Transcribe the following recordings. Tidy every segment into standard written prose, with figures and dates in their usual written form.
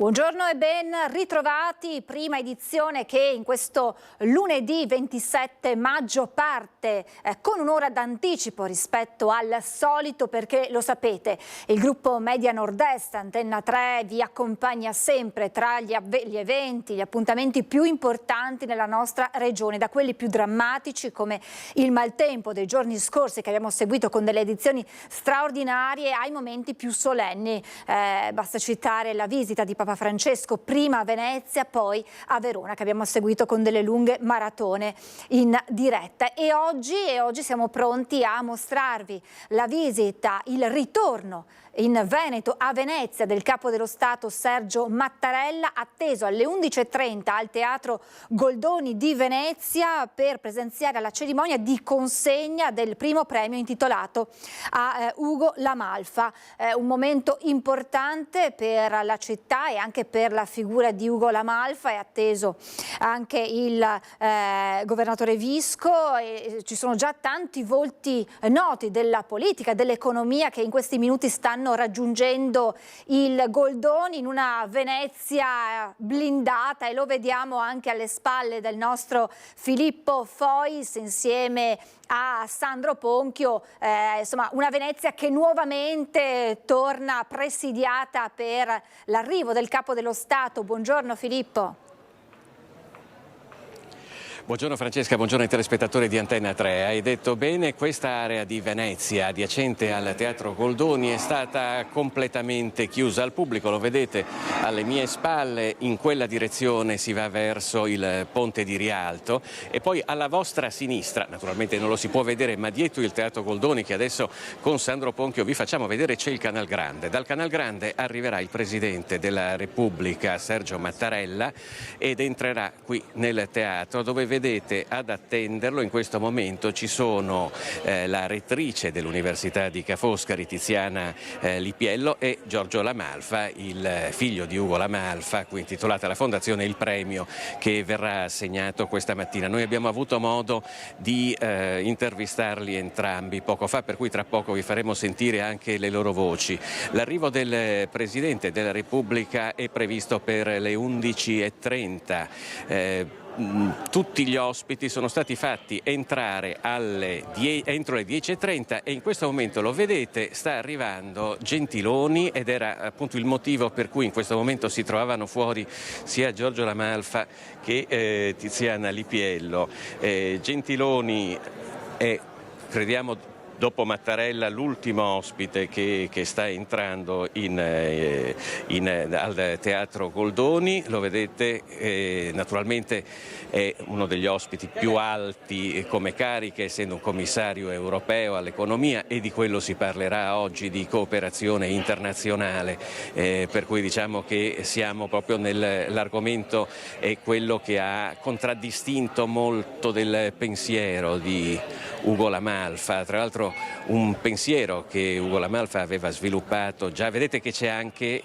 Buongiorno e ben ritrovati, prima edizione che in questo lunedì 27 maggio parte con un'ora d'anticipo rispetto al solito, perché lo sapete, il gruppo Media Nord-Est, Antenna 3, vi accompagna sempre tra gli eventi, gli appuntamenti più importanti nella nostra regione, da quelli più drammatici come il maltempo dei giorni scorsi che abbiamo seguito con delle edizioni straordinarie, ai momenti più solenni. Basta citare la visita di Papa Francesco prima a Venezia, poi a Verona, che abbiamo seguito con delle lunghe maratone in diretta. E oggi siamo pronti a mostrarvi la visita, il ritorno in Veneto, a Venezia, del Capo dello Stato Sergio Mattarella, atteso alle 11:30 al Teatro Goldoni di Venezia per presenziare alla cerimonia di consegna del primo premio intitolato a Ugo La Malfa. Un momento importante per la città e anche per la figura di Ugo La Malfa. È atteso anche il governatore Visco e ci sono già tanti volti noti della politica, dell'economia, che in questi minuti stanno raggiungendo il Goldoni in una Venezia blindata, e lo vediamo anche alle spalle del nostro Filippo Fois insieme a Sandro Ponchio, insomma una Venezia che nuovamente torna presidiata per l'arrivo del Capo dello Stato. Buongiorno Filippo. Buongiorno Francesca, buongiorno ai telespettatori di Antenna 3. Hai detto bene, questa area di Venezia adiacente al Teatro Goldoni è stata completamente chiusa al pubblico, lo vedete alle mie spalle, in quella direzione si va verso il Ponte di Rialto e poi alla vostra sinistra, naturalmente non lo si può vedere, ma dietro il Teatro Goldoni, che adesso con Sandro Ponchio vi facciamo vedere, c'è il Canal Grande. Dal Canal Grande arriverà il Presidente della Repubblica Sergio Mattarella ed entrerà qui nel teatro, dove vedete ad attenderlo in questo momento ci sono la rettrice dell'Università di Ca' Foscari, Tiziana Lipiello, e Giorgio La Malfa, il figlio di Ugo La Malfa, a cui è intitolata la fondazione, il premio che verrà assegnato questa mattina. Noi abbiamo avuto modo di intervistarli entrambi poco fa, per cui tra poco vi faremo sentire anche le loro voci. L'arrivo del Presidente della Repubblica è previsto per le 11:30. Tutti gli ospiti sono stati fatti entrare entro le 10:30 e in questo momento, lo vedete, sta arrivando Gentiloni, ed era appunto il motivo per cui in questo momento si trovavano fuori sia Giorgio La Malfa che Tiziana Lipiello. Gentiloni è, crediamo, dopo Mattarella, l'ultimo ospite che sta entrando al Teatro Goldoni. Lo vedete, naturalmente è uno degli ospiti più alti come cariche, essendo un commissario europeo all'economia, e di quello si parlerà oggi, di cooperazione internazionale, per cui diciamo che siamo proprio l'argomento è quello che ha contraddistinto molto del pensiero di Ugo La Malfa. Tra l'altro un pensiero che Ugo La Malfa aveva sviluppato già. Vedete che c'è anche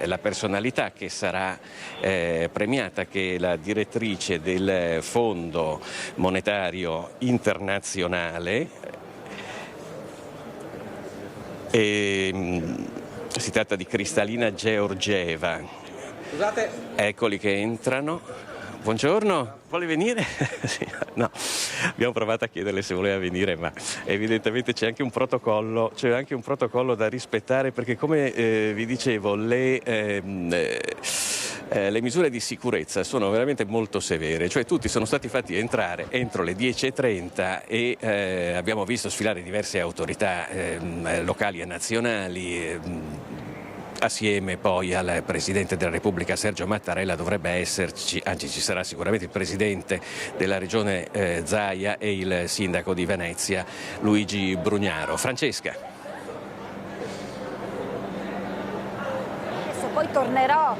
la personalità che sarà premiata, che è la direttrice del Fondo Monetario Internazionale. Si tratta di Kristalina Georgieva. Scusate. Eccoli che entrano. Buongiorno, vuole venire? No, abbiamo provato a chiederle se voleva venire, ma evidentemente c'è anche un protocollo da rispettare, perché come vi dicevo le misure di sicurezza sono veramente molto severe, cioè tutti sono stati fatti entrare entro le 10:30 e abbiamo visto sfilare diverse autorità locali e nazionali. Assieme poi al Presidente della Repubblica Sergio Mattarella dovrebbe esserci, anzi ci sarà sicuramente il Presidente della Regione Zaia e il Sindaco di Venezia Luigi Brugnaro. Francesca. Adesso poi tornerò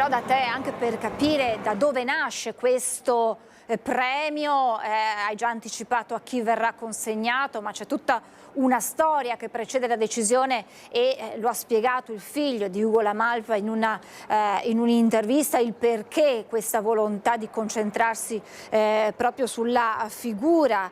da te anche per capire da dove nasce questo premio, hai già anticipato a chi verrà consegnato, ma c'è tutta una storia che precede la decisione e lo ha spiegato il figlio di Ugo La Malfa in un'intervista, il perché questa volontà di concentrarsi proprio sulla figura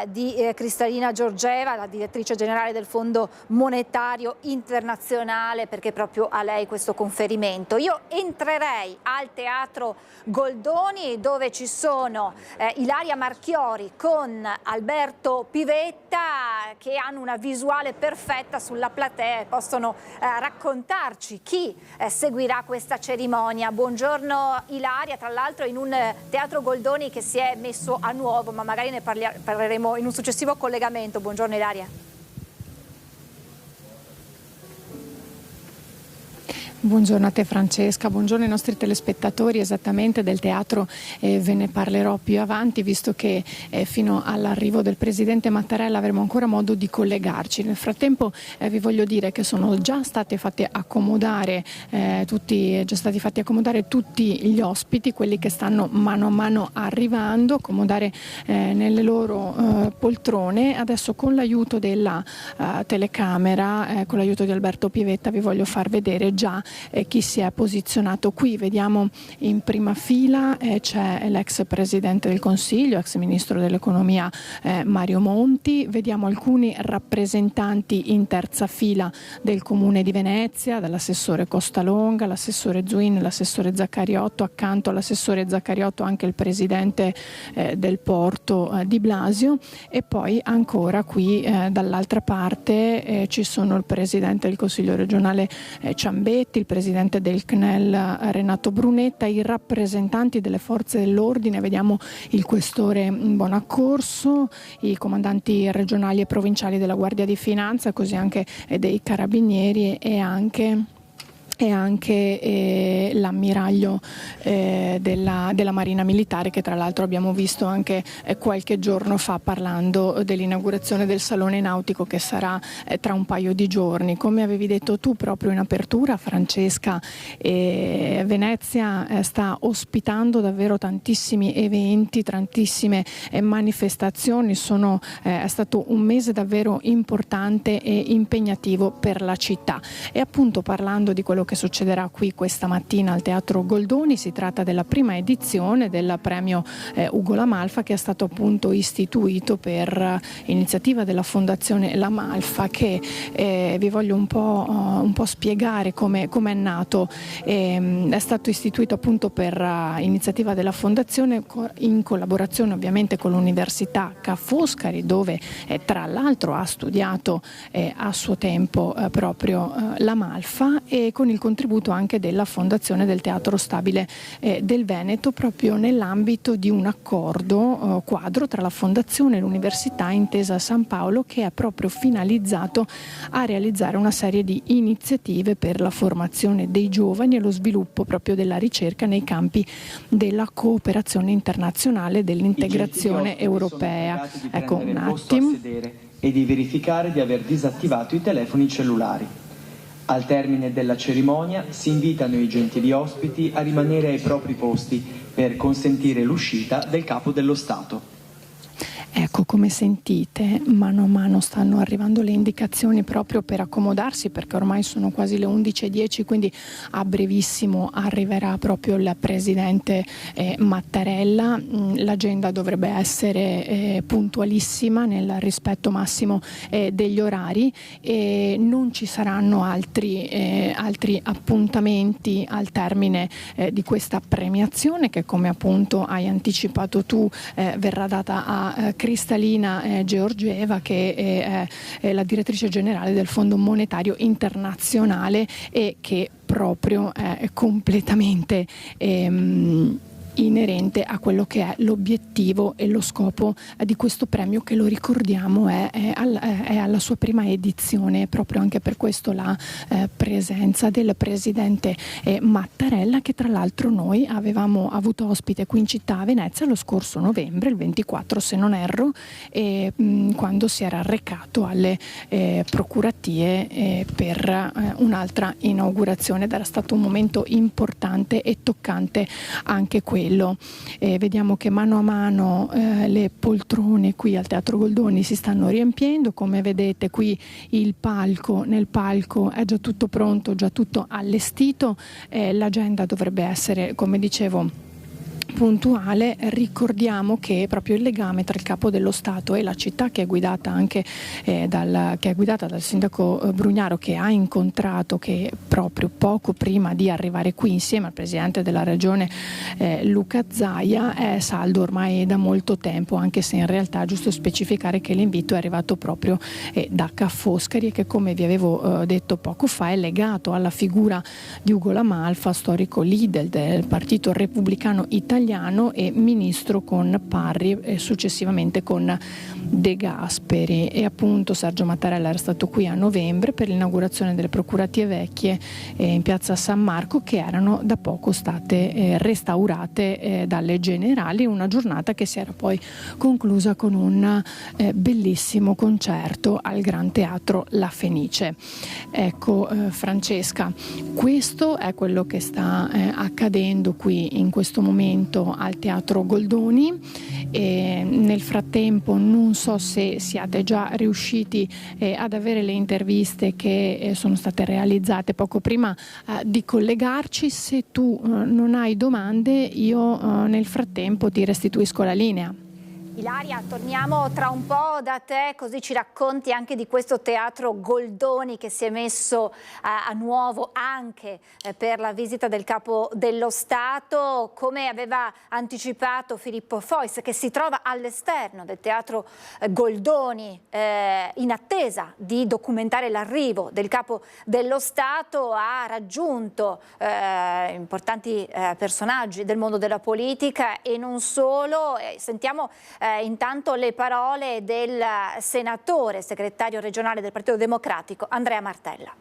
di Kristalina Georgieva, la direttrice generale del Fondo Monetario Internazionale, perché proprio a lei questo conferimento. Io entrerei al Teatro Goldoni, dove ci sono Ilaria Marchiori con Alberto Pivetta, che hanno una visuale perfetta sulla platea e possono raccontarci chi seguirà questa cerimonia. Buongiorno Ilaria, tra l'altro in un Teatro Goldoni che si è messo a nuovo, ma magari ne parleremo in un successivo collegamento. Buongiorno Ilaria. Buongiorno a te Francesca, buongiorno ai nostri telespettatori. Esattamente del teatro ve ne parlerò più avanti, visto che fino all'arrivo del Presidente Mattarella avremo ancora modo di collegarci. Nel frattempo vi voglio dire che sono già stati fatti accomodare tutti gli ospiti, quelli che stanno mano a mano arrivando, accomodare nelle loro poltrone. Adesso con l'aiuto della telecamera, con l'aiuto di Alberto Pivetta, vi voglio far vedere già chi si è posizionato qui. Vediamo in prima fila c'è l'ex Presidente del Consiglio, ex Ministro dell'Economia Mario Monti. Vediamo alcuni rappresentanti in terza fila del Comune di Venezia, dall'assessore Costalonga, l'assessore Zuin, l'assessore Zaccariotto, accanto all'assessore Zaccariotto anche il Presidente del Porto Di Blasio, e poi ancora qui dall'altra parte ci sono il Presidente del Consiglio regionale Ciambetti, il Presidente del CNEL Renato Brunetta, i rappresentanti delle forze dell'ordine. Vediamo il Questore Bonaccorso, i comandanti regionali e provinciali della Guardia di Finanza, così anche dei Carabinieri e anche l'ammiraglio della Marina Militare, che tra l'altro abbiamo visto anche qualche giorno fa parlando dell'inaugurazione del Salone Nautico che sarà tra un paio di giorni. Come avevi detto tu proprio in apertura, Francesca, Venezia sta ospitando davvero tantissimi eventi, tantissime manifestazioni. È stato un mese davvero importante e impegnativo per la città. E appunto, parlando di quello che succederà qui questa mattina al Teatro Goldoni, si tratta della prima edizione del premio Ugo La Malfa, che è stato appunto istituito per iniziativa della Fondazione La Malfa, che vi voglio un po' spiegare come è nato. È stato istituito appunto per iniziativa della Fondazione, in collaborazione ovviamente con l'Università Ca' Foscari, dove tra l'altro ha studiato a suo tempo proprio La Malfa, e con il contributo anche della Fondazione del Teatro Stabile del Veneto, proprio nell'ambito di un accordo quadro tra la Fondazione e l'Università Intesa San Paolo, che è proprio finalizzato a realizzare una serie di iniziative per la formazione dei giovani e lo sviluppo proprio della ricerca nei campi della cooperazione internazionale e dell'integrazione europea. Ecco un attimo. E di verificare di aver disattivato i telefoni cellulari. Al termine della cerimonia si invitano i gentili ospiti a rimanere ai propri posti per consentire l'uscita del Capo dello Stato. Ecco, come sentite, mano a mano stanno arrivando le indicazioni proprio per accomodarsi, perché ormai sono quasi le 11:10, quindi a brevissimo arriverà proprio il Presidente Mattarella. L'agenda dovrebbe essere puntualissima, nel rispetto massimo degli orari, e non ci saranno altri appuntamenti al termine di questa premiazione, che, come appunto hai anticipato tu, verrà data a Kristalina Georgieva, che è la direttrice generale del Fondo Monetario Internazionale e che proprio è completamente inerente a quello che è l'obiettivo e lo scopo di questo premio, che, lo ricordiamo, è alla sua prima edizione. Proprio anche per questo la presenza del Presidente Mattarella, che tra l'altro noi avevamo avuto ospite qui in città a Venezia lo scorso novembre, il 24 se non erro, quando si era recato alle procuratie per un'altra inaugurazione, ed era stato un momento importante e toccante anche questo. quello. Vediamo che mano a mano le poltrone qui al Teatro Goldoni si stanno riempiendo, come vedete qui nel palco è già tutto pronto, già tutto allestito, l'agenda dovrebbe essere, come dicevo, puntuale. Ricordiamo che proprio il legame tra il Capo dello Stato e la città, che è guidata anche dal sindaco Brugnaro, che ha incontrato che proprio poco prima di arrivare qui insieme al presidente della regione Luca Zaia, è saldo ormai da molto tempo, anche se in realtà è giusto specificare che l'invito è arrivato proprio da Ca' Foscari e che, come vi avevo detto poco fa, è legato alla figura di Ugo La Malfa, storico leader del Partito Repubblicano Italiano e ministro con Parri e successivamente con De Gasperi. E appunto Sergio Mattarella era stato qui a novembre per l'inaugurazione delle procuratie vecchie in piazza San Marco, che erano da poco state restaurate dalle generali, una giornata che si era poi conclusa con un bellissimo concerto al Gran Teatro La Fenice. Ecco, Francesca, questo è quello che sta accadendo qui in questo momento al Teatro Goldoni. Nel frattempo non so se siate già riusciti ad avere le interviste che sono state realizzate poco prima di collegarci. Se tu non hai domande, io nel frattempo ti restituisco la linea. Ilaria, torniamo tra un po' da te, così ci racconti anche di questo Teatro Goldoni che si è messo a nuovo anche per la visita del Capo dello Stato, come aveva anticipato Filippo Fois, che si trova all'esterno del Teatro Goldoni in attesa di documentare l'arrivo del Capo dello Stato. Ha raggiunto importanti personaggi del mondo della politica e non solo. Sentiamo intanto le parole del senatore, segretario regionale del Partito Democratico, Andrea Martella.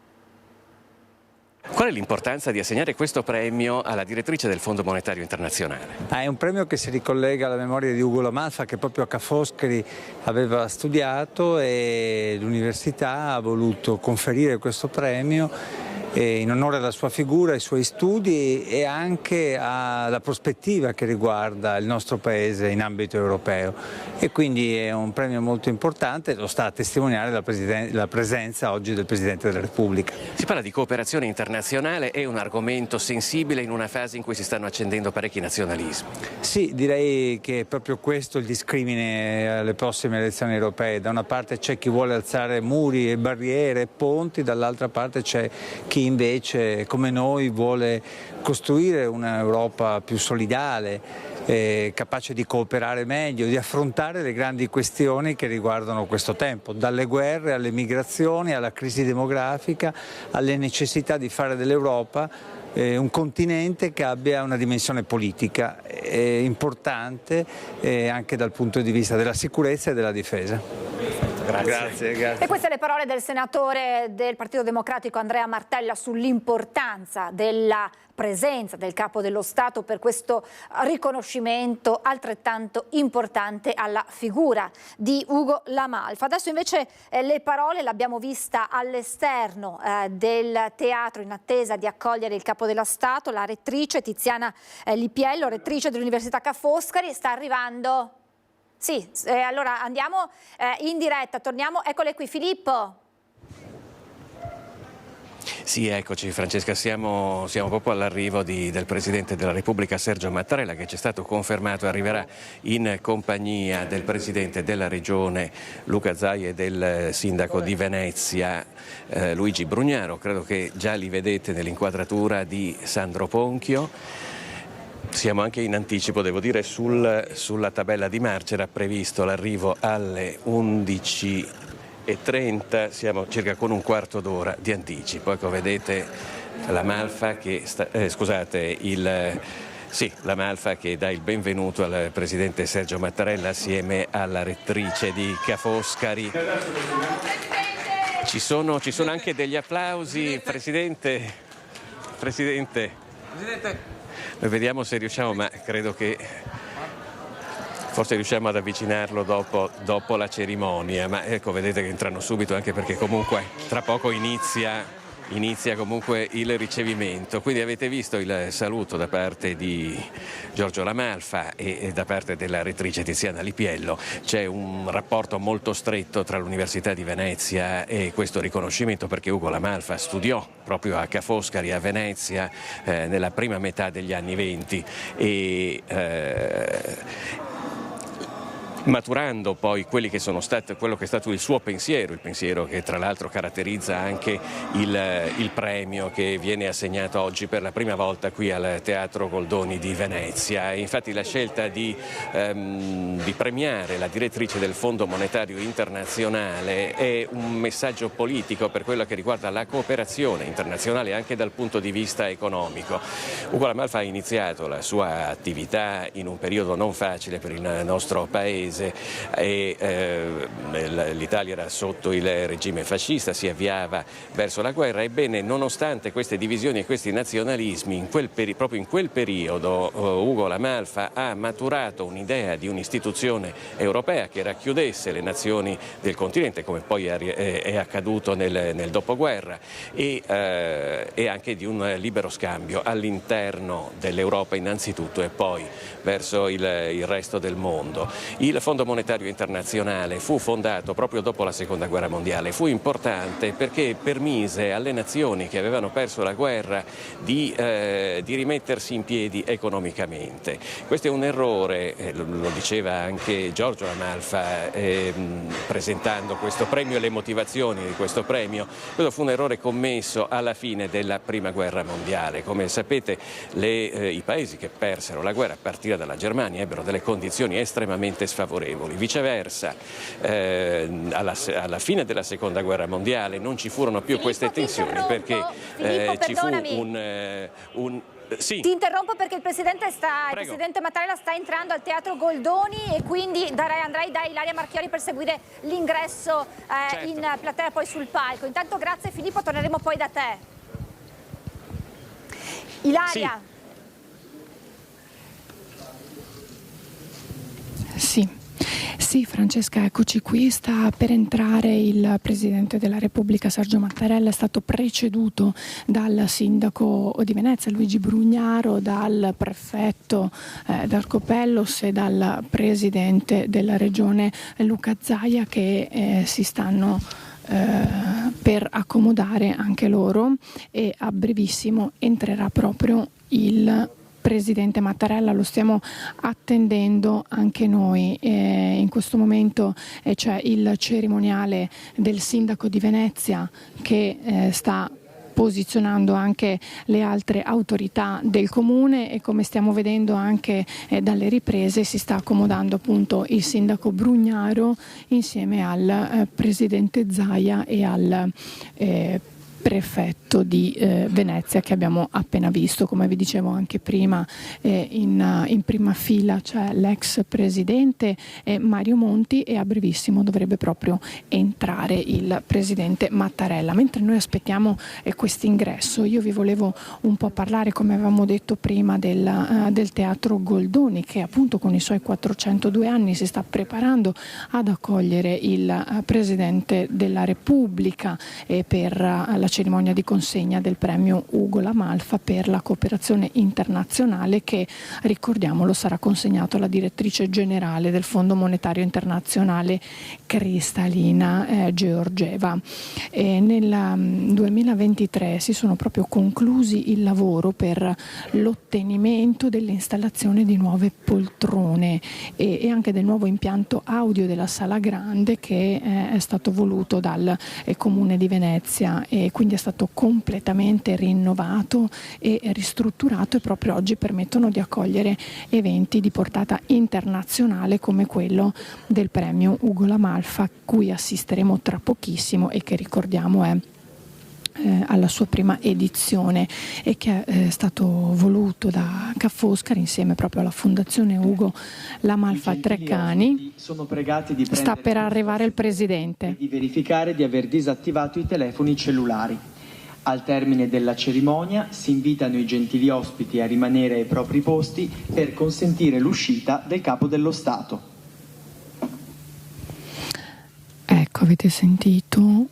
Qual è l'importanza di assegnare questo premio alla direttrice del Fondo Monetario Internazionale? È un premio che si ricollega alla memoria di Ugo La Malfa, che proprio a Ca' Foscari aveva studiato, e l'università ha voluto conferire questo premio in onore alla sua figura, ai suoi studi e anche alla prospettiva che riguarda il nostro Paese in ambito europeo. E quindi è un premio molto importante, lo sta a testimoniare la presenza oggi del Presidente della Repubblica. Si parla di cooperazione internazionale, è un argomento sensibile in una fase in cui si stanno accendendo parecchi nazionalismi. Sì, direi che è proprio questo il discrimine alle prossime elezioni europee. Da una parte c'è chi vuole alzare muri e barriere e ponti, dall'altra parte c'è chi invece, come noi, vuole costruire un'Europa più solidale, capace di cooperare meglio, di affrontare le grandi questioni che riguardano questo tempo, dalle guerre alle migrazioni, alla crisi demografica, alle necessità di fare dell'Europa un continente che abbia una dimensione politica importante anche dal punto di vista della sicurezza e della difesa. Grazie. E queste le parole del senatore del Partito Democratico Andrea Martella sull'importanza della presenza del Capo dello Stato per questo riconoscimento altrettanto importante alla figura di Ugo La Malfa. Adesso invece le parole l'abbiamo vista all'esterno del teatro in attesa di accogliere il Capo dello Stato, la rettrice Tiziana Lipiello, rettrice dell'Università Ca' Foscari. Sta arrivando? Sì, allora andiamo in diretta, torniamo, eccole qui, Filippo. Sì, eccoci Francesca, siamo proprio all'arrivo del Presidente della Repubblica Sergio Mattarella, che ci è stato confermato arriverà in compagnia del Presidente della Regione Luca Zaia e del Sindaco di Venezia Luigi Brugnaro. Credo che già li vedete nell'inquadratura di Sandro Ponchio. Siamo anche in anticipo, devo dire, sulla tabella di marcia. Era previsto l'arrivo alle 11:30, siamo circa con un quarto d'ora di anticipo. Ecco, vedete la Malfa che la Malfa che dà il benvenuto al Presidente Sergio Mattarella assieme alla rettrice di Ca' Foscari. Ci sono anche degli applausi, Presidente. Noi vediamo se riusciamo, ma credo che forse riusciamo ad avvicinarlo dopo la cerimonia, ma ecco, vedete che entrano subito, anche perché comunque tra poco inizia inizia comunque il ricevimento, quindi avete visto il saluto da parte di Giorgio La Malfa e da parte della rettrice Tiziana Lipiello. C'è un rapporto molto stretto tra l'Università di Venezia e questo riconoscimento, perché Ugo La Malfa studiò proprio a Ca' Foscari a Venezia nella prima metà degli anni '20 e maturando poi quello che è stato il suo pensiero, il pensiero che tra l'altro caratterizza anche il premio che viene assegnato oggi per la prima volta qui al Teatro Goldoni di Venezia. Infatti la scelta di premiare la direttrice del Fondo Monetario Internazionale è un messaggio politico per quello che riguarda la cooperazione internazionale anche dal punto di vista economico. Ugo La Malfa ha iniziato la sua attività in un periodo non facile per il nostro paese e l'Italia era sotto il regime fascista, si avviava verso la guerra. Ebbene, nonostante queste divisioni e questi nazionalismi, proprio in quel periodo Ugo La Malfa ha maturato un'idea di un'istituzione europea che racchiudesse le nazioni del continente, come poi è accaduto nel dopoguerra, e anche di un libero scambio all'interno dell'Europa innanzitutto e poi verso il resto del mondo. Il Fondo Monetario Internazionale fu fondato proprio dopo la Seconda Guerra Mondiale, fu importante perché permise alle nazioni che avevano perso la guerra di rimettersi in piedi economicamente. Questo è un errore, lo diceva anche Giorgio La Malfa presentando questo premio e le motivazioni di questo premio. Questo fu un errore commesso alla fine della Prima Guerra Mondiale. Come sapete i paesi che persero la guerra a partire dalla Germania ebbero delle condizioni estremamente sfavorevoli. Viceversa, alla fine della Seconda Guerra Mondiale non ci furono più queste tensioni perché ci fu Sì. Ti interrompo perché il presidente Mattarella sta entrando al Teatro Goldoni e quindi andrai da Ilaria Marchiori per seguire l'ingresso in platea poi sul palco. Intanto grazie Filippo, torneremo poi da te. Ilaria. Sì, Francesca, eccoci qui, sta per entrare il Presidente della Repubblica Sergio Mattarella, è stato preceduto dal Sindaco di Venezia Luigi Brugnaro, dal Prefetto Darco Pellos e dal Presidente della Regione Luca Zaia che si stanno per accomodare anche loro e a brevissimo entrerà proprio il Presidente Mattarella, lo stiamo attendendo anche noi. In questo momento c'è il cerimoniale del Sindaco di Venezia che sta posizionando anche le altre autorità del comune e come stiamo vedendo anche dalle riprese si sta accomodando appunto il Sindaco Brugnaro insieme al Presidente Zaia e al Prefetto di Venezia che abbiamo appena visto. Come vi dicevo anche prima, in prima fila c'è l'ex presidente Mario Monti e a brevissimo dovrebbe proprio entrare il presidente Mattarella. Mentre noi aspettiamo questo ingresso, io vi volevo un po' parlare, come avevamo detto prima, del Teatro Goldoni che appunto con i suoi 402 anni si sta preparando ad accogliere il Presidente della Repubblica per la cerimonia di consegna del premio Ugo La Malfa per la cooperazione internazionale che, ricordiamolo, sarà consegnato alla direttrice generale del Fondo Monetario Internazionale Kristalina Georgieva. Nel 2023 si sono proprio conclusi il lavoro per l'ottenimento dell'installazione di nuove poltrone e anche del nuovo impianto audio della Sala Grande che è stato voluto dal Comune di Venezia e quindi è stato completamente rinnovato e ristrutturato e proprio oggi permettono di accogliere eventi di portata internazionale come quello del premio Ugo La Malfa, cui assisteremo tra pochissimo e che ricordiamo è alla sua prima edizione e che è stato voluto da Ca' Foscari insieme proprio alla Fondazione Ugo La Malfa Treccani. Sono pregati di sta per arrivare il Presidente. Di verificare di aver disattivato i telefoni cellulari. Al termine della cerimonia si invitano i gentili ospiti a rimanere ai propri posti per consentire l'uscita del Capo dello Stato. Ecco, avete sentito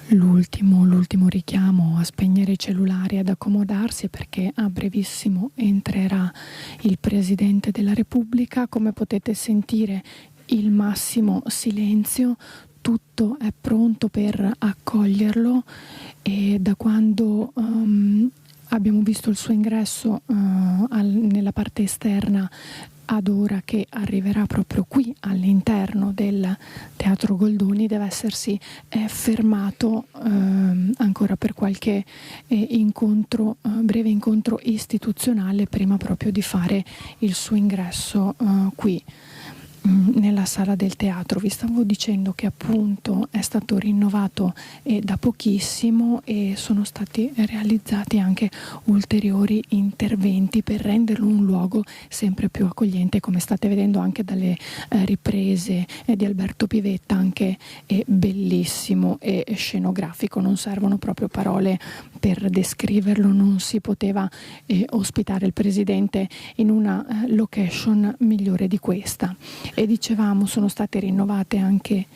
l'ultimo richiamo a spegnere i cellulari e ad accomodarsi, perché a brevissimo entrerà il Presidente della Repubblica. Come potete sentire, il massimo silenzio, tutto è pronto per accoglierlo, e da quando abbiamo visto il suo ingresso nella parte esterna ad ora che arriverà proprio qui all'interno del Teatro Goldoni, deve essersi fermato ancora per qualche breve incontro istituzionale prima proprio di fare il suo ingresso qui nella sala del teatro. Vi stavo dicendo che appunto è stato rinnovato da pochissimo e sono stati realizzati anche ulteriori interventi per renderlo un luogo sempre più accogliente, come state vedendo anche dalle riprese di Alberto Pivetta, anche bellissimo e scenografico. Non servono proprio parole per descriverlo, non si poteva ospitare il Presidente in una location migliore di questa. E dicevamo, sono state rinnovate anche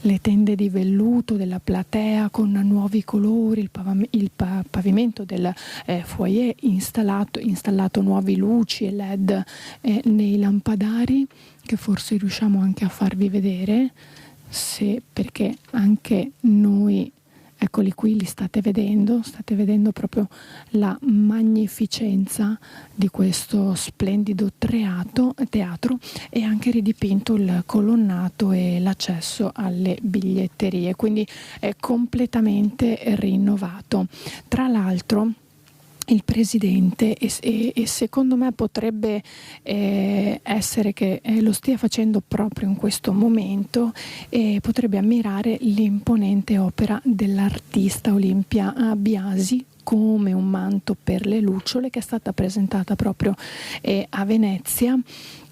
le tende di velluto della platea con nuovi colori, il pavimento del foyer installato nuove luci e LED nei lampadari, che forse riusciamo anche a farvi vedere, perché anche noi, eccoli qui, li state vedendo proprio la magnificenza di questo splendido teatro, e anche ridipinto il colonnato e l'accesso alle biglietterie, quindi è completamente rinnovato. Tra l'altro il Presidente, e secondo me potrebbe essere che lo stia facendo proprio in questo momento, potrebbe ammirare l'imponente opera dell'artista Olimpia Biasi, come un manto per le lucciole, che è stata presentata proprio a Venezia,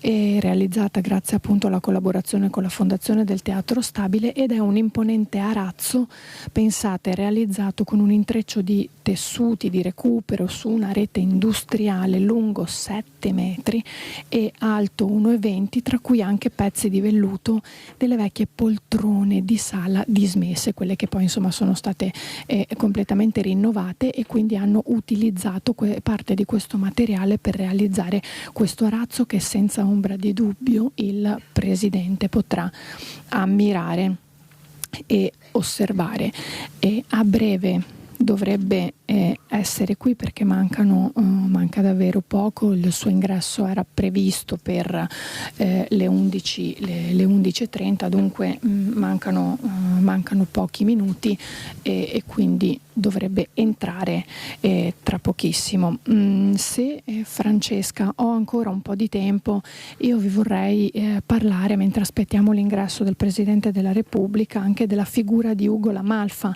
realizzata grazie appunto alla collaborazione con la Fondazione del Teatro Stabile, ed è un imponente arazzo, pensate, realizzato con un intreccio di tessuti di recupero su una rete industriale lungo 7 metri e alto 1,20, tra cui anche pezzi di velluto delle vecchie poltrone di sala dismesse, quelle che poi insomma sono state completamente rinnovate, e quindi hanno utilizzato parte di questo materiale per realizzare questo arazzo che senza ombra di dubbio il Presidente potrà ammirare e osservare. E a breve dovrebbe essere qui, perché manca davvero poco. Il suo ingresso era previsto per le 11:30, dunque mancano pochi minuti, e quindi dovrebbe entrare tra pochissimo. Se Francesca ho ancora un po' di tempo, io vi vorrei parlare, mentre aspettiamo l'ingresso del Presidente della Repubblica, anche della figura di Ugo La Malfa.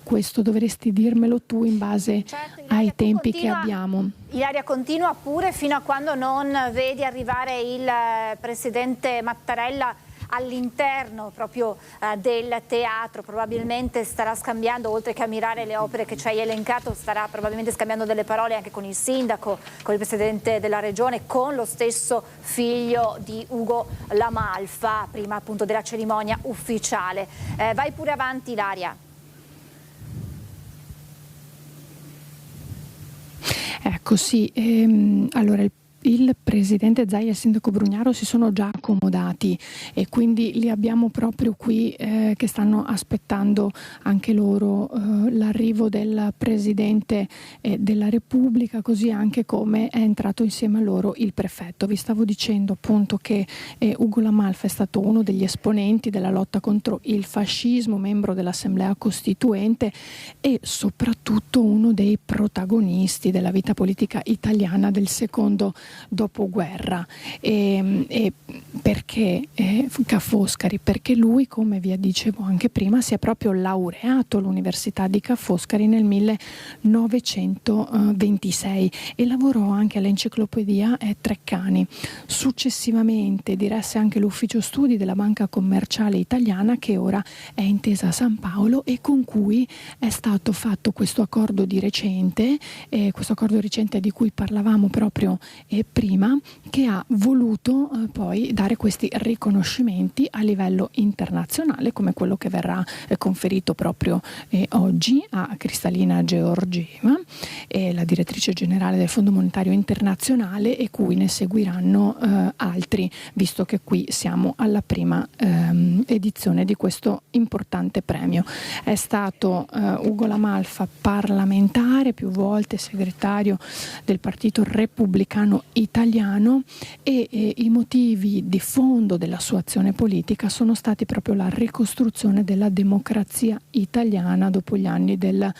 Questo dovresti dirmelo tu in base ai tempi che abbiamo. Ilaria, continua pure fino a quando non vedi arrivare il Presidente Mattarella all'interno proprio del teatro. Probabilmente starà scambiando, oltre che ammirare le opere che ci hai elencato, starà probabilmente scambiando delle parole anche con il sindaco, con il Presidente della Regione, con lo stesso figlio di Ugo La Malfa, prima appunto della cerimonia ufficiale. Vai pure avanti, Ilaria. Ecco, sì, allora il Presidente Zaia e il Sindaco Brugnaro si sono già accomodati, e quindi li abbiamo proprio qui che stanno aspettando anche loro l'arrivo del Presidente della Repubblica, così anche come è entrato insieme a loro il prefetto. Vi stavo dicendo appunto che Ugo La Malfa è stato uno degli esponenti della lotta contro il fascismo, membro dell'Assemblea Costituente, e soprattutto uno dei protagonisti della vita politica italiana del secondo dopoguerra. Perché Ca' Foscari? Perché lui, come vi dicevo anche prima, si è proprio laureato all'Università di Ca' Foscari nel 1926 e lavorò anche all'Enciclopedia Treccani. Successivamente diresse anche l'ufficio studi della Banca Commerciale Italiana, che ora è Intesa San Paolo, e con cui è stato fatto questo accordo di recente di cui parlavamo proprio prima, che ha voluto poi dare questi riconoscimenti a livello internazionale, come quello che verrà conferito proprio oggi a Kristalina Georgieva, la direttrice generale del Fondo Monetario Internazionale, e cui ne seguiranno altri, visto che qui siamo alla prima edizione di questo importante premio. È stato Ugo La Malfa parlamentare, più volte segretario del Partito Repubblicano Italiano, e i motivi di fondo della sua azione politica sono stati proprio la ricostruzione della democrazia italiana dopo gli anni del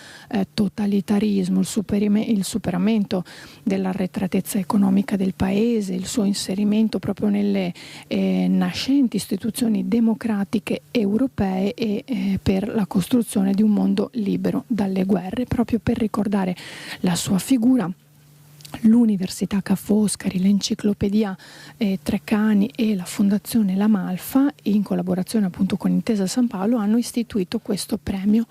totalitarismo, il superamento dell'arretratezza economica del paese, il suo inserimento proprio nelle nascenti istituzioni democratiche europee e per la costruzione di un mondo libero dalle guerre. Proprio per ricordare la sua figura, l'Università Ca' Foscari, l'Enciclopedia Treccani e la Fondazione La Malfa, in collaborazione appunto con Intesa San Paolo, hanno istituito questo premio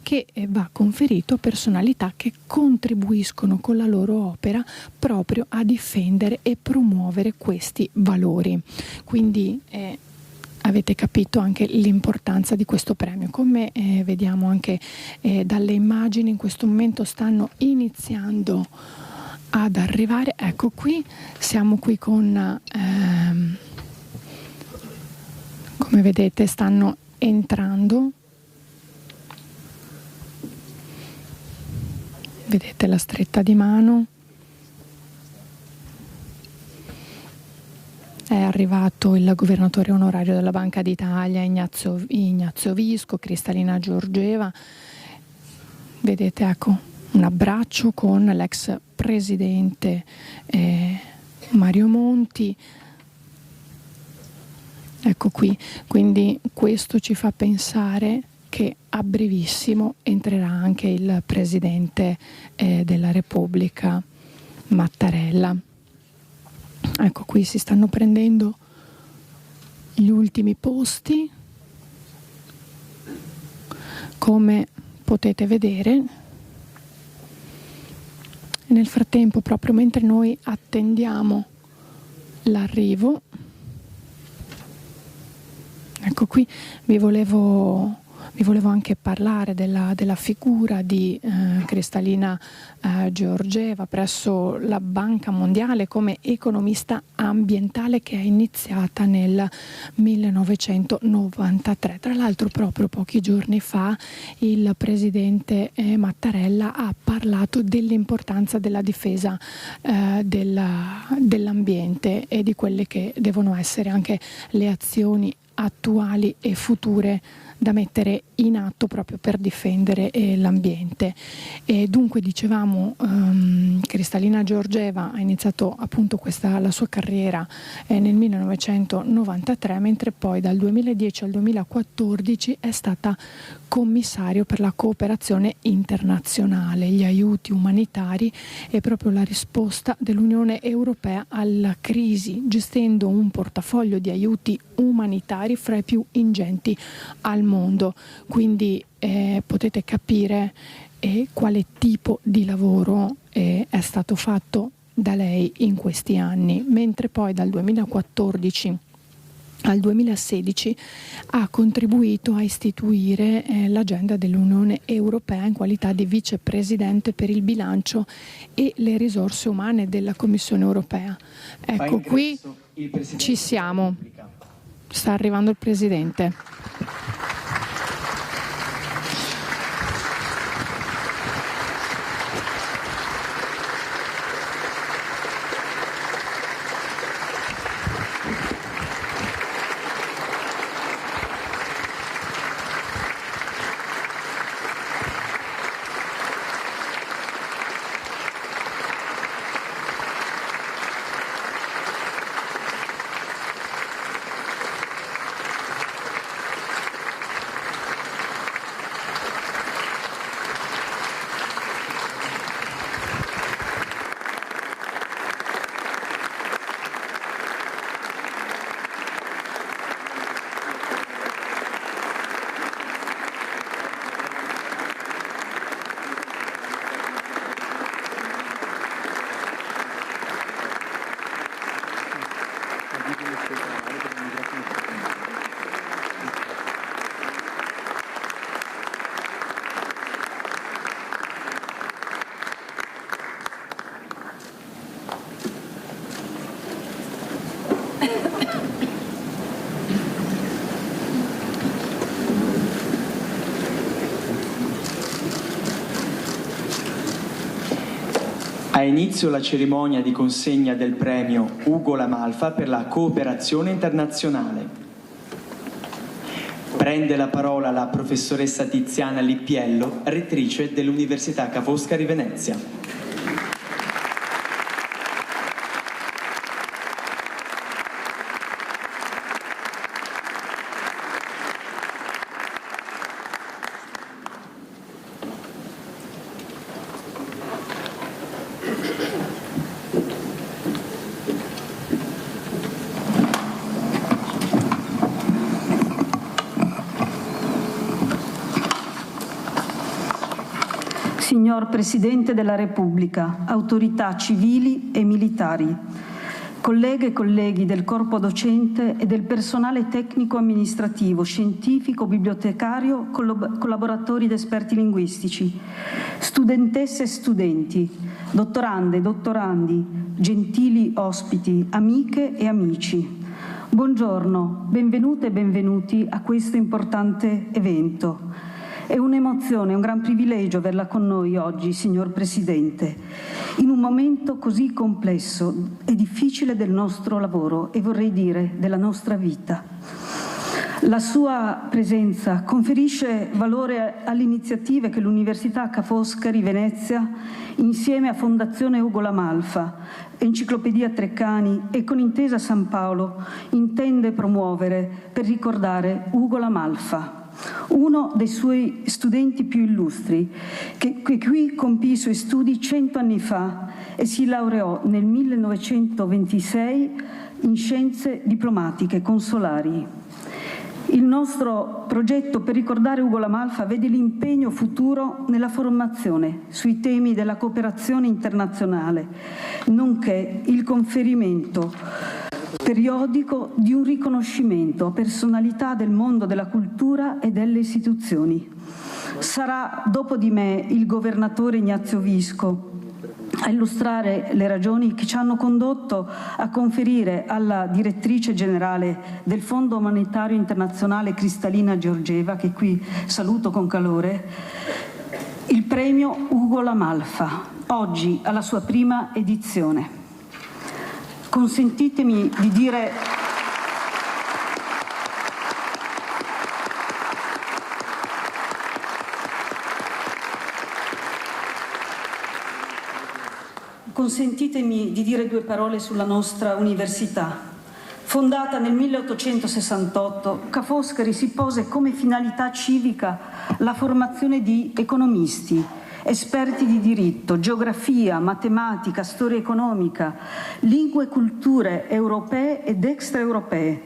che va conferito a personalità che contribuiscono con la loro opera proprio a difendere e promuovere questi valori. Quindi avete capito anche l'importanza di questo premio. Come vediamo anche dalle immagini, in questo momento stanno iniziando ad arrivare. Ecco, qui siamo qui con come vedete stanno entrando, vedete la stretta di mano. È arrivato il governatore onorario della Banca d'Italia Ignazio Visco, Kristalina Georgieva. Vedete, ecco, un abbraccio con l'ex presidente Mario Monti. Ecco qui, quindi questo ci fa pensare che a brevissimo entrerà anche il presidente della Repubblica Mattarella. Ecco, qui si stanno prendendo gli ultimi posti, come potete vedere. E nel frattempo, proprio mentre noi attendiamo l'arrivo, ecco qui vi volevo anche parlare della figura di Kristalina Georgieva presso la Banca Mondiale come economista ambientale, che è iniziata nel 1993. Tra l'altro proprio pochi giorni fa il presidente Mattarella ha parlato dell'importanza della difesa dell'ambiente e di quelle che devono essere anche le azioni attuali e future da mettere in atto proprio per difendere l'ambiente. E dunque, dicevamo, Kristalina Georgieva ha iniziato appunto la sua carriera nel 1993, mentre poi dal 2010 al 2014 è stata commissario per la cooperazione internazionale, gli aiuti umanitari e proprio la risposta dell'Unione Europea alla crisi, gestendo un portafoglio di aiuti umanitari fra i più ingenti al mondo. Quindi potete capire quale tipo di lavoro è stato fatto da lei in questi anni, mentre poi dal 2014 al 2016 ha contribuito a istituire l'agenda dell'Unione Europea in qualità di vicepresidente per il bilancio e le risorse umane della Commissione Europea. Ecco, qui ci siamo. Sta arrivando il presidente. Ha inizio la cerimonia di consegna del premio Ugo La Malfa per la cooperazione internazionale. Prende la parola la professoressa Tiziana Lippiello, rettrice dell'Università Ca' Foscari Venezia. Signor Presidente della Repubblica, autorità civili e militari, colleghe e colleghi del corpo docente e del personale tecnico-amministrativo, scientifico, bibliotecario, collaboratori ed esperti linguistici, studentesse e studenti, dottorande e dottorandi, gentili ospiti, amiche e amici. Buongiorno, benvenute e benvenuti a questo importante evento. È un'emozione, un gran privilegio averla con noi oggi, signor Presidente, in un momento così complesso e difficile del nostro lavoro e vorrei dire della nostra vita. La sua presenza conferisce valore alle iniziative che l'Università Ca' Foscari Venezia, insieme a Fondazione Ugo La Malfa, Enciclopedia Treccani e con Intesa San Paolo, intende promuovere per ricordare Ugo La Malfa, uno dei suoi studenti più illustri, che qui compì i suoi studi 100 anni fa e si laureò nel 1926 in scienze diplomatiche consolari. Il nostro progetto per ricordare Ugo La Malfa vede l'impegno futuro nella formazione sui temi della cooperazione internazionale, nonché il conferimento periodico di un riconoscimento a personalità del mondo della cultura e delle istituzioni. Sarà dopo di me il governatore Ignazio Visco a illustrare le ragioni che ci hanno condotto a conferire alla direttrice generale del Fondo Monetario Internazionale Cristalina Georgieva, che qui saluto con calore, il premio Ugo La Malfa, oggi alla sua prima edizione. Consentitemi di dire due parole sulla nostra università. Fondata nel 1868, Ca' Foscari si pose come finalità civica la formazione di economisti, esperti di diritto, geografia, matematica, storia economica, lingue e culture europee ed extraeuropee,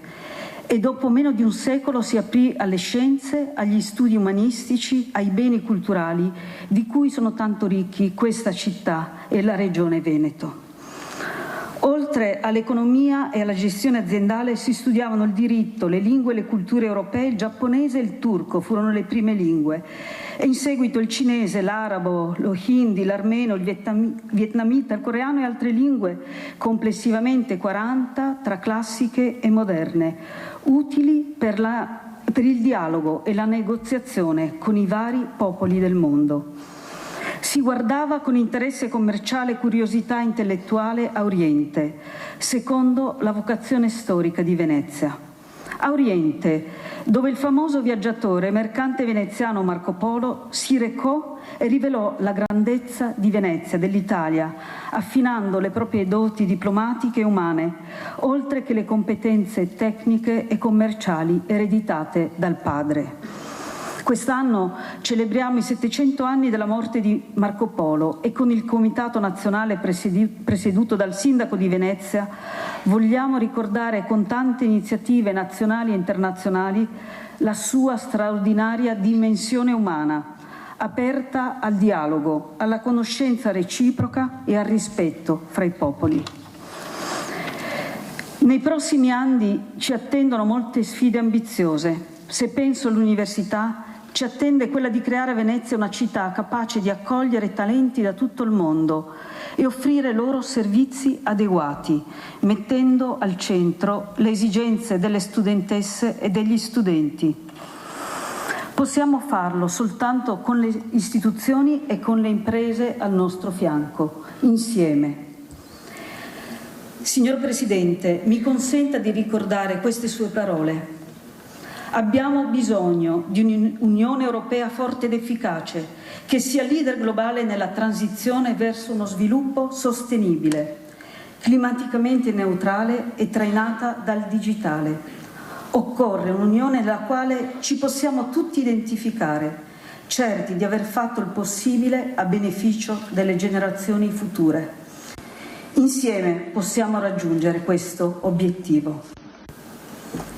e dopo meno di un secolo si aprì alle scienze, agli studi umanistici, ai beni culturali, di cui sono tanto ricchi questa città e la regione Veneto. Oltre all'economia e alla gestione aziendale si studiavano il diritto, le lingue e le culture europee, il giapponese e il turco furono le prime lingue, e in seguito il cinese, l'arabo, lo hindi, l'armeno, il vietnamita, il coreano e altre lingue, complessivamente 40 tra classiche e moderne, utili per il dialogo e la negoziazione con i vari popoli del mondo. Si guardava con interesse commerciale e curiosità intellettuale a Oriente, secondo la vocazione storica di Venezia. A Oriente, dove il famoso viaggiatore e mercante veneziano Marco Polo si recò e rivelò la grandezza di Venezia, dell'Italia, affinando le proprie doti diplomatiche e umane, oltre che le competenze tecniche e commerciali ereditate dal padre. Quest'anno celebriamo i 700 anni della morte di Marco Polo e con il Comitato Nazionale presieduto dal Sindaco di Venezia vogliamo ricordare con tante iniziative nazionali e internazionali la sua straordinaria dimensione umana, aperta al dialogo, alla conoscenza reciproca e al rispetto fra i popoli. Nei prossimi anni ci attendono molte sfide ambiziose. Se penso all'università, ci attende quella di creare a Venezia una città capace di accogliere talenti da tutto il mondo e offrire loro servizi adeguati, mettendo al centro le esigenze delle studentesse e degli studenti. Possiamo farlo soltanto con le istituzioni e con le imprese al nostro fianco, insieme. Signor Presidente, mi consenta di ricordare queste sue parole. Abbiamo bisogno di un'Unione Europea forte ed efficace, che sia leader globale nella transizione verso uno sviluppo sostenibile, climaticamente neutrale e trainata dal digitale. Occorre un'Unione nella quale ci possiamo tutti identificare, certi di aver fatto il possibile a beneficio delle generazioni future. Insieme possiamo raggiungere questo obiettivo.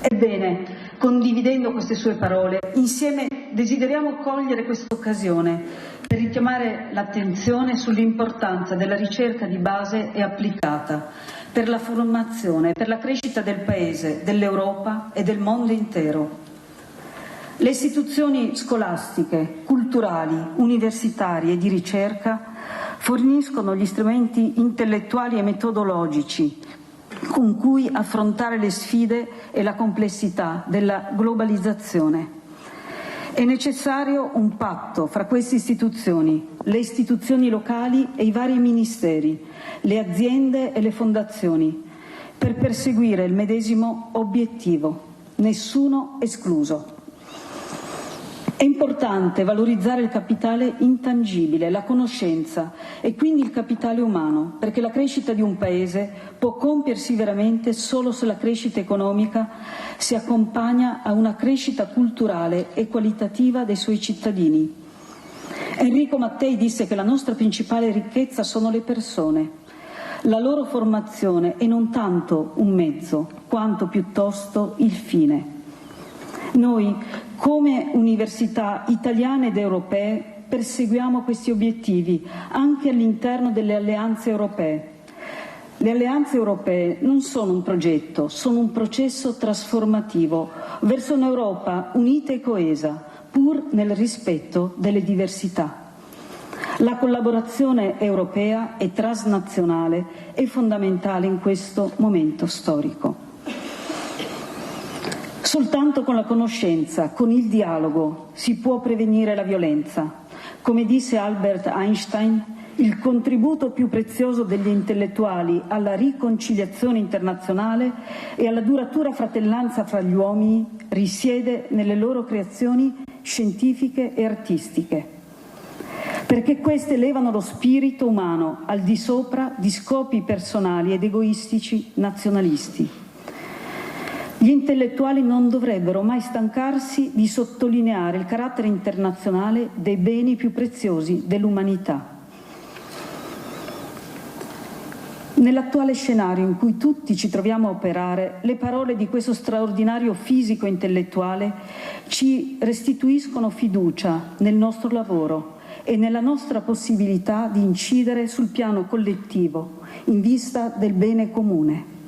Ebbene, condividendo queste sue parole, insieme desideriamo cogliere questa occasione per richiamare l'attenzione sull'importanza della ricerca di base e applicata per la formazione, per la crescita del Paese, dell'Europa e del mondo intero. Le istituzioni scolastiche, culturali, universitarie e di ricerca forniscono gli strumenti intellettuali e metodologici con cui affrontare le sfide e la complessità della globalizzazione. È necessario un patto fra queste istituzioni, le istituzioni locali e i vari ministeri, le aziende e le fondazioni, per perseguire il medesimo obiettivo, nessuno escluso. È importante valorizzare il capitale intangibile, la conoscenza e quindi il capitale umano, perché la crescita di un Paese può compiersi veramente solo se la crescita economica si accompagna a una crescita culturale e qualitativa dei suoi cittadini. Enrico Mattei disse che la nostra principale ricchezza sono le persone, la loro formazione è non tanto un mezzo, quanto piuttosto il fine. Noi, come università italiane ed europee, perseguiamo questi obiettivi anche all'interno delle alleanze europee. Le alleanze europee non sono un progetto, sono un processo trasformativo verso un'Europa unita e coesa, pur nel rispetto delle diversità. La collaborazione europea e transnazionale è fondamentale in questo momento storico. Soltanto con la conoscenza, con il dialogo, si può prevenire la violenza. Come disse Albert Einstein, il contributo più prezioso degli intellettuali alla riconciliazione internazionale e alla duratura fratellanza fra gli uomini risiede nelle loro creazioni scientifiche e artistiche, perché queste elevano lo spirito umano al di sopra di scopi personali ed egoistici nazionalisti. Gli intellettuali non dovrebbero mai stancarsi di sottolineare il carattere internazionale dei beni più preziosi dell'umanità. Nell'attuale scenario in cui tutti ci troviamo a operare, le parole di questo straordinario fisico intellettuale ci restituiscono fiducia nel nostro lavoro e nella nostra possibilità di incidere sul piano collettivo in vista del bene comune.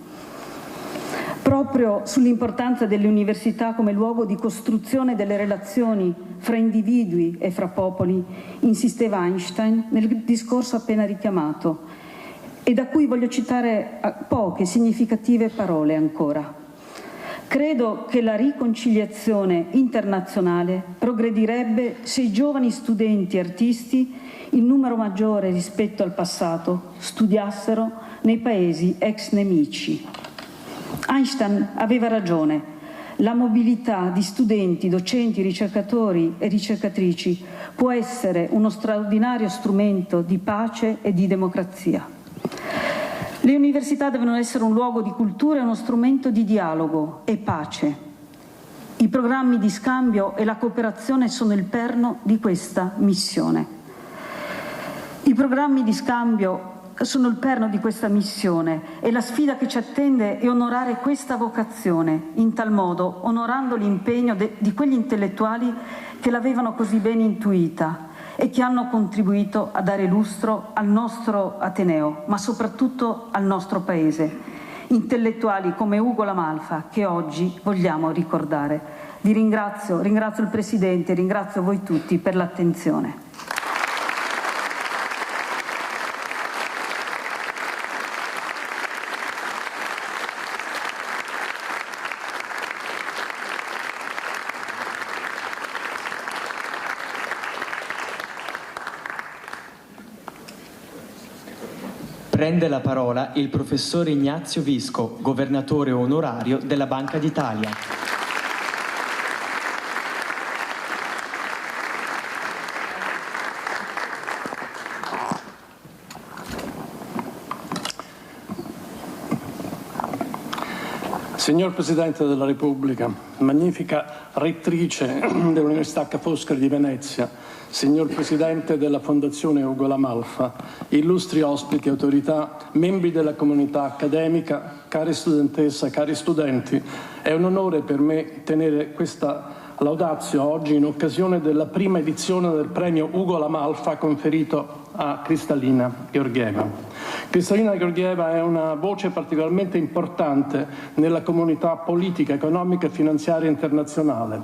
Proprio sull'importanza delle università come luogo di costruzione delle relazioni fra individui e fra popoli insisteva Einstein nel discorso appena richiamato e da cui voglio citare poche significative parole ancora. Credo che la riconciliazione internazionale progredirebbe se i giovani studenti e artisti, in numero maggiore rispetto al passato, studiassero nei paesi ex nemici. Einstein aveva ragione. La mobilità di studenti, docenti, ricercatori e ricercatrici può essere uno straordinario strumento di pace e di democrazia. Le università devono essere un luogo di cultura e uno strumento di dialogo e pace. I programmi di scambio e la cooperazione sono il perno di questa missione. I programmi di scambio sono il perno di questa missione e la sfida che ci attende è onorare questa vocazione, in tal modo onorando l'impegno di quegli intellettuali che l'avevano così bene intuita e che hanno contribuito a dare lustro al nostro Ateneo, ma soprattutto al nostro Paese. Intellettuali come Ugo La Malfa che oggi vogliamo ricordare. Vi ringrazio il Presidente, ringrazio voi tutti per l'attenzione. Prende la parola il professor Ignazio Visco, governatore onorario della Banca d'Italia. Signor Presidente della Repubblica, magnifica rettrice dell'Università Ca' Foscari di Venezia, signor Presidente della Fondazione Ugo La Malfa, illustri ospiti, autorità, membri della comunità accademica, care studentesse, cari studenti, è un onore per me tenere questa laudatio oggi in occasione della prima edizione del premio Ugo La Malfa conferito a Kristalina Georgieva. Kristalina Georgieva è una voce particolarmente importante nella comunità politica, economica e finanziaria internazionale.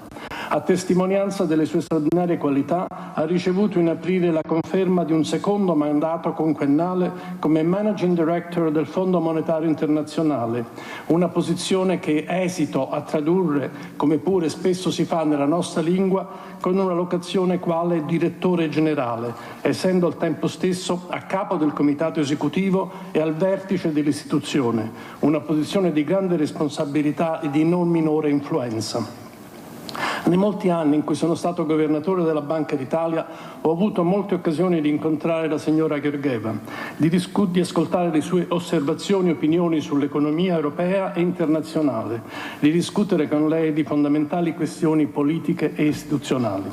A testimonianza delle sue straordinarie qualità, ha ricevuto in aprile la conferma di un secondo mandato quinquennale come Managing Director del Fondo Monetario Internazionale, una posizione che esito a tradurre, come pure spesso si fa nella nostra lingua, con una locazione quale direttore generale, essendo al tempo stesso a capo del comitato esecutivo e al vertice dell'istituzione, una posizione di grande responsabilità e di non minore influenza. Nei molti anni in cui sono stato governatore della Banca d'Italia ho avuto molte occasioni di incontrare la signora Georgieva, di ascoltare le sue osservazioni e opinioni sull'economia europea e internazionale, di discutere con lei di fondamentali questioni politiche e istituzionali.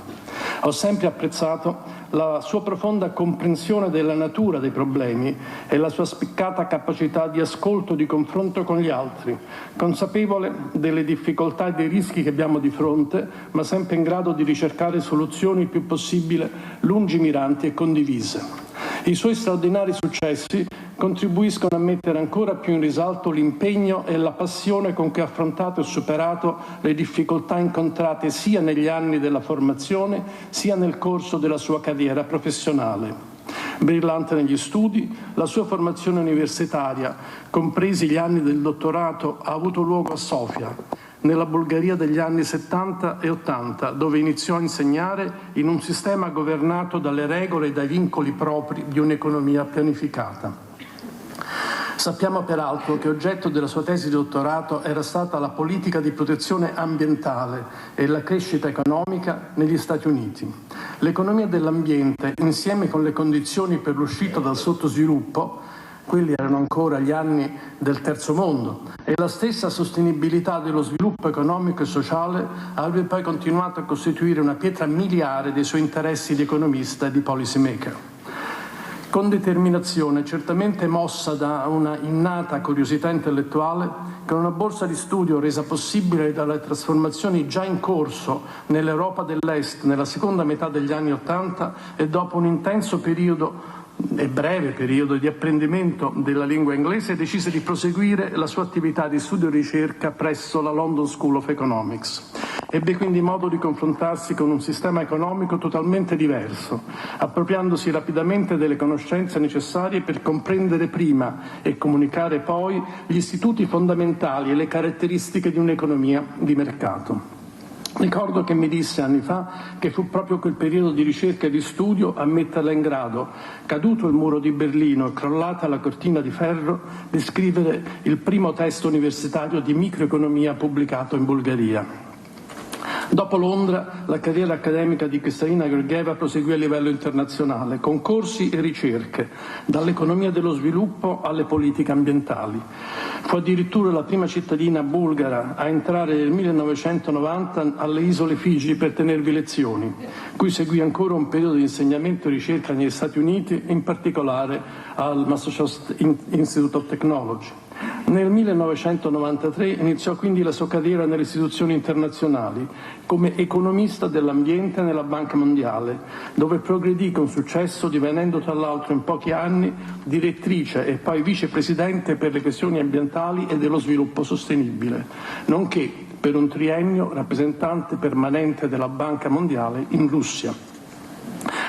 Ho sempre apprezzato la sua profonda comprensione della natura dei problemi e la sua spiccata capacità di ascolto e di confronto con gli altri, consapevole delle difficoltà e dei rischi che abbiamo di fronte, ma sempre in grado di ricercare soluzioni il più possibile lungimiranti e condivise. I suoi straordinari successi contribuiscono a mettere ancora più in risalto l'impegno e la passione con cui ha affrontato e superato le difficoltà incontrate sia negli anni della formazione sia nel corso della sua carriera professionale. Brillante negli studi, la sua formazione universitaria, compresi gli anni del dottorato, ha avuto luogo a Sofia, nella Bulgaria degli anni 70 e 80, dove iniziò a insegnare in un sistema governato dalle regole e dai vincoli propri di un'economia pianificata. Sappiamo peraltro che oggetto della sua tesi di dottorato era stata la politica di protezione ambientale e la crescita economica negli Stati Uniti. L'economia dell'ambiente, insieme con le condizioni per l'uscita dal sottosviluppo, quelli erano ancora gli anni del terzo mondo, e la stessa sostenibilità dello sviluppo economico e sociale avrebbe poi continuato a costituire una pietra miliare dei suoi interessi di economista e di policy maker. Con determinazione, certamente mossa da una innata curiosità intellettuale, con una borsa di studio resa possibile dalle trasformazioni già in corso nell'Europa dell'Est nella seconda metà degli anni '80 e dopo un intenso periodo e breve periodo di apprendimento della lingua inglese, decise di proseguire la sua attività di studio e ricerca presso la London School of Economics. Ebbe quindi modo di confrontarsi con un sistema economico totalmente diverso, appropriandosi rapidamente delle conoscenze necessarie per comprendere prima e comunicare poi gli istituti fondamentali e le caratteristiche di un'economia di mercato. Ricordo che mi disse anni fa che fu proprio quel periodo di ricerca e di studio a metterla in grado, caduto il muro di Berlino e crollata la cortina di ferro, di scrivere il primo testo universitario di microeconomia pubblicato in Bulgaria. Dopo Londra, la carriera accademica di Kristalina Georgieva proseguì a livello internazionale, con corsi e ricerche, dall'economia dello sviluppo alle politiche ambientali. Fu addirittura la prima cittadina bulgara a entrare nel 1990 alle isole Figi per tenervi lezioni, cui seguì ancora un periodo di insegnamento e ricerca negli Stati Uniti, in particolare al Massachusetts Institute of Technology. Nel 1993 iniziò quindi la sua carriera nelle istituzioni internazionali come economista dell'ambiente nella Banca Mondiale, dove progredì con successo, divenendo tra l'altro in pochi anni direttrice e poi vicepresidente per le questioni ambientali e dello sviluppo sostenibile, nonché per un triennio rappresentante permanente della Banca Mondiale in Russia.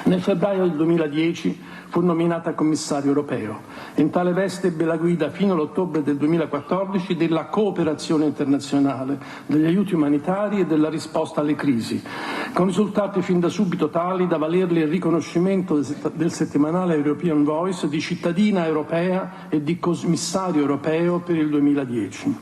Nel febbraio del 2010 fu nominata commissario europeo. In tale veste ebbe la guida fino all'ottobre del 2014 della cooperazione internazionale, degli aiuti umanitari e della risposta alle crisi, con risultati fin da subito tali da valerle il riconoscimento del settimanale European Voice di cittadina europea e di commissario europeo per il 2010.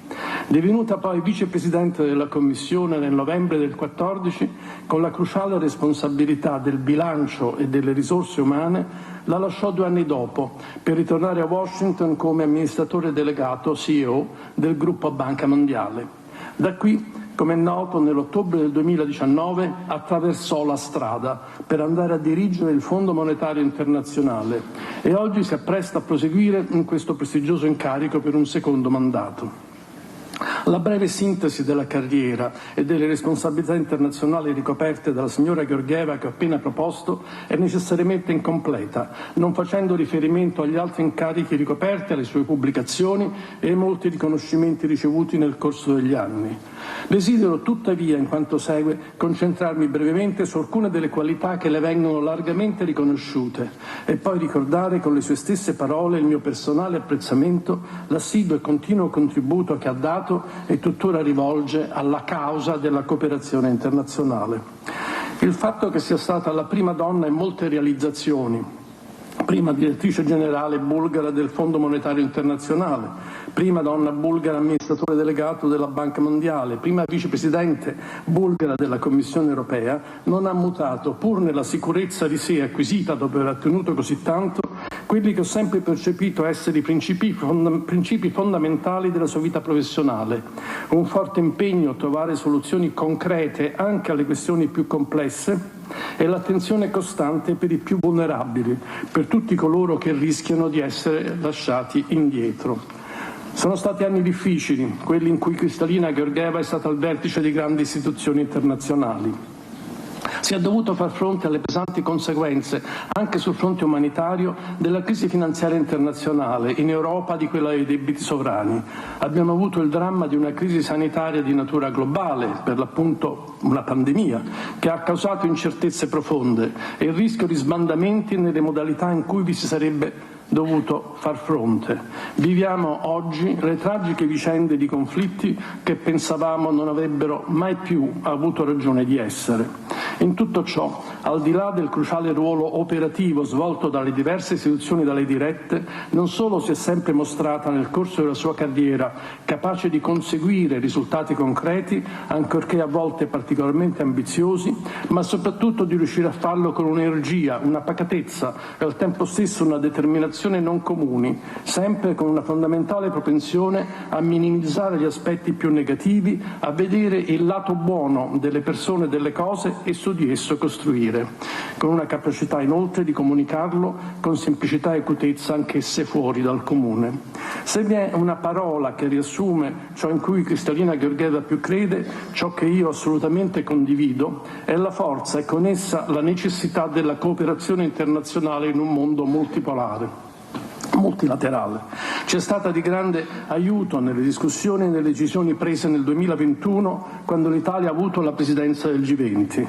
Divenuta poi vicepresidente della Commissione nel novembre del 2014, con la cruciale responsabilità del bilancio e delle risorse umane, la lasciò 2 anni dopo per ritornare a Washington come amministratore delegato CEO del gruppo Banca Mondiale. Da qui, come è noto, nell'ottobre del 2019 attraversò la strada per andare a dirigere il Fondo Monetario Internazionale e oggi si appresta a proseguire in questo prestigioso incarico per un secondo mandato. La breve sintesi della carriera e delle responsabilità internazionali ricoperte dalla signora Georgieva che ho appena proposto è necessariamente incompleta, non facendo riferimento agli altri incarichi ricoperti, alle sue pubblicazioni e ai molti riconoscimenti ricevuti nel corso degli anni. Desidero tuttavia, in quanto segue, concentrarmi brevemente su alcune delle qualità che le vengono largamente riconosciute e poi ricordare con le sue stesse parole il mio personale apprezzamento, l'assiduo e continuo contributo che ha dato e tuttora rivolge alla causa della cooperazione internazionale. Il fatto che sia stata la prima donna in molte realizzazioni, prima direttrice generale bulgara del Fondo Monetario Internazionale, prima donna bulgara amministratore delegato della Banca Mondiale, prima vicepresidente bulgara della Commissione Europea, non ha mutato, pur nella sicurezza di sé acquisita dopo aver ottenuto così tanto, quelli che ho sempre percepito essere i principi fondamentali della sua vita professionale, un forte impegno a trovare soluzioni concrete anche alle questioni più complesse e l'attenzione costante per i più vulnerabili, per tutti coloro che rischiano di essere lasciati indietro. Sono stati anni difficili, quelli in cui Kristalina Georgieva è stata al vertice di grandi istituzioni internazionali. Si è dovuto far fronte alle pesanti conseguenze, anche sul fronte umanitario, della crisi finanziaria internazionale, in Europa di quella dei debiti sovrani. Abbiamo avuto il dramma di una crisi sanitaria di natura globale, per l'appunto una pandemia, che ha causato incertezze profonde e il rischio di sbandamenti nelle modalità in cui vi si sarebbe dovuto far fronte. Viviamo oggi le tragiche vicende di conflitti che pensavamo non avrebbero mai più avuto ragione di essere. In tutto ciò, al di là del cruciale ruolo operativo svolto dalle diverse istituzioni da lei dirette, non solo si è sempre mostrata nel corso della sua carriera capace di conseguire risultati concreti, ancorché a volte particolarmente ambiziosi, ma soprattutto di riuscire a farlo con un'energia, una pacatezza e al tempo stesso una determinazione non comuni, sempre con una fondamentale propensione a minimizzare gli aspetti più negativi, a vedere il lato buono delle persone e delle cose e su di esso costruire, con una capacità inoltre di comunicarlo con semplicità e acutezza anch'esse fuori dal comune. Se vi è una parola che riassume ciò in cui Kristalina Georgieva più crede, ciò che io assolutamente condivido, è la forza e con essa la necessità della cooperazione internazionale in un mondo multipolare, multilaterale. Ci è stata di grande aiuto nelle discussioni e nelle decisioni prese nel 2021, quando l'Italia ha avuto la presidenza del G20.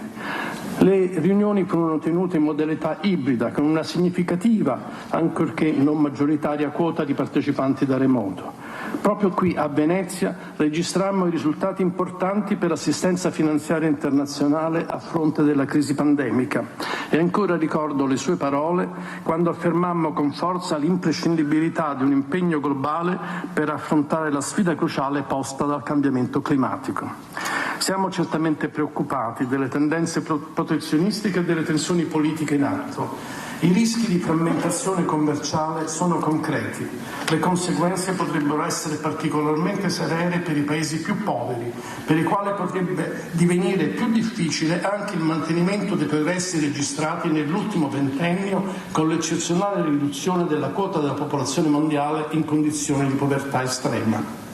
Le riunioni furono tenute in modalità ibrida, con una significativa, ancorché non maggioritaria, quota di partecipanti da remoto. Proprio qui a Venezia registrammo i risultati importanti per l'assistenza finanziaria internazionale a fronte della crisi pandemica e ancora ricordo le sue parole quando affermammo con forza l'imprescindibilità di un impegno globale per affrontare la sfida cruciale posta dal cambiamento climatico. Siamo certamente preoccupati delle tendenze protezionistiche e delle tensioni politiche in atto. I rischi di frammentazione commerciale sono concreti. Le conseguenze potrebbero essere particolarmente severe per i paesi più poveri, per i quali potrebbe divenire più difficile anche il mantenimento dei progressi registrati nell'ultimo ventennio, con l'eccezionale riduzione della quota della popolazione mondiale in condizioni di povertà estrema.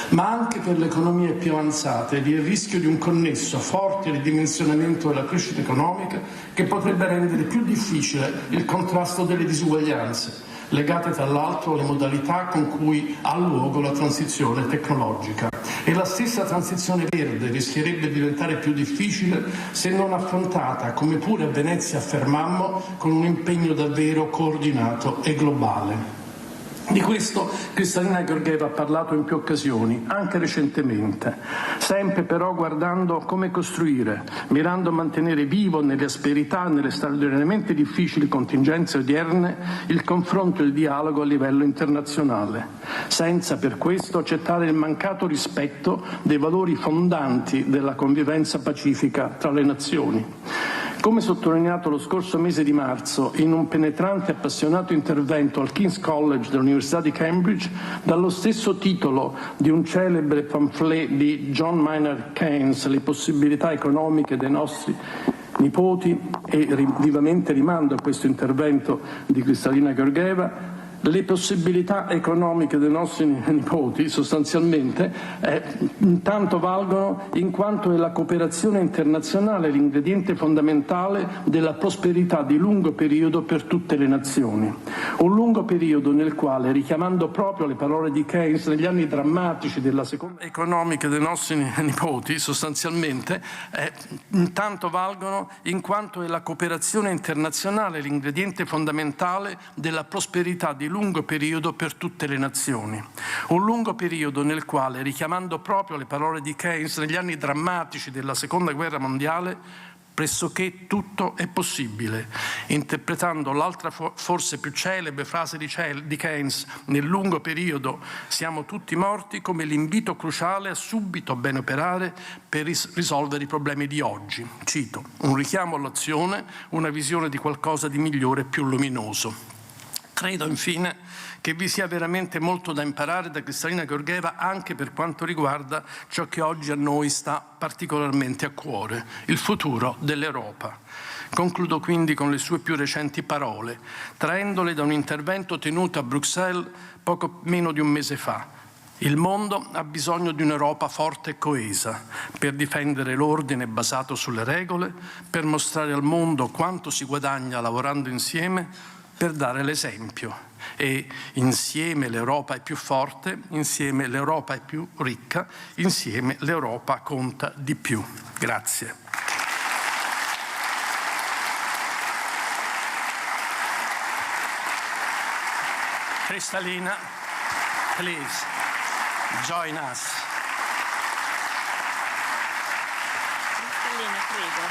Ma anche per le economie più avanzate vi è il rischio di un connesso forte ridimensionamento della crescita economica che potrebbe rendere più difficile il contrasto delle disuguaglianze, legate tra l'altro alle modalità con cui ha luogo la transizione tecnologica. E la stessa transizione verde rischierebbe di diventare più difficile se non affrontata, come pure a Venezia affermammo, con un impegno davvero coordinato e globale. Di questo Kristalina Georgieva ha parlato in più occasioni, anche recentemente, sempre però guardando come costruire, mirando a mantenere vivo nelle asperità e nelle straordinariamente difficili contingenze odierne il confronto e il dialogo a livello internazionale, senza per questo accettare il mancato rispetto dei valori fondanti della convivenza pacifica tra le nazioni. Come sottolineato lo scorso mese di marzo in un penetrante e appassionato intervento al King's College dell'Università di Cambridge, dallo stesso titolo di un celebre pamphlet di John Maynard Keynes, Le possibilità economiche dei nostri nipoti, e vivamente rimando a questo intervento di Kristalina Georgieva, le possibilità economiche dei nostri nipoti sostanzialmente intanto valgono in quanto è la cooperazione internazionale l'ingrediente fondamentale della prosperità di lungo periodo per tutte le nazioni. Un lungo periodo nel quale, richiamando proprio le parole di Keynes, negli anni drammatici della seconda economica dei nostri nipoti sostanzialmente intanto valgono in quanto è la cooperazione internazionale l'ingrediente fondamentale della prosperità di lungo periodo per tutte le nazioni. Un lungo periodo nel quale, richiamando proprio le parole di Keynes negli anni drammatici della Seconda Guerra Mondiale, pressoché tutto è possibile, interpretando l'altra forse più celebre frase di Keynes, nel lungo periodo siamo tutti morti, come l'invito cruciale a subito ben operare per risolvere i problemi di oggi. Cito: un richiamo all'azione, una visione di qualcosa di migliore e più luminoso. Credo infine che vi sia veramente molto da imparare da Kristalina Georgieva anche per quanto riguarda ciò che oggi a noi sta particolarmente a cuore, il futuro dell'Europa. Concludo quindi con le sue più recenti parole, traendole da un intervento tenuto a Bruxelles poco meno di un mese fa. Il mondo ha bisogno di un'Europa forte e coesa per difendere l'ordine basato sulle regole, per mostrare al mondo quanto si guadagna lavorando insieme, per dare l'esempio. E insieme l'Europa è più forte, insieme l'Europa è più ricca, insieme l'Europa conta di più. Grazie. Kristalina, please join us. Kristalina, prego,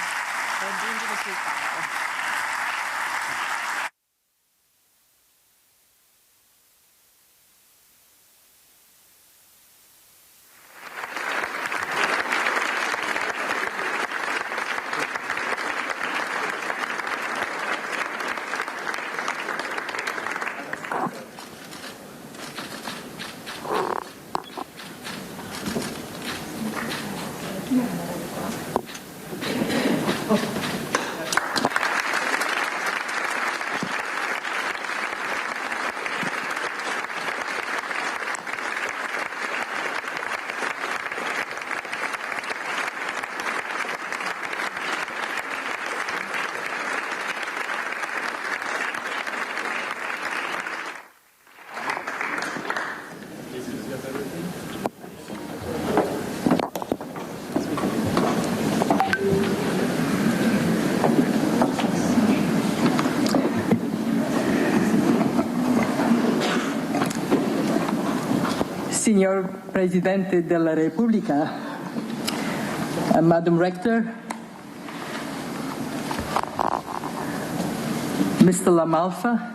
raggiungere sul palco. Signor Presidente della Repubblica, Madam Rector, Mr. Lamalfa,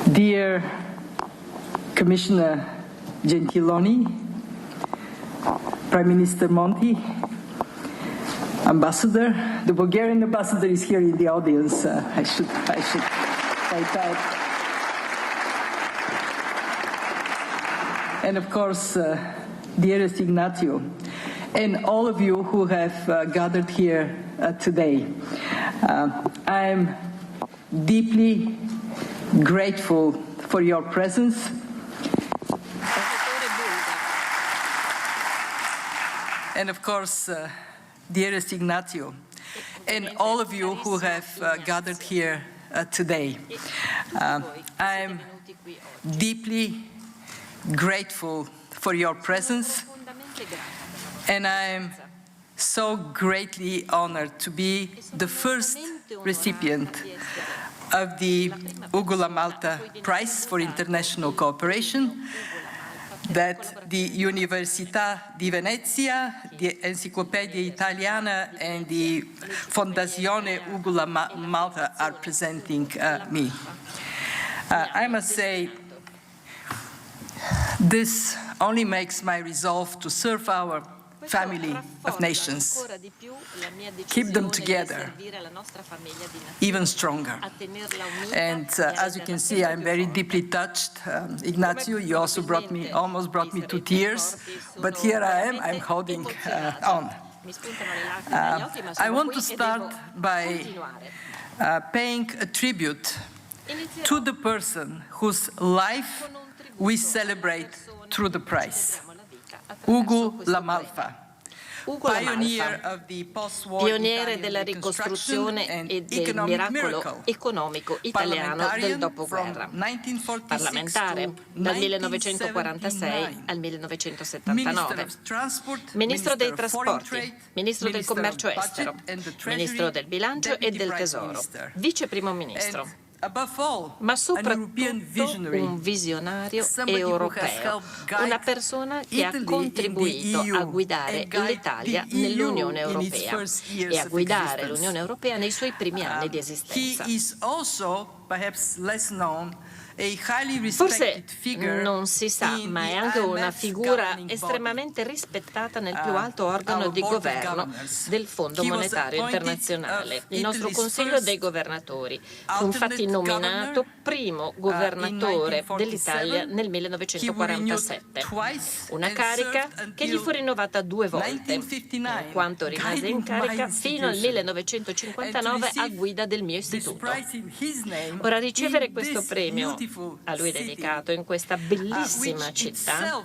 dear Commissioner Gentiloni, Prime Minister Monti, Ambassador, the Bulgarian ambassador is here in the audience. I should say that. And of course, dearest Ignazio, and all of you who have gathered here today. I am deeply grateful for your presence. And of course, dearest Ignazio, and all of you who have gathered here today. I am deeply grateful for your presence, and I am so greatly honored to be the first recipient of the Ugo La Malfa Prize for International Cooperation that the Università di Venezia, the Enciclopedia Italiana, and the Fondazione Ugo La Malfa are presenting me. I must say, this only makes my resolve to serve our family of nations, keep them together, even stronger. And as you can see, I'm very deeply touched. Ignazio, you also almost brought me to tears, but here I am, I'm holding on. I want to start by paying a tribute to the person whose life we celebrate through the prize. Ugo La Malfa, pioniere della ricostruzione e del miracolo economico italiano del dopoguerra, parlamentare dal 1946 al 1979, ministro dei trasporti, ministro del commercio estero, ministro del bilancio e del tesoro, vice primo ministro, ma soprattutto un visionario europeo, una persona che ha contribuito a guidare l'Italia nell'Unione Europea e a guidare l'Unione Europea nei suoi primi anni di esistenza. Forse non si sa, ma è anche una figura estremamente rispettata nel più alto organo di governo del Fondo Monetario Internazionale, il nostro Consiglio dei Governatori. Fu infatti nominato primo governatore dell'Italia nel 1947, una carica che gli fu rinnovata 2 volte, in quanto rimase in carica fino al 1959 a guida del mio istituto. Ora, ricevere questo premio a lui dedicato in questa bellissima città,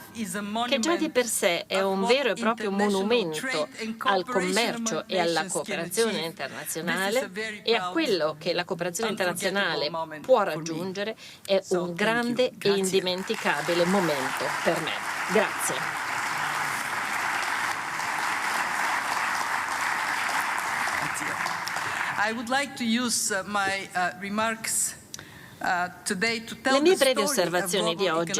che già di per sé è un vero e proprio monumento al commercio e alla cooperazione internazionale e a quello che la cooperazione internazionale può raggiungere, è un grande e indimenticabile momento per me. Grazie. I would like to use my remarks. Le mie brevi osservazioni di oggi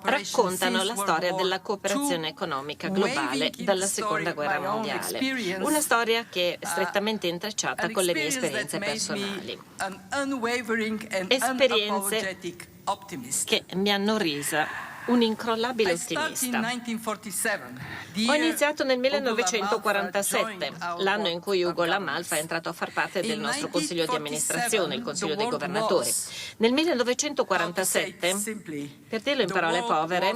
raccontano la storia della cooperazione economica globale dalla Seconda Guerra Mondiale, una storia che è strettamente intrecciata con le mie esperienze personali, esperienze che mi hanno resa un incrollabile ottimista. Ho iniziato nel 1947, l'anno in cui Ugo La Malfa è entrato a far parte del nostro Consiglio di amministrazione, il Consiglio dei Governatori. Nel 1947, per dirlo in parole povere,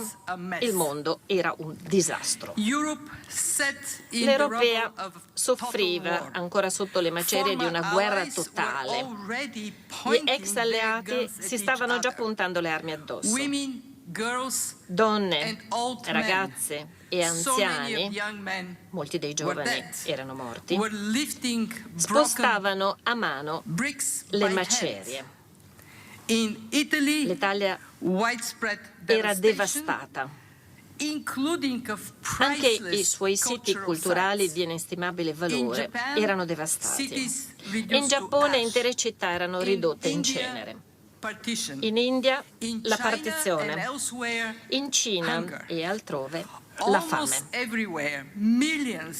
il mondo era un disastro. L'Europea soffriva ancora sotto le macerie di una guerra totale. Gli ex alleati si stavano già puntando le armi addosso. Donne, ragazze e anziani, molti dei giovani erano morti, spostavano a mano le macerie. L'Italia era devastata. Anche i suoi siti culturali di inestimabile valore erano devastati. In Giappone intere città erano ridotte in cenere. In India la partizione, in Cina e altrove la fame.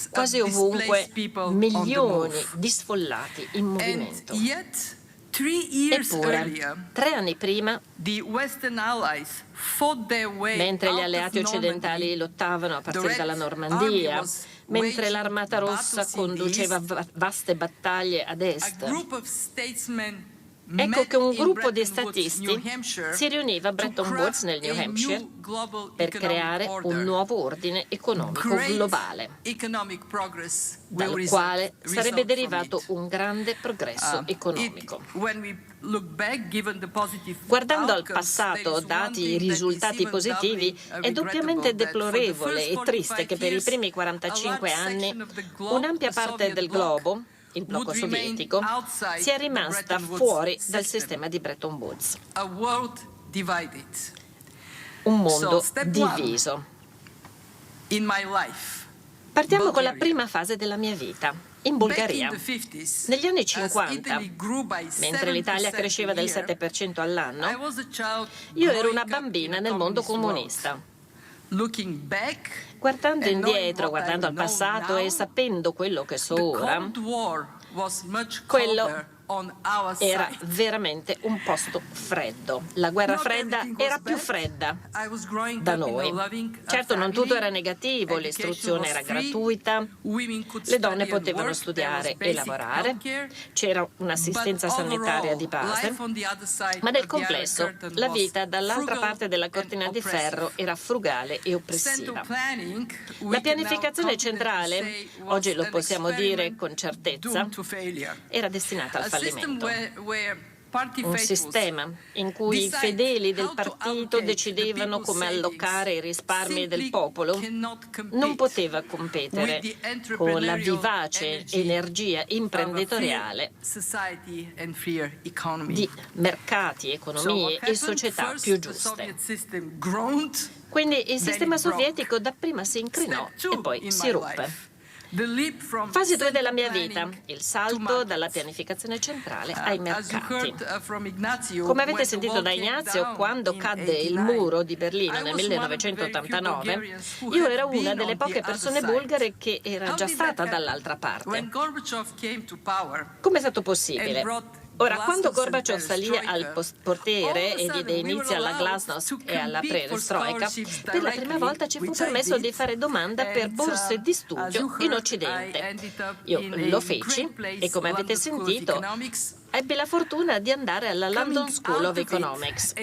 Quasi ovunque milioni di sfollati in movimento. Eppure, 3 anni prima, mentre gli alleati occidentali lottavano a partire dalla Normandia, mentre l'Armata Rossa conduceva vaste battaglie ad est, ecco che un gruppo di statisti si riuniva a Bretton Woods nel New Hampshire per creare un nuovo ordine economico globale, dal quale sarebbe derivato un grande progresso economico. Guardando al passato, dati i risultati positivi, è doppiamente deplorevole e triste che per i primi 45 anni un'ampia parte del globo, il blocco sovietico, sia rimasta fuori dal sistema di Bretton Woods. Un mondo diviso. Partiamo con la prima fase della mia vita. in Bulgaria. Negli anni 50, mentre l'Italia cresceva del 7% all'anno, io ero una bambina nel mondo comunista. Guardando indietro, guardando al passato e sapendo quello che so ora, quello era veramente un posto freddo. La guerra fredda era più fredda da noi. Certo, non tutto era negativo, l'istruzione era gratuita, le donne potevano studiare e lavorare, c'era un'assistenza sanitaria di base, ma nel complesso la vita dall'altra parte della cortina di ferro era frugale e oppressiva. La pianificazione centrale, oggi lo possiamo dire con certezza, era destinata al fallimento. Un sistema in cui i fedeli del partito decidevano come allocare i risparmi del popolo non poteva competere con la vivace energia imprenditoriale di mercati, economie e società più giuste. Quindi il sistema sovietico dapprima si incrinò e poi si ruppe. Fase 2 della mia vita, il salto dalla pianificazione centrale ai mercati. Come avete sentito da Ignazio, quando cadde il muro di Berlino nel 1989, io ero una delle poche persone bulgare che era già stata dall'altra parte. Come è stato possibile? Ora, quando Gorbaciov salì al potere e diede inizio alla glasnost e alla perestroika, per la prima volta ci fu permesso di fare domanda per borse di studio in Occidente. Io lo feci e, come avete sentito, ebbi la fortuna di andare alla London School of Economics.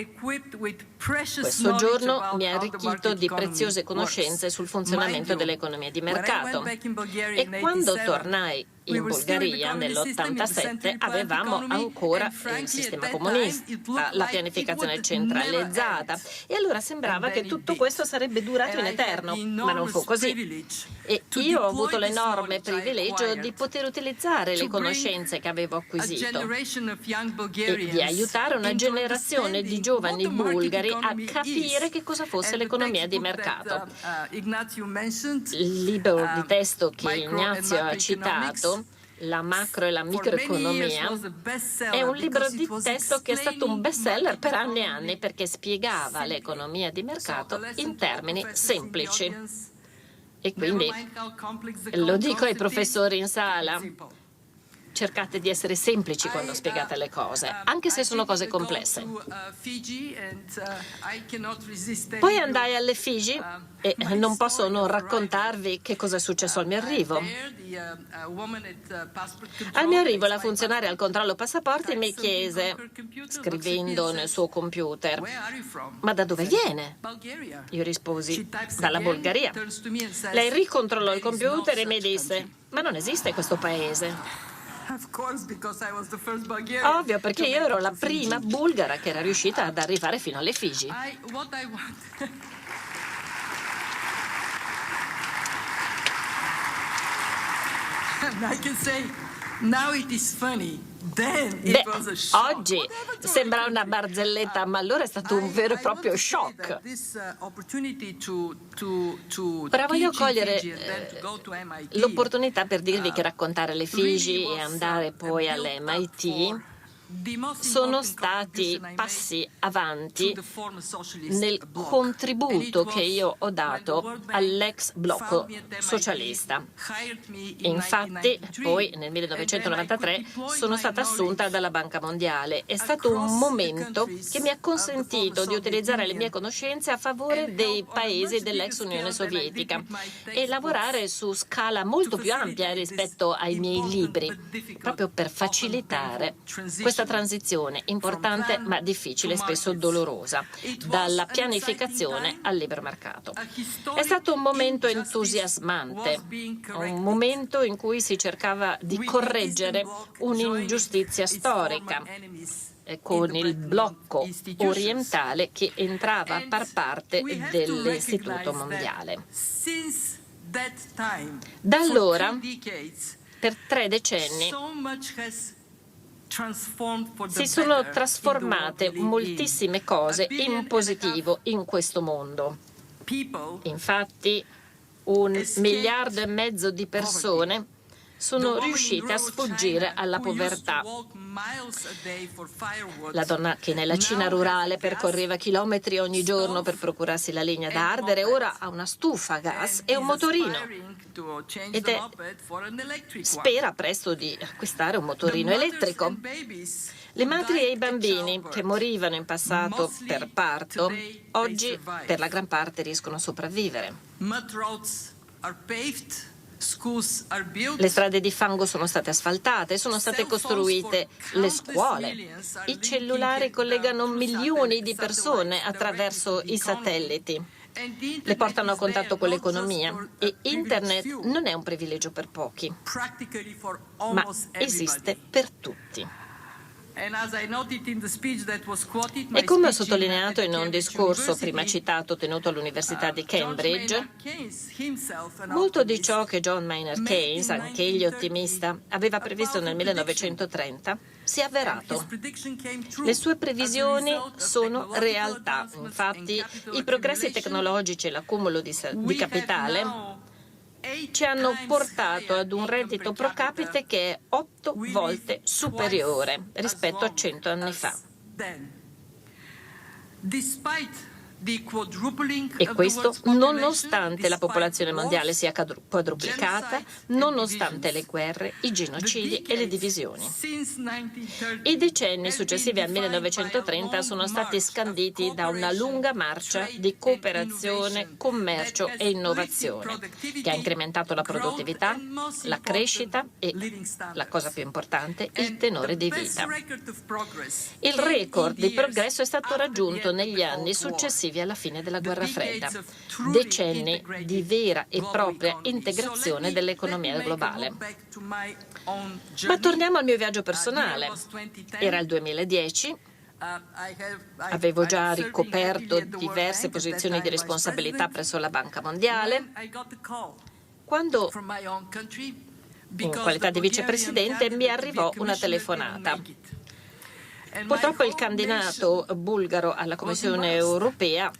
Questo giorno mi ha arricchito di preziose conoscenze sul funzionamento dell'economia di mercato. E quando tornai in Bulgaria nell'87 avevamo ancora il sistema comunista, la pianificazione centralizzata, e allora sembrava che tutto questo sarebbe durato in eterno, ma non fu così. E io ho avuto l'enorme privilegio di poter utilizzare le conoscenze che avevo acquisito e di aiutare una generazione di giovani bulgari a capire che cosa fosse l'economia di mercato. Il libro di testo che Ignazio ha citato, La macro e la microeconomia, è un libro di testo che è stato un bestseller per anni e anni perché spiegava l'economia di mercato in termini semplici. E quindi lo dico ai professori in sala: cercate di essere semplici quando spiegate le cose, anche se sono cose complesse. Poi andai alle Figi e non posso non raccontarvi che cosa è successo al mio arrivo. Al mio arrivo la funzionaria al controllo passaporti mi chiese, scrivendo nel suo computer: ma da dove viene? Io risposi: dalla Bulgaria. Lei ricontrollò il computer e mi disse: ma non esiste questo paese. Ovvio, perché io ero la prima bulgara che era riuscita ad arrivare fino alle Figi. Beh, oggi sembra una barzelletta, ma allora è stato un vero e proprio shock. Ora voglio cogliere l'opportunità per dirvi che raccontare le Figi e andare poi alle MIT sono stati passi avanti nel contributo che io ho dato all'ex blocco socialista. Infatti, poi nel 1993 sono stata assunta dalla Banca Mondiale. È stato un momento che mi ha consentito di utilizzare le mie conoscenze a favore dei paesi dell'ex Unione Sovietica e lavorare su scala molto più ampia rispetto ai miei libri, proprio per facilitare questa transizione importante ma difficile e spesso dolorosa, dalla pianificazione al libero mercato. È stato un momento entusiasmante, un momento in cui si cercava di correggere un'ingiustizia storica con il blocco orientale che entrava a far parte dell'Istituto Mondiale. Da allora, per 3 decenni, si sono trasformate moltissime cose in positivo in questo mondo. Infatti, 1,5 miliardi di persone sono riuscite a sfuggire alla povertà. La donna che nella Cina rurale percorreva chilometri ogni giorno per procurarsi la legna da ardere ora ha una stufa a gas e un motorino ed spera presto di acquistare un motorino elettrico. Le madri e i bambini che morivano in passato per parto oggi per la gran parte riescono a sopravvivere. Le strade di fango sono state asfaltate, sono state costruite le scuole. I cellulari collegano milioni di persone attraverso i satelliti. Le portano a contatto con l'economia e Internet non è un privilegio per pochi, ma esiste per tutti. E come ho sottolineato in un discorso prima citato tenuto all'Università di Cambridge, molto di ciò che John Maynard Keynes, anch'egli ottimista, aveva previsto nel 1930 si è avverato. Le sue previsioni sono realtà. Infatti, i progressi tecnologici e l'accumulo di capitale ci hanno portato ad un reddito pro capite che è 8 volte superiore rispetto a 100 anni fa. E questo nonostante la popolazione mondiale sia quadruplicata, nonostante le guerre, i genocidi e le divisioni. I decenni successivi al 1930 sono stati scanditi da una lunga marcia di cooperazione, commercio e innovazione, che ha incrementato la produttività, la crescita e, la cosa più importante, il tenore di vita. Il record di progresso è stato raggiunto negli anni successivi alla fine della Guerra Fredda, decenni di vera e propria integrazione dell'economia globale. Ma torniamo al mio viaggio personale. Era il 2010, avevo già ricoperto diverse posizioni di responsabilità presso la Banca Mondiale, quando, in qualità di vicepresidente, mi arrivò una telefonata. Purtroppo il candidato bulgaro alla Commissione europea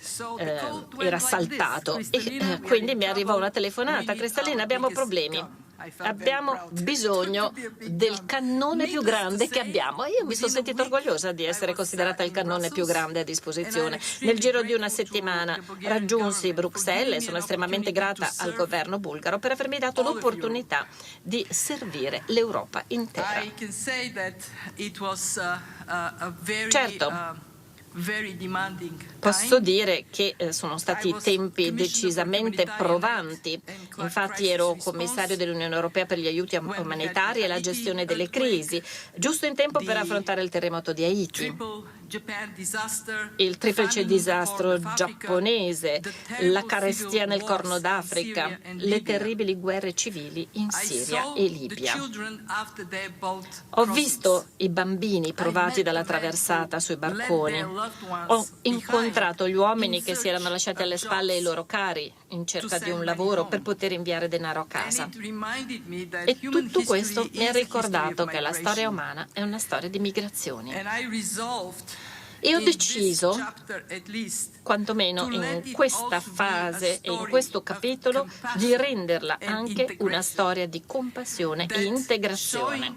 era saltato e quindi mi arrivò una telefonata. Cristallina, abbiamo problemi. Abbiamo bisogno del cannone più grande che abbiamo. E io mi sono sentita orgogliosa di essere considerata il cannone più grande a disposizione. Nel giro di una settimana raggiunsi Bruxelles e sono estremamente grata al governo bulgaro per avermi dato l'opportunità di servire l'Europa intera. Certo, posso dire che sono stati tempi decisamente provanti. Infatti ero commissario dell'Unione Europea per gli aiuti umanitari e la gestione delle crisi, giusto in tempo per affrontare il terremoto di Haiti, il triplice disastro giapponese, la carestia nel Corno d'Africa, le terribili guerre civili in Siria e Libia. Ho visto i bambini provati dalla traversata sui barconi. Ho incontrato gli uomini che si erano lasciati alle spalle i loro cari in cerca di un lavoro per poter inviare denaro a casa. E tutto questo mi ha ricordato che la storia umana è una storia di migrazioni. E ho deciso, quantomeno in questa fase e in questo capitolo, di renderla anche una storia di compassione e integrazione.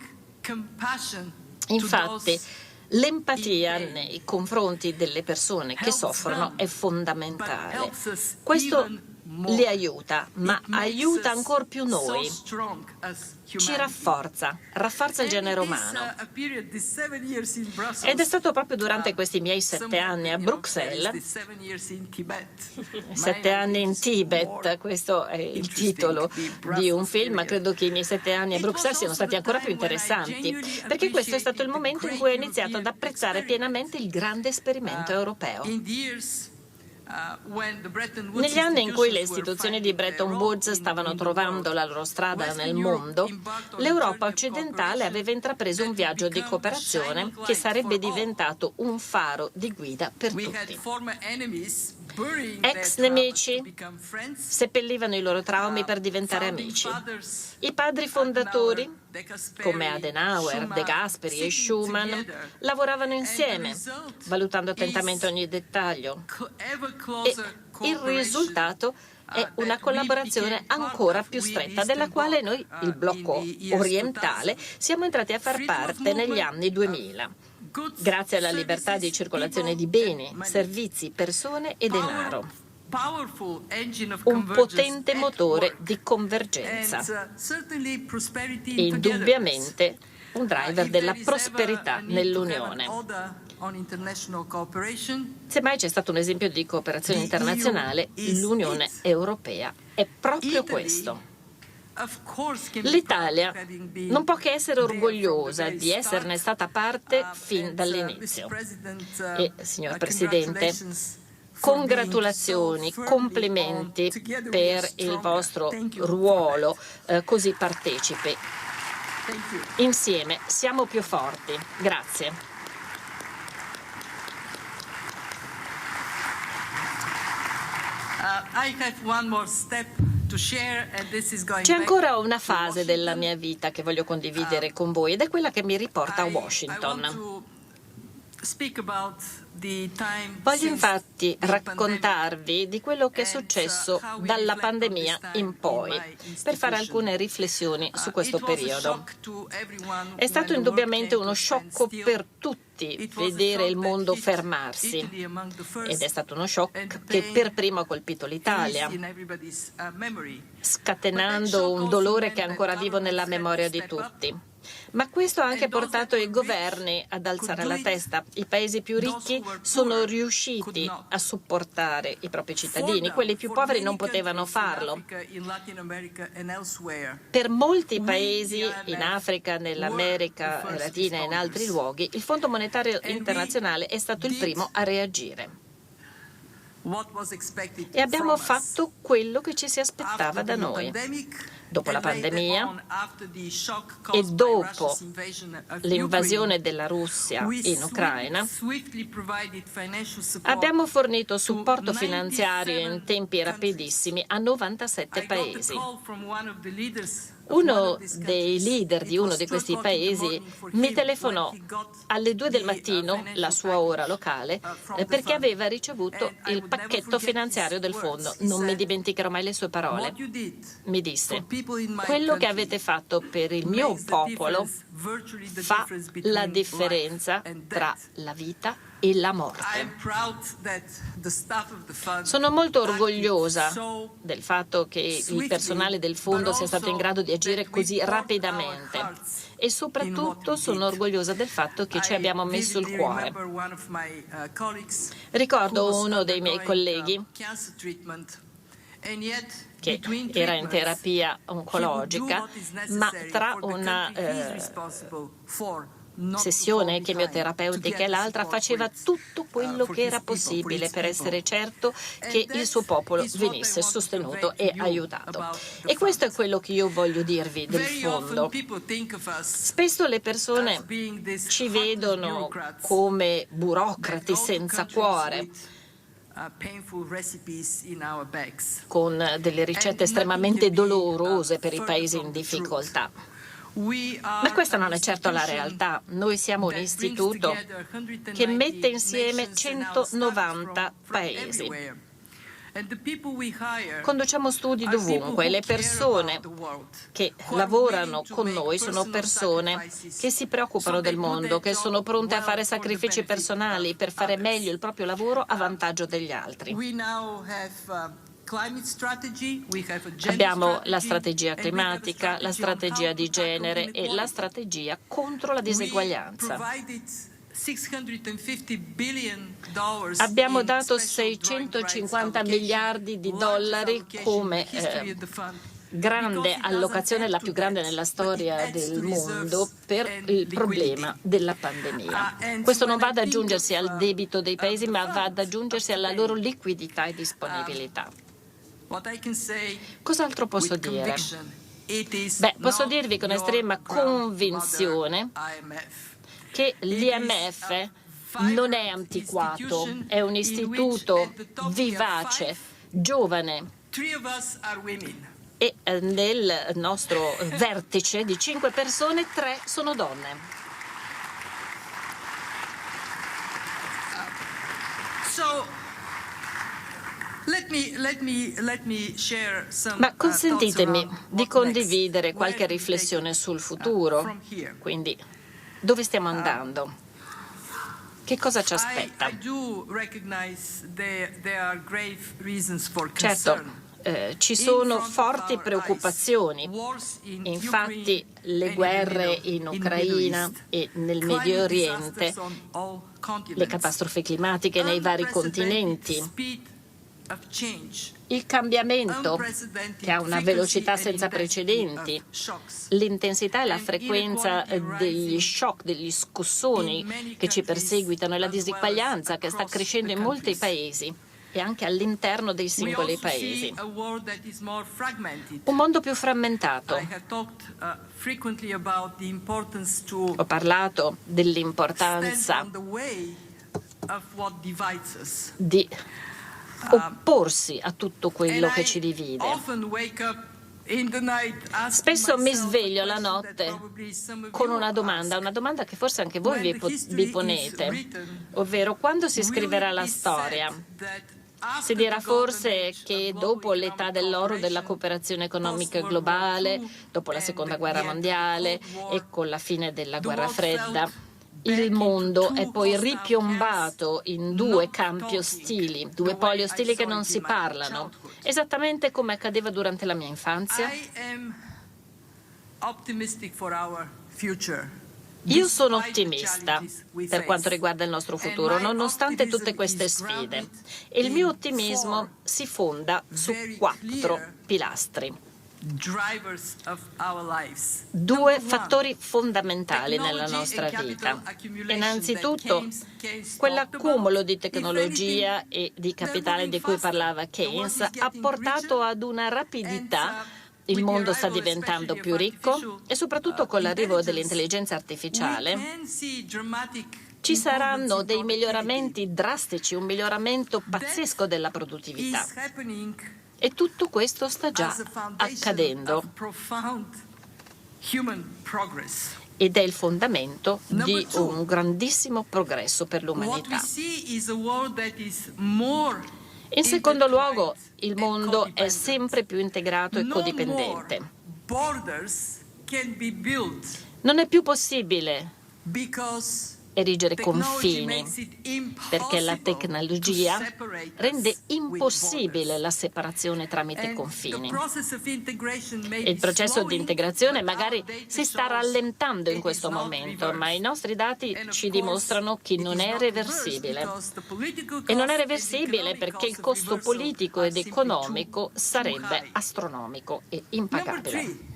Infatti, l'empatia nei confronti delle persone che soffrono è fondamentale. Questo li aiuta, ma aiuta ancor più noi. Ci rafforza il genere umano. Ed è stato proprio durante questi miei 7 anni a Bruxelles, 7 anni in Tibet, questo è il titolo di un film, ma credo che i miei 7 anni a Bruxelles siano stati ancora più interessanti, perché questo è stato il momento in cui ho iniziato ad apprezzare pienamente il grande esperimento europeo. Negli anni in cui le istituzioni di Bretton Woods stavano trovando la loro strada nel mondo, l'Europa occidentale aveva intrapreso un viaggio di cooperazione che sarebbe diventato un faro di guida per tutti. Ex nemici seppellivano i loro traumi per diventare amici. I padri fondatori, come Adenauer, De Gasperi e Schuman, lavoravano insieme, valutando attentamente ogni dettaglio. E il risultato è una collaborazione ancora più stretta, della quale noi, il blocco orientale, siamo entrati a far parte negli anni 2000, grazie alla libertà di circolazione di beni, servizi, persone e denaro. Un potente motore di convergenza, indubbiamente un driver della prosperità nell'Unione. Semmai c'è stato un esempio di cooperazione internazionale, l'Unione Europea è proprio questo. L'Italia non può che essere orgogliosa di esserne stata parte fin dall'inizio. E, signor Presidente, congratulazioni, complimenti per il vostro ruolo così partecipe. Insieme siamo più forti. Grazie. C'è ancora una fase della mia vita che voglio condividere con voi ed è quella che mi riporta a Washington. Voglio infatti raccontarvi di quello che è successo dalla pandemia in poi, per fare alcune riflessioni su questo periodo. È stato indubbiamente uno sciocco per tutti vedere il mondo fermarsi ed è stato uno shock che per primo ha colpito l'Italia, scatenando un dolore che è ancora vivo nella memoria di tutti. Ma questo ha anche portato i governi ad alzare la testa. I paesi più ricchi sono riusciti a supportare i propri cittadini, quelli più poveri non potevano farlo. Per molti paesi in Africa, nell'America Latina e in altri luoghi, il Fondo Monetario Internazionale è stato il primo a reagire. E abbiamo fatto quello che ci si aspettava da noi. Dopo la pandemia e dopo l'invasione della Russia in Ucraina, abbiamo fornito supporto finanziario in tempi rapidissimi a 97 paesi. Uno dei leader di uno di questi paesi mi telefonò alle 2 del mattino, la sua ora locale, perché aveva ricevuto il pacchetto finanziario del fondo. Non mi dimenticherò mai le sue parole. Mi disse: quello che avete fatto per il mio popolo fa la differenza tra la vita e la morte. Sono molto orgogliosa del fatto che il personale del fondo sia stato in grado di agire così rapidamente e soprattutto sono orgogliosa del fatto che ci abbiamo messo il cuore. Ricordo uno dei miei colleghi che era in terapia oncologica, ma tra una sessione chemioterapeutica e l'altra faceva tutto quello che era possibile per essere certo che il suo popolo venisse sostenuto e aiutato. E questo è quello che io voglio dirvi del fondo. Spesso le persone ci vedono come burocrati senza cuore, con delle ricette estremamente dolorose per i paesi in difficoltà. Ma questa non è certo la realtà. Noi siamo un istituto che mette insieme 190 paesi. Conduciamo studi dovunque e le persone che lavorano con noi sono persone che si preoccupano del mondo, che sono pronte a fare sacrifici personali per fare meglio il proprio lavoro a vantaggio degli altri. Abbiamo la strategia climatica, la strategia di genere e la strategia contro la diseguaglianza. Abbiamo dato 650 miliardi di dollari come grande allocazione, la più grande nella storia del mondo, per il problema della pandemia. Questo non va ad aggiungersi al debito dei paesi, ma va ad aggiungersi alla loro liquidità e disponibilità. Cos'altro posso dire? Beh, posso dirvi con estrema convinzione che l'IMF non è antiquato, è un istituto vivace, giovane. E nel nostro vertice di 5 persone, 3 sono donne. Ma consentitemi di condividere qualche riflessione sul futuro. Quindi, dove stiamo andando? Che cosa ci aspetta? Certo, ci sono forti preoccupazioni. Infatti, le guerre in Ucraina e nel Medio Oriente, le catastrofi climatiche nei vari continenti, il cambiamento che ha una velocità senza precedenti, l'intensità e la frequenza degli shock, degli scossoni che ci perseguitano e la diseguaglianza che sta crescendo in molti paesi e anche all'interno dei singoli paesi. Un mondo più frammentato. Ho parlato dell'importanza di opporsi a tutto quello che ci divide. Spesso mi sveglio la notte con una domanda che forse anche voi vi ponete, ovvero quando si scriverà la storia. Si dirà forse che dopo l'età dell'oro della cooperazione economica globale, dopo la Seconda Guerra Mondiale e con la fine della Guerra Fredda, il mondo è poi ripiombato in due campi ostili, due poli ostili che non si parlano, esattamente come accadeva durante la mia infanzia. Io sono ottimista per quanto riguarda il nostro futuro, nonostante tutte queste sfide. E il mio ottimismo si fonda su 4 pilastri. Due fattori fondamentali nella nostra vita. Innanzitutto, quell'accumulo di tecnologia e di capitale di cui parlava Keynes ha portato ad una rapidità. Il mondo sta diventando più ricco e soprattutto con l'arrivo dell'intelligenza artificiale ci saranno dei miglioramenti drastici, un miglioramento pazzesco della produttività. E tutto questo sta già accadendo ed è il fondamento di un grandissimo progresso per l'umanità. In secondo luogo, il mondo è sempre più integrato e codipendente. Non è più possibile erigere confini, perché la tecnologia rende impossibile la separazione tramite confini. Il processo di integrazione magari si sta rallentando in questo momento, ma i nostri dati ci dimostrano che non è reversibile. E non è reversibile perché il costo politico ed economico sarebbe astronomico e impagabile.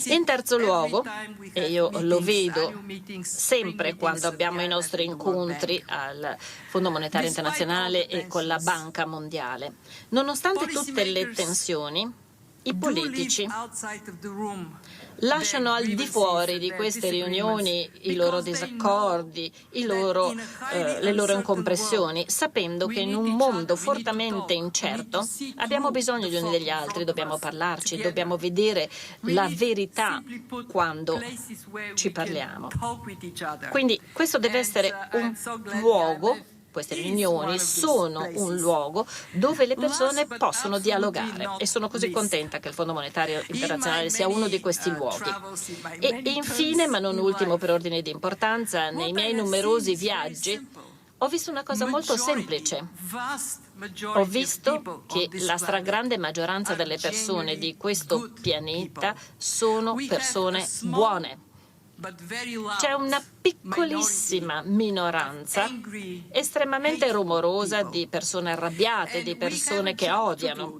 In terzo luogo, e io lo vedo sempre quando abbiamo i nostri incontri al Fondo Monetario Internazionale e con la Banca Mondiale, nonostante tutte le tensioni, i politici lasciano al di fuori di queste riunioni i loro disaccordi, le loro incompressioni, sapendo che in un mondo fortemente incerto abbiamo bisogno gli uni degli altri, dobbiamo parlarci, dobbiamo vedere la verità quando ci parliamo. Quindi questo deve essere un luogo. Queste riunioni sono un luogo dove le persone possono dialogare e sono così contenta che il Fondo Monetario Internazionale sia uno di questi luoghi. E infine, ma non ultimo per ordine di importanza, nei miei numerosi viaggi ho visto una cosa molto semplice. Ho visto che la stragrande maggioranza delle persone di questo pianeta sono persone buone. C'è una piccolissima minoranza estremamente rumorosa di persone arrabbiate, di persone che odiano.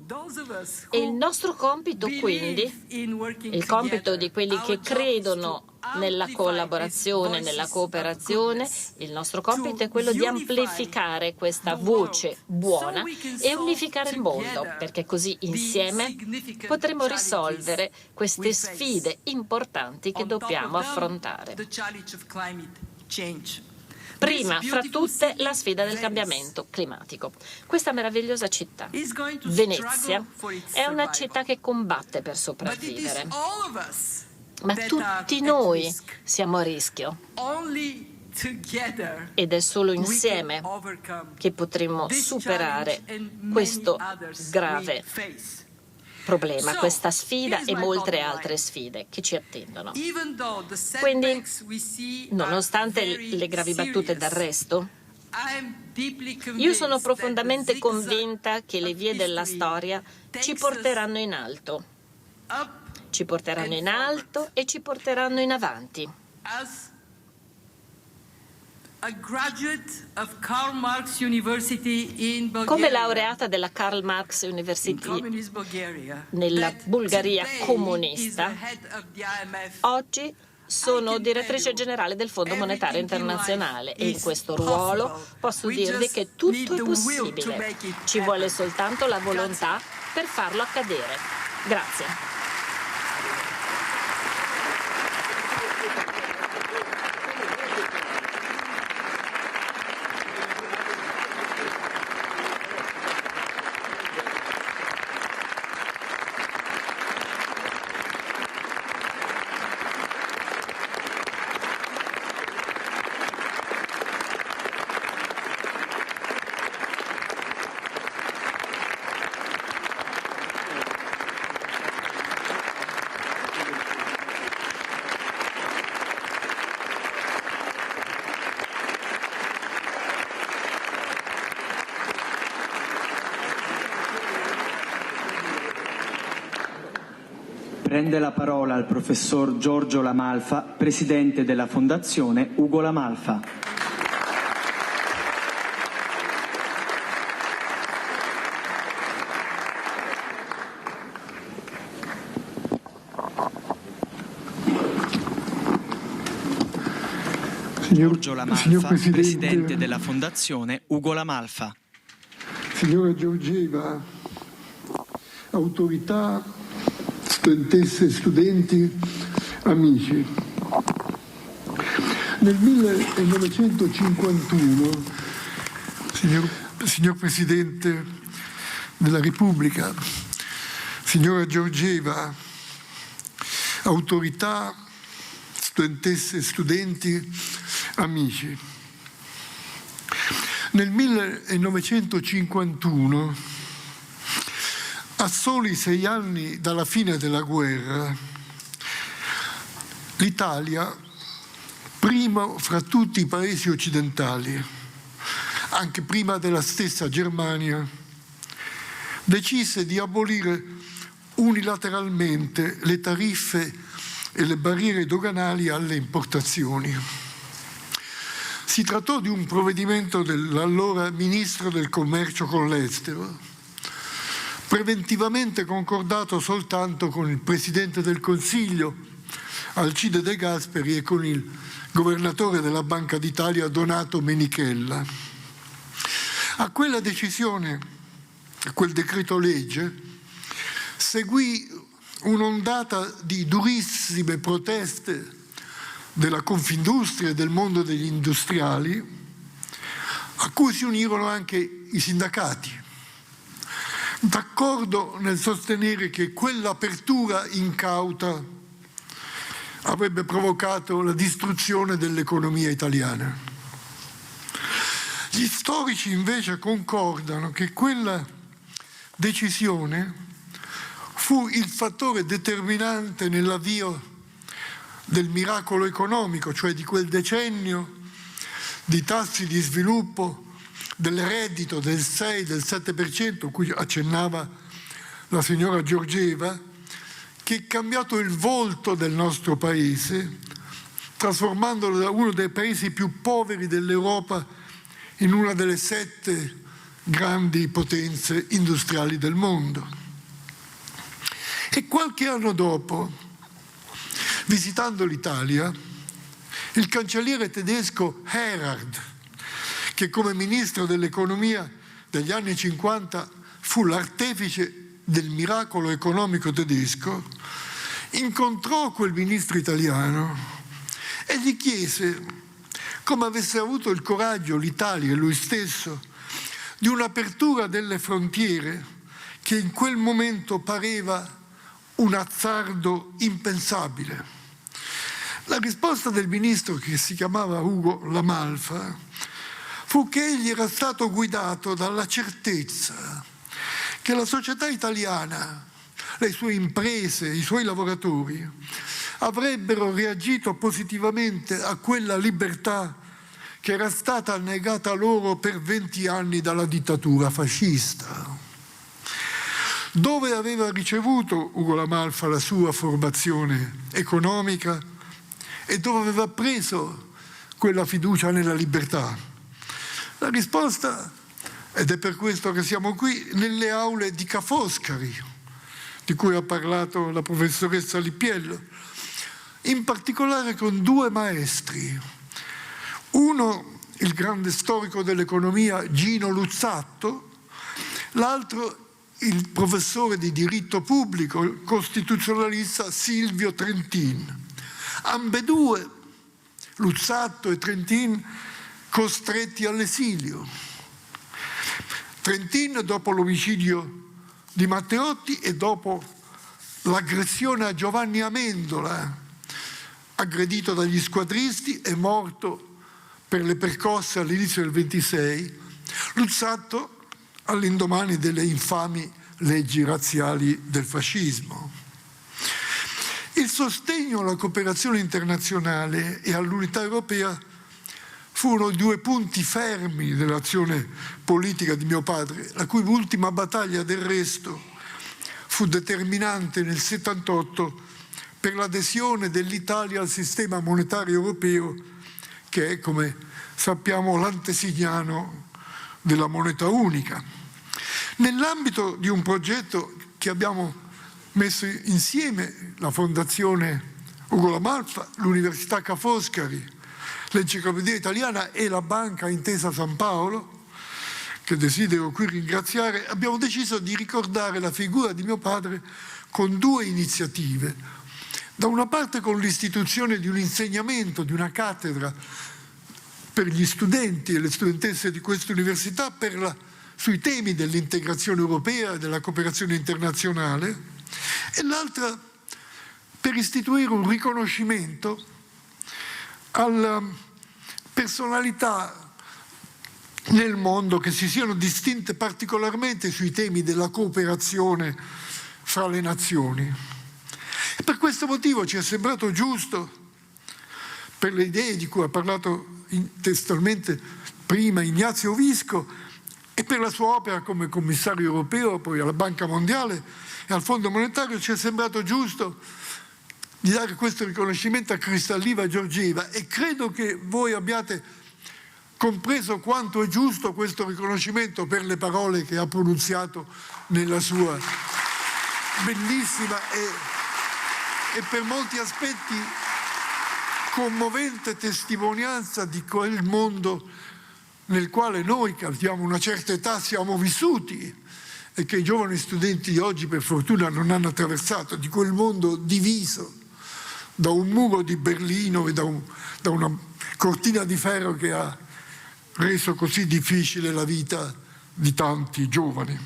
E il nostro compito quindi, il compito di quelli che credono nella collaborazione, nella cooperazione, il nostro compito è quello di amplificare questa voce buona e unificare il mondo, perché così insieme potremo risolvere queste sfide importanti che dobbiamo affrontare. Prima fra tutte la sfida del cambiamento climatico. Questa meravigliosa città, Venezia, è una città che combatte per sopravvivere. Ma tutti noi siamo a rischio. ed è solo insieme che potremo superare questo grave problema, questa sfida e molte altre sfide che ci attendono. Quindi, nonostante le gravi battute d'arresto, io sono profondamente convinta che le vie della storia ci porteranno in alto. Ci porteranno in alto e ci porteranno in avanti. Come laureata della Karl Marx University nella Bulgaria comunista, oggi sono direttrice generale del Fondo Monetario Internazionale e in questo ruolo posso dirvi che tutto è possibile. Ci vuole soltanto la volontà per farlo accadere. Grazie. Prende la parola il professor Giorgio La Malfa, presidente della Fondazione Ugo La Malfa. Giorgio La Malfa, presidente della Fondazione Ugo La Malfa. Signora Georgieva, autorità, studentesse, studenti, amici. Nel 1951, signor Presidente della Repubblica, signora Georgieva, autorità, studentesse, studenti, amici. Nel 1951, a soli 6 anni dalla fine della guerra, l'Italia, prima fra tutti i paesi occidentali, anche prima della stessa Germania, decise di abolire unilateralmente le tariffe e le barriere doganali alle importazioni. Si trattò di un provvedimento dell'allora Ministro del Commercio con l'Estero, preventivamente concordato soltanto con il Presidente del Consiglio, Alcide De Gasperi, e con il Governatore della Banca d'Italia, Donato Menichella. A quella decisione, a quel decreto legge, seguì un'ondata di durissime proteste della Confindustria e del mondo degli industriali, a cui si unirono anche i sindacati, d'accordo nel sostenere che quell'apertura incauta avrebbe provocato la distruzione dell'economia italiana. Gli storici invece concordano che quella decisione fu il fattore determinante nell'avvio del miracolo economico, cioè di quel decennio di tassi di sviluppo del reddito del 6, del 7%, a cui accennava la signora Georgieva, che ha cambiato il volto del nostro paese, trasformandolo da uno dei paesi più poveri dell'Europa in una delle 7 grandi potenze industriali del mondo. E qualche anno dopo, visitando l'Italia, il cancelliere tedesco Erhard, che come ministro dell'economia degli anni 50 fu l'artefice del miracolo economico tedesco, incontrò quel ministro italiano e gli chiese come avesse avuto il coraggio l'Italia e lui stesso di un'apertura delle frontiere che in quel momento pareva un azzardo impensabile. La risposta del ministro, che si chiamava Ugo La Malfa, fu che egli era stato guidato dalla certezza che la società italiana, le sue imprese, i suoi lavoratori, avrebbero reagito positivamente a quella libertà che era stata negata loro per 20 anni dalla dittatura fascista. Dove aveva ricevuto Ugo La Malfa la sua formazione economica e dove aveva preso quella fiducia nella libertà? La risposta, ed è per questo che siamo qui, nelle aule di Ca' Foscari, di cui ha parlato la professoressa Lippiello, in particolare con due maestri. Uno, il grande storico dell'economia Gino Luzzatto, l'altro il professore di diritto pubblico, il costituzionalista Silvio Trentin. Ambedue, Luzzatto e Trentin, costretti all'esilio. Trentin dopo l'omicidio di Matteotti e dopo l'aggressione a Giovanni Amendola, aggredito dagli squadristi e morto per le percosse all'inizio del 26, Luzzatto all'indomani delle infami leggi razziali del fascismo. Il sostegno alla cooperazione internazionale e all'unità europea furono i due punti fermi dell'azione politica di mio padre, la cui ultima battaglia del resto fu determinante nel 78 per l'adesione dell'Italia al sistema monetario europeo, che è, come sappiamo, l'antesignano della moneta unica. Nell'ambito di un progetto che abbiamo messo insieme, la Fondazione Ugo La Malfa, l'Università Ca' Foscari, l'Enciclopedia Italiana e la Banca Intesa San Paolo, che desidero qui ringraziare, abbiamo deciso di ricordare la figura di mio padre con due iniziative. Da una parte con l'istituzione di un insegnamento, di una cattedra per gli studenti e le studentesse di questa università sui temi dell'integrazione europea e della cooperazione internazionale, e l'altra per istituire un riconoscimento alla personalità nel mondo che si siano distinte particolarmente sui temi della cooperazione fra le nazioni. E per questo motivo ci è sembrato giusto, per le idee di cui ha parlato testualmente prima Ignazio Visco e per la sua opera come commissario europeo, poi alla Banca Mondiale e al Fondo Monetario, ci è sembrato giusto di dare questo riconoscimento a Kristalina Georgieva, e credo che voi abbiate compreso quanto è giusto questo riconoscimento per le parole che ha pronunziato nella sua bellissima e per molti aspetti commovente testimonianza di quel mondo nel quale noi, che abbiamo una certa età, siamo vissuti e che i giovani studenti di oggi per fortuna non hanno attraversato, di quel mondo diviso da un muro di Berlino e da una cortina di ferro che ha reso così difficile la vita di tanti giovani.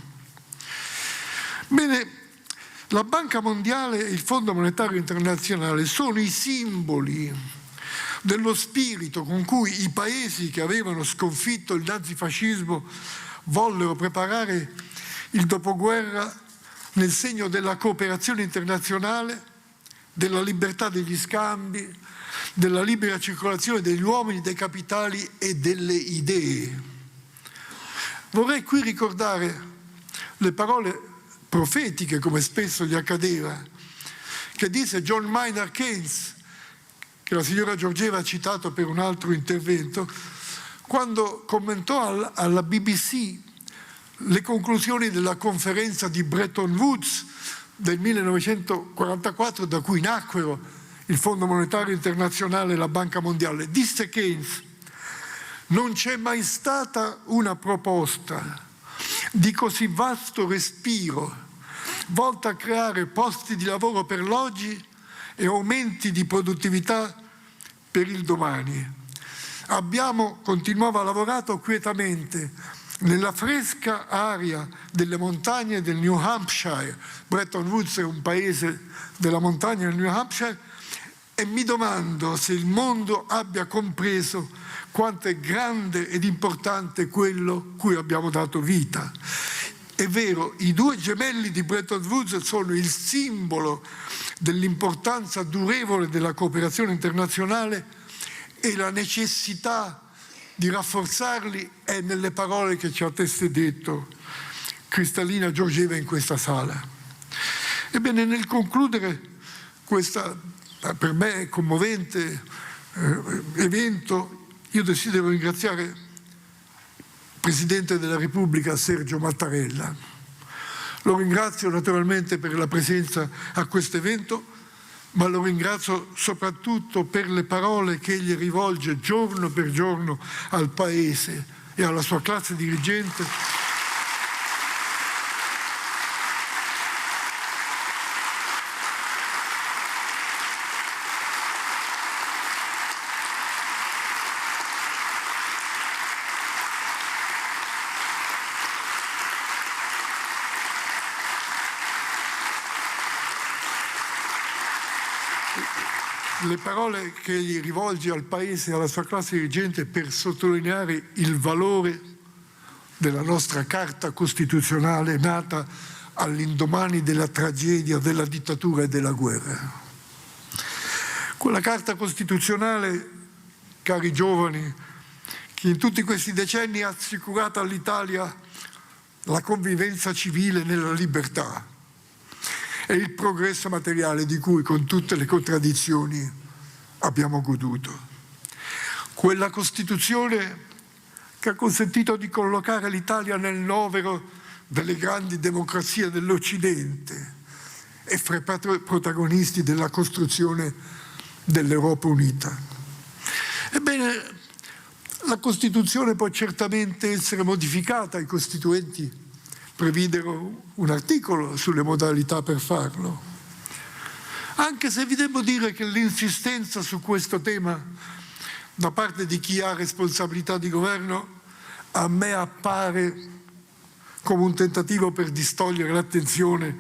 Bene, la Banca Mondiale e il Fondo Monetario Internazionale sono i simboli dello spirito con cui i paesi che avevano sconfitto il nazifascismo vollero preparare il dopoguerra nel segno della cooperazione internazionale, della libertà degli scambi, della libera circolazione degli uomini, dei capitali e delle idee. Vorrei qui ricordare le parole profetiche, come spesso gli accadeva, che disse John Maynard Keynes, che la signora Georgieva ha citato per un altro intervento, quando commentò alla BBC le conclusioni della conferenza di Bretton Woods del 1944, da cui nacquero il Fondo Monetario Internazionale e la Banca Mondiale. Disse Keynes: non c'è mai stata una proposta di così vasto respiro volta a creare posti di lavoro per l'oggi e aumenti di produttività per il domani. Abbiamo, continuava, lavorato quietamente nella fresca aria delle montagne del New Hampshire. Bretton Woods è un paese della montagna del New Hampshire, e mi domando se il mondo abbia compreso quanto è grande ed importante quello cui abbiamo dato vita. È vero, i due gemelli di Bretton Woods sono il simbolo dell'importanza durevole della cooperazione internazionale e la necessità di rafforzarli è nelle parole che ci ha testé detto Kristalina Georgieva in questa sala. Ebbene, nel concludere questa per me commovente evento, io desidero ringraziare il Presidente della Repubblica Sergio Mattarella. Lo ringrazio naturalmente per la presenza a questo evento, ma lo ringrazio soprattutto per le parole che egli rivolge giorno per giorno al Paese e alla sua classe dirigente. Le parole che egli rivolge al Paese e alla sua classe dirigente per sottolineare il valore della nostra Carta Costituzionale nata all'indomani della tragedia della dittatura e della guerra. Quella Carta Costituzionale, cari giovani, che in tutti questi decenni ha assicurato all'Italia la convivenza civile nella libertà e il progresso materiale di cui, con tutte le contraddizioni, abbiamo goduto. Quella Costituzione che ha consentito di collocare l'Italia nel novero delle grandi democrazie dell'Occidente e fra i protagonisti della costruzione dell'Europa unita. Ebbene, la Costituzione può certamente essere modificata, i costituenti previdero un articolo sulle modalità per farlo, anche se vi devo dire che l'insistenza su questo tema da parte di chi ha responsabilità di governo a me appare come un tentativo per distogliere l'attenzione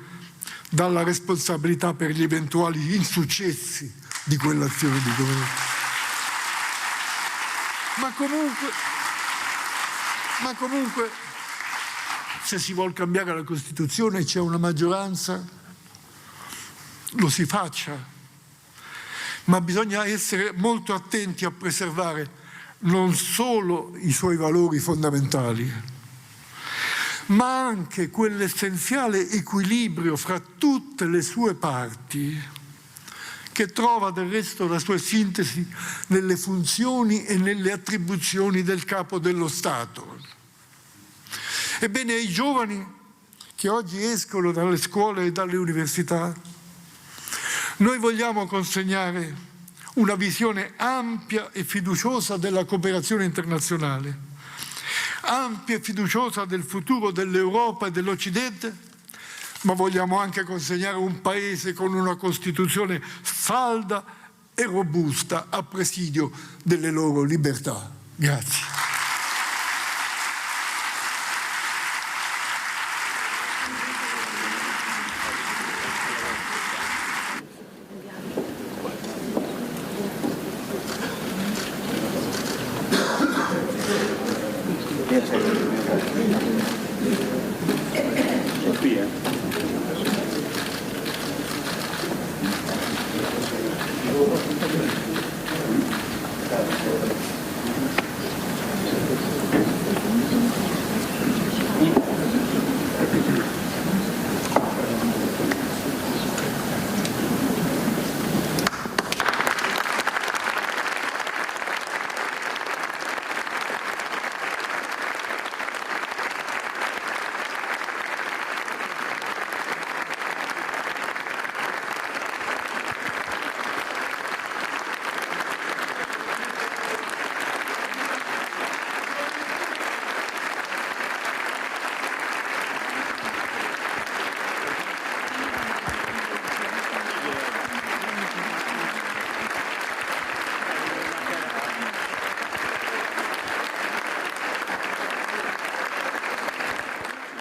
dalla responsabilità per gli eventuali insuccessi di quell'azione di governo. Ma comunque, se si vuol cambiare la Costituzione, c'è una maggioranza, lo si faccia, ma bisogna essere molto attenti a preservare non solo i suoi valori fondamentali, ma anche quell'essenziale equilibrio fra tutte le sue parti, che trova del resto la sua sintesi nelle funzioni e nelle attribuzioni del capo dello Stato. Ebbene, ai giovani che oggi escono dalle scuole e dalle università, noi vogliamo consegnare una visione ampia e fiduciosa della cooperazione internazionale, ampia e fiduciosa del futuro dell'Europa e dell'Occidente, ma vogliamo anche consegnare un Paese con una Costituzione salda e robusta a presidio delle loro libertà. Grazie.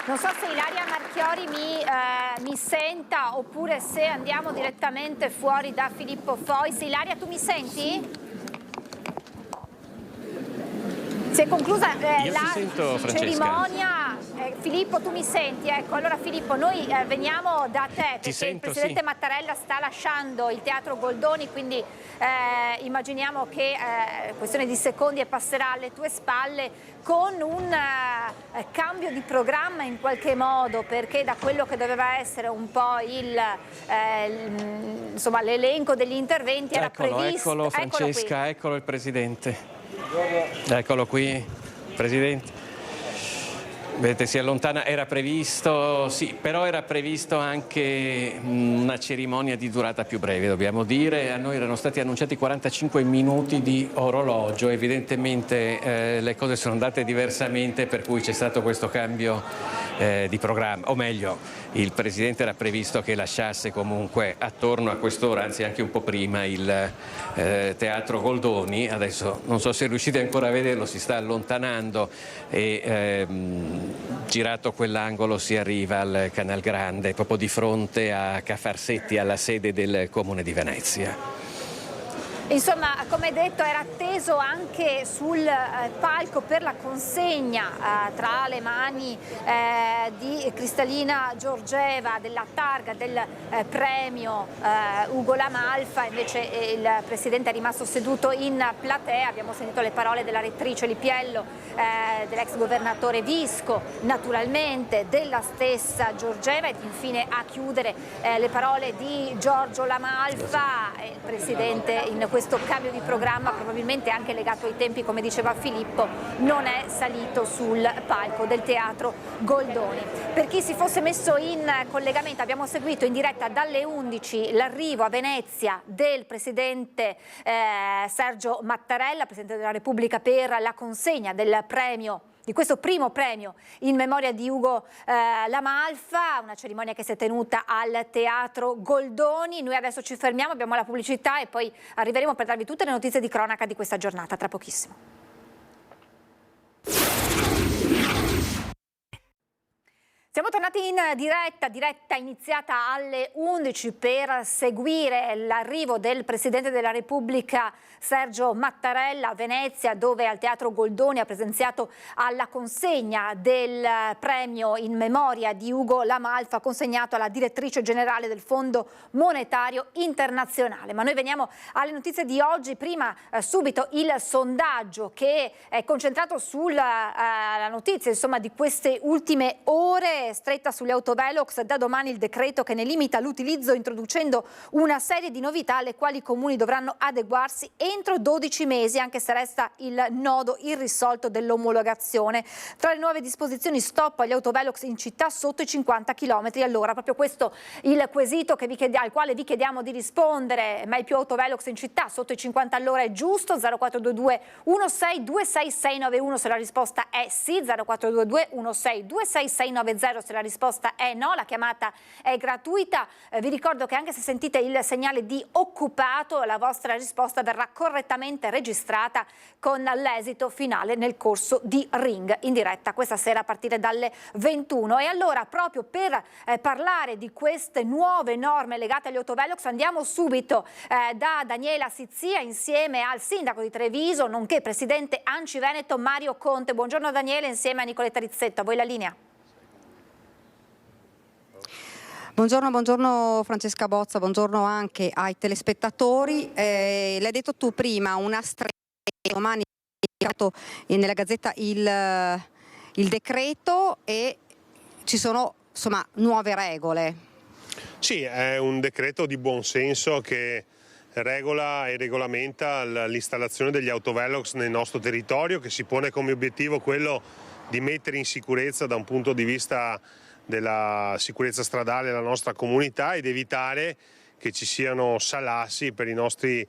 Non so se Ilaria Marchiori mi senta oppure se andiamo direttamente fuori da Filippo Fois. Ilaria, tu mi senti? Si è conclusa la cerimonia. Filippo, tu mi senti? Ecco, allora Filippo, noi veniamo da te perché il Presidente Mattarella sta lasciando il Teatro Goldoni, quindi immaginiamo che questione di secondi e passerà alle tue spalle con un cambio di programma in qualche modo, perché da quello che doveva essere un po' insomma, l'elenco degli interventi era previsto. Eccolo Francesca, eccolo il Presidente. Eccolo qui, Presidente. Vedete, si allontana, era previsto, sì, però era previsto anche una cerimonia di durata più breve, dobbiamo dire. A noi erano stati annunciati 45 minuti di orologio, evidentemente le cose sono andate diversamente, per cui c'è stato questo cambio di programma, o meglio, il Presidente era previsto che lasciasse comunque attorno a quest'ora, anzi anche un po' prima, il Teatro Goldoni. Adesso non so se riuscite ancora a vederlo, si sta allontanando e girato quell'angolo si arriva al Canal Grande, proprio di fronte a Ca' Farsetti, alla sede del Comune di Venezia. Insomma, come detto, era atteso anche sul palco per la consegna tra le mani di Cristalina Georgieva della targa del premio Ugo La Malfa. Invece il Presidente è rimasto seduto in platea. Abbiamo sentito le parole della rettrice Lipiello, dell'ex governatore Visco, naturalmente della stessa Georgieva, ed infine a chiudere le parole di Giorgio La Malfa. Il Presidente in questo cambio di programma, probabilmente anche legato ai tempi, come diceva Filippo, non è salito sul palco del Teatro Goldoni. Per chi si fosse messo in collegamento, abbiamo seguito in diretta dalle 11 l'arrivo a Venezia del Presidente Sergio Mattarella, Presidente della Repubblica, per la consegna del premio, di questo primo premio in memoria di Ugo La Malfa, una cerimonia che si è tenuta al Teatro Goldoni. Noi adesso ci fermiamo, abbiamo la pubblicità e poi arriveremo per darvi tutte le notizie di cronaca di questa giornata, tra pochissimo. Siamo tornati in diretta iniziata alle 11 per seguire l'arrivo del Presidente della Repubblica Sergio Mattarella a Venezia, dove al Teatro Goldoni ha presenziato alla consegna del premio in memoria di Ugo La Malfa, consegnato alla direttrice generale del Fondo Monetario Internazionale. Ma noi veniamo alle notizie di oggi. Prima subito il sondaggio che è concentrato sulla notizia, insomma, di queste ultime ore. Stretta sugli autovelox, da domani il decreto che ne limita l'utilizzo, introducendo una serie di novità alle quali i comuni dovranno adeguarsi entro 12 mesi, anche se resta il nodo irrisolto dell'omologazione. Tra le nuove disposizioni, stop agli autovelox in città sotto i 50 km all'ora. Proprio questo il quesito che al quale vi chiediamo di rispondere. Mai più autovelox in città sotto i 50 all'ora è giusto? 0422 16 691 se la risposta è sì, 0422 16 690 se la risposta è no. La chiamata è gratuita. Vi ricordo che anche se sentite il segnale di occupato, la vostra risposta verrà correttamente registrata con l'esito finale nel corso di Ring, in diretta questa sera a partire dalle 21. E allora, proprio per parlare di queste nuove norme legate agli autovelox, andiamo subito da Daniela Sizzia insieme al sindaco di Treviso, nonché presidente ANCI Veneto Mario Conte. Buongiorno Daniele, insieme a Nicoletta Rizzetto. A voi la linea. Buongiorno Francesca Bozza, buongiorno anche ai telespettatori. L'hai detto tu prima, una stretta, domani nella Gazzetta il decreto e ci sono insomma nuove regole. Sì, è un decreto di buon senso che regola e regolamenta l'installazione degli autovelox nel nostro territorio, che si pone come obiettivo quello di mettere in sicurezza da un punto di vista della sicurezza stradale la nostra comunità ed evitare che ci siano salassi per i nostri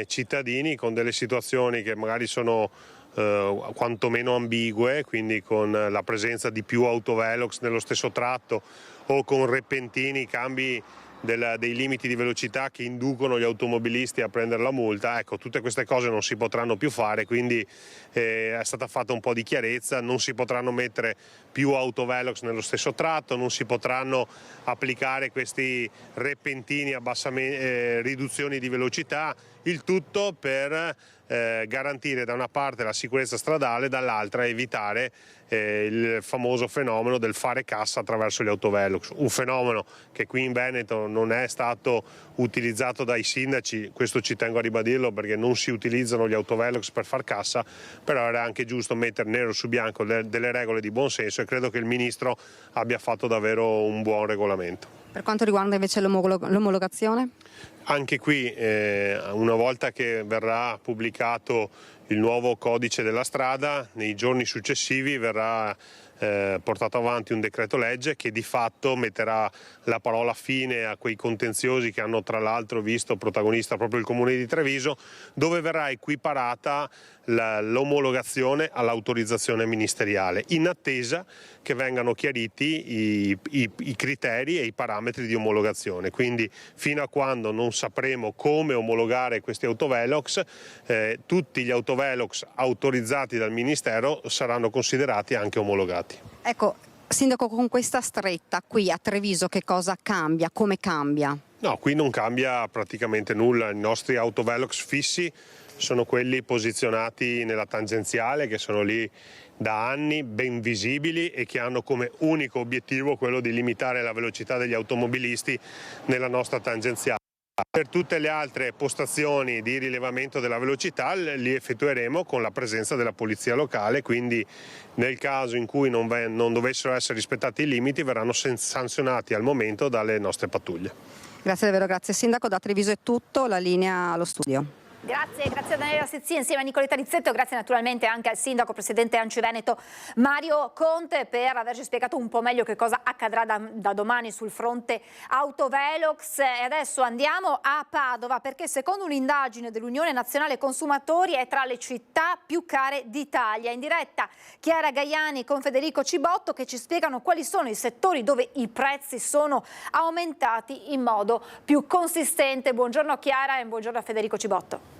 cittadini con delle situazioni che magari sono quantomeno ambigue, quindi con la presenza di più autovelox nello stesso tratto o con repentini cambi dei limiti di velocità che inducono gli automobilisti a prendere la multa. Ecco, tutte queste cose non si potranno più fare, quindi è stata fatta un po' di chiarezza, non si potranno mettere più autovelox nello stesso tratto, non si potranno applicare questi repentini riduzioni di velocità, il tutto per garantire da una parte la sicurezza stradale, dall'altra evitare il famoso fenomeno del fare cassa attraverso gli autovelox, un fenomeno che qui in Veneto non è stato utilizzato dai sindaci, questo ci tengo a ribadirlo perché non si utilizzano gli autovelox per far cassa, però era anche giusto mettere nero su bianco delle regole di buon senso e credo che il Ministro abbia fatto davvero un buon regolamento. Per quanto riguarda invece l'omologazione? Anche qui, una volta che verrà pubblicato il nuovo codice della strada, nei giorni successivi verrà portato avanti un decreto legge che di fatto metterà la parola fine a quei contenziosi che hanno tra l'altro visto protagonista proprio il Comune di Treviso, dove verrà equiparata l'omologazione all'autorizzazione ministeriale, in attesa che vengano chiariti i criteri e i parametri di omologazione. Quindi fino a quando non sapremo come omologare questi autovelox, tutti gli autovelox autorizzati dal Ministero saranno considerati anche omologati. Ecco, Sindaco, con questa stretta qui a Treviso che cosa cambia? Come cambia? No, qui non cambia praticamente nulla. I nostri autovelox fissi sono quelli posizionati nella tangenziale, che sono lì da anni, ben visibili e che hanno come unico obiettivo quello di limitare la velocità degli automobilisti nella nostra tangenziale. Per tutte le altre postazioni di rilevamento della velocità li effettueremo con la presenza della polizia locale, quindi nel caso in cui non dovessero essere rispettati i limiti verranno sanzionati al momento dalle nostre pattuglie. Grazie davvero, grazie Sindaco. Da Treviso è tutto, la linea allo studio. Grazie a Daniela Sezzia insieme a Nicoletta Rizzetto, grazie naturalmente anche al sindaco, presidente ANCI Veneto Mario Conte, per averci spiegato un po' meglio che cosa accadrà da domani sul fronte autovelox. E adesso andiamo a Padova, perché secondo un'indagine dell'Unione Nazionale Consumatori è tra le città più care d'Italia. In diretta Chiara Gaiani con Federico Cibotto, che ci spiegano quali sono i settori dove i prezzi sono aumentati in modo più consistente. Buongiorno Chiara e buongiorno a Federico Cibotto.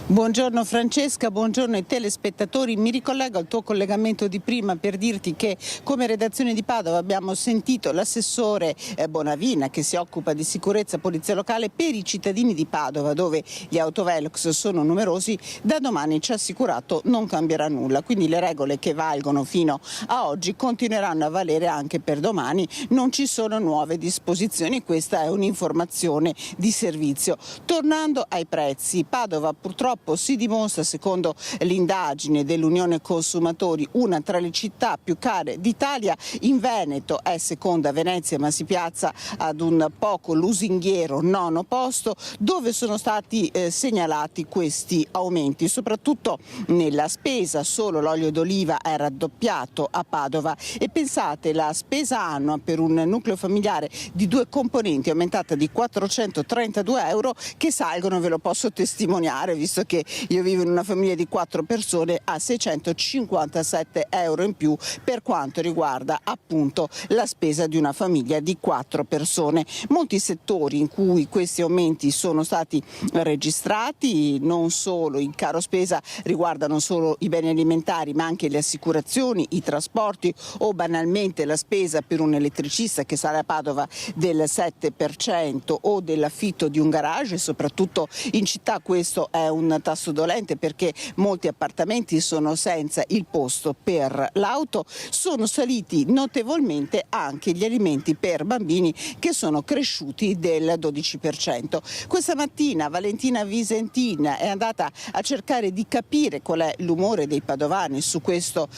Buongiorno Francesca, buongiorno ai telespettatori. Mi ricollego al tuo collegamento di prima per dirti che come redazione di Padova abbiamo sentito l'assessore Bonavina, che si occupa di sicurezza e polizia locale per i cittadini di Padova, dove gli autovelox sono numerosi. Da domani ci ha assicurato non cambierà nulla, quindi le regole che valgono fino a oggi continueranno a valere anche per domani, non ci sono nuove disposizioni, questa è un'informazione di servizio. Tornando ai prezzi, Padova purtroppo si dimostra, secondo l'indagine dell'Unione Consumatori, una tra le città più care d'Italia. In Veneto è seconda Venezia, ma si piazza ad un poco lusinghiero nono posto, dove sono stati segnalati questi aumenti, soprattutto nella spesa. Solo l'olio d'oliva è raddoppiato a Padova e pensate, la spesa annua per un nucleo familiare di 2 componenti è aumentata di 432 euro, che salgono, ve lo posso testimoniare visto che io vivo in una famiglia di 4 persone, a 657 euro in più per quanto riguarda appunto la spesa di una famiglia di 4 persone. Molti settori in cui questi aumenti sono stati registrati, non solo il caro spesa riguardano solo i beni alimentari, ma anche le assicurazioni, i trasporti o banalmente la spesa per un elettricista che sale a Padova del 7% o dell'affitto di un garage. Soprattutto in città questo è un tasso dolente, perché molti appartamenti sono senza il posto per l'auto. Sono saliti notevolmente anche gli alimenti per bambini, che sono cresciuti del 12%. Questa mattina Valentina Visentina è andata a cercare di capire qual è l'umore dei padovani su questo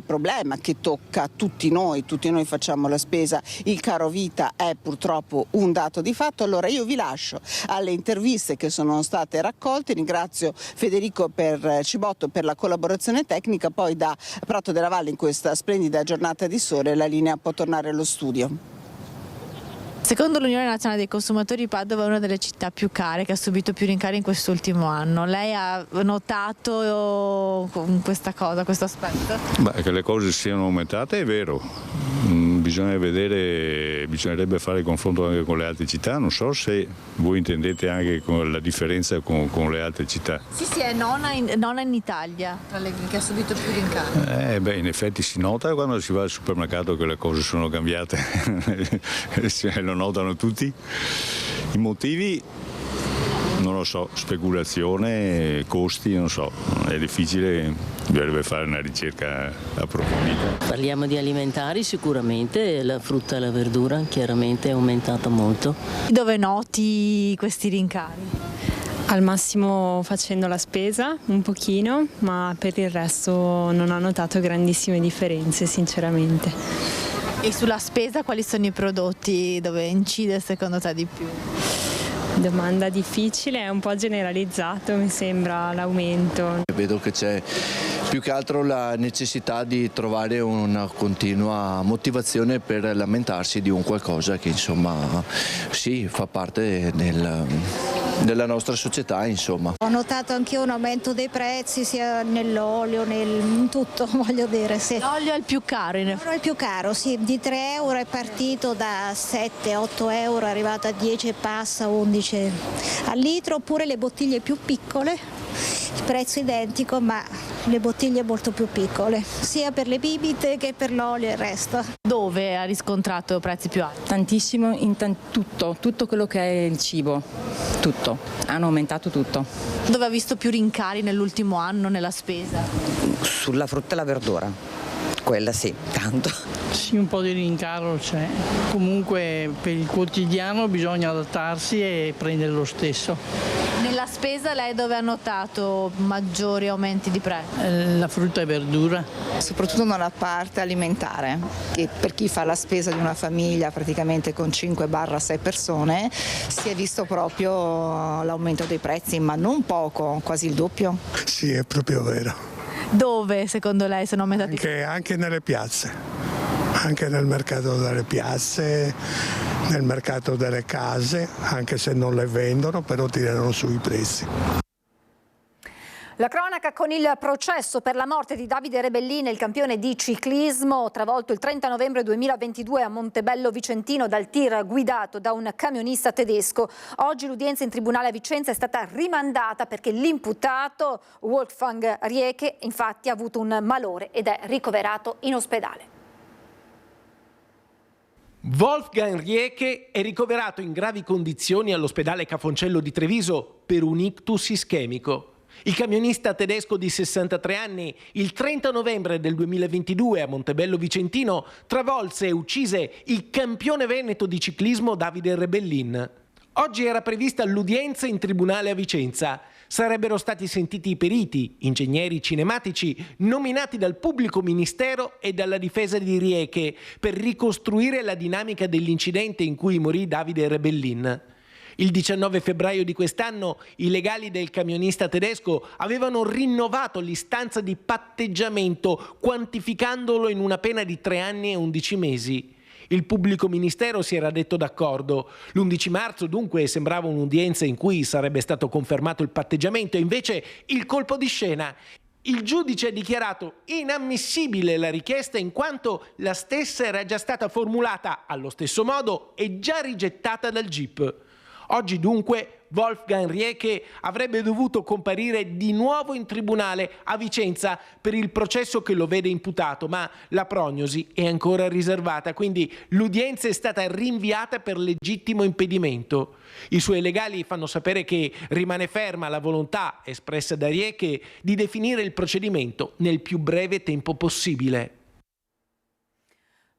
problema che tocca tutti noi facciamo la spesa, il caro vita è purtroppo un dato di fatto. Allora io vi lascio alle interviste che sono state raccolte, ringrazio Federico Cibotto per la collaborazione tecnica, poi da Prato della Valle in questa splendida giornata di sole la linea può tornare allo studio. Secondo l'Unione Nazionale dei Consumatori, Padova è una delle città più care, che ha subito più rincari in quest'ultimo anno. Lei ha notato questa cosa, questo aspetto? Beh, che le cose siano aumentate è vero, bisognerebbe fare il confronto anche con le altre città, non so se voi intendete anche con la differenza con le altre città. Sì, è nona in Italia, tra le che ha subito più rincari. In effetti si nota quando si va al supermercato che le cose sono cambiate, lo notano tutti. I motivi? Non lo so, speculazione, costi, non so, è difficile, bisognerebbe fare una ricerca approfondita. Parliamo di alimentari sicuramente, la frutta e la verdura chiaramente è aumentata molto. Dove noti questi rincari? Al massimo facendo la spesa, un pochino, ma per il resto non ho notato grandissime differenze sinceramente. E sulla spesa quali sono i prodotti dove incide secondo te di più? Domanda difficile, è un po' generalizzato mi sembra l'aumento. Vedo che c'è più che altro la necessità di trovare una continua motivazione per lamentarsi di un qualcosa che insomma sì, fa parte della nostra società insomma. Ho notato anche un aumento dei prezzi sia nell'olio, in tutto voglio dire. Sì. L'olio è il più caro? L'olio è il più caro, sì, di 3 euro è partito da 7-8 euro, è arrivato a 10 e passa, 11 al litro, oppure le bottiglie più piccole, il prezzo identico ma le bottiglie molto più piccole, sia per le bibite che per l'olio e il resto. Dove ha riscontrato prezzi più alti? Tantissimo, tutto quello che è il cibo, tutto, hanno aumentato tutto. Dove ha visto più rincari nell'ultimo anno nella spesa? Sulla frutta e la verdura, quella sì, tanto. Sì, un po' di rincaro c'è, comunque per il quotidiano bisogna adattarsi e prendere lo stesso. Nella spesa lei dove ha notato maggiori aumenti di prezzo? La frutta e verdura. Soprattutto nella parte alimentare, che per chi fa la spesa di una famiglia praticamente con 5-6 persone si è visto proprio l'aumento dei prezzi, ma non poco, quasi il doppio. Sì, è proprio vero. Dove secondo lei sono aumentati? Anche nelle piazze, anche nel mercato delle piazze, nel mercato delle case, anche se non le vendono, però tirano su i prezzi. La cronaca con il processo per la morte di Davide Rebellin, il campione di ciclismo, travolto il 30 novembre 2022 a Montebello Vicentino dal tir guidato da un camionista tedesco. Oggi l'udienza in tribunale a Vicenza è stata rimandata perché l'imputato Wolfgang Rieke infatti ha avuto un malore ed è ricoverato in ospedale. Wolfgang Rieke è ricoverato in gravi condizioni all'ospedale Cafoncello di Treviso per un ictus ischemico. Il camionista tedesco di 63 anni, il 30 novembre del 2022 a Montebello Vicentino, travolse e uccise il campione veneto di ciclismo Davide Rebellin. Oggi era prevista l'udienza in tribunale a Vicenza. Sarebbero stati sentiti i periti, ingegneri cinematici, nominati dal pubblico ministero e dalla difesa di Rieke per ricostruire la dinamica dell'incidente in cui morì Davide Rebellin. Il 19 febbraio di quest'anno i legali del camionista tedesco avevano rinnovato l'istanza di patteggiamento, quantificandolo in una pena di 3 anni e 11 mesi. Il pubblico ministero si era detto d'accordo. L'11 marzo dunque sembrava un'udienza in cui sarebbe stato confermato il patteggiamento e invece il colpo di scena. Il giudice ha dichiarato inammissibile la richiesta in quanto la stessa era già stata formulata allo stesso modo e già rigettata dal GIP. Oggi dunque Wolfgang Rieke avrebbe dovuto comparire di nuovo in tribunale a Vicenza per il processo che lo vede imputato, ma la prognosi è ancora riservata, quindi l'udienza è stata rinviata per legittimo impedimento. I suoi legali fanno sapere che rimane ferma la volontà espressa da Rieke di definire il procedimento nel più breve tempo possibile.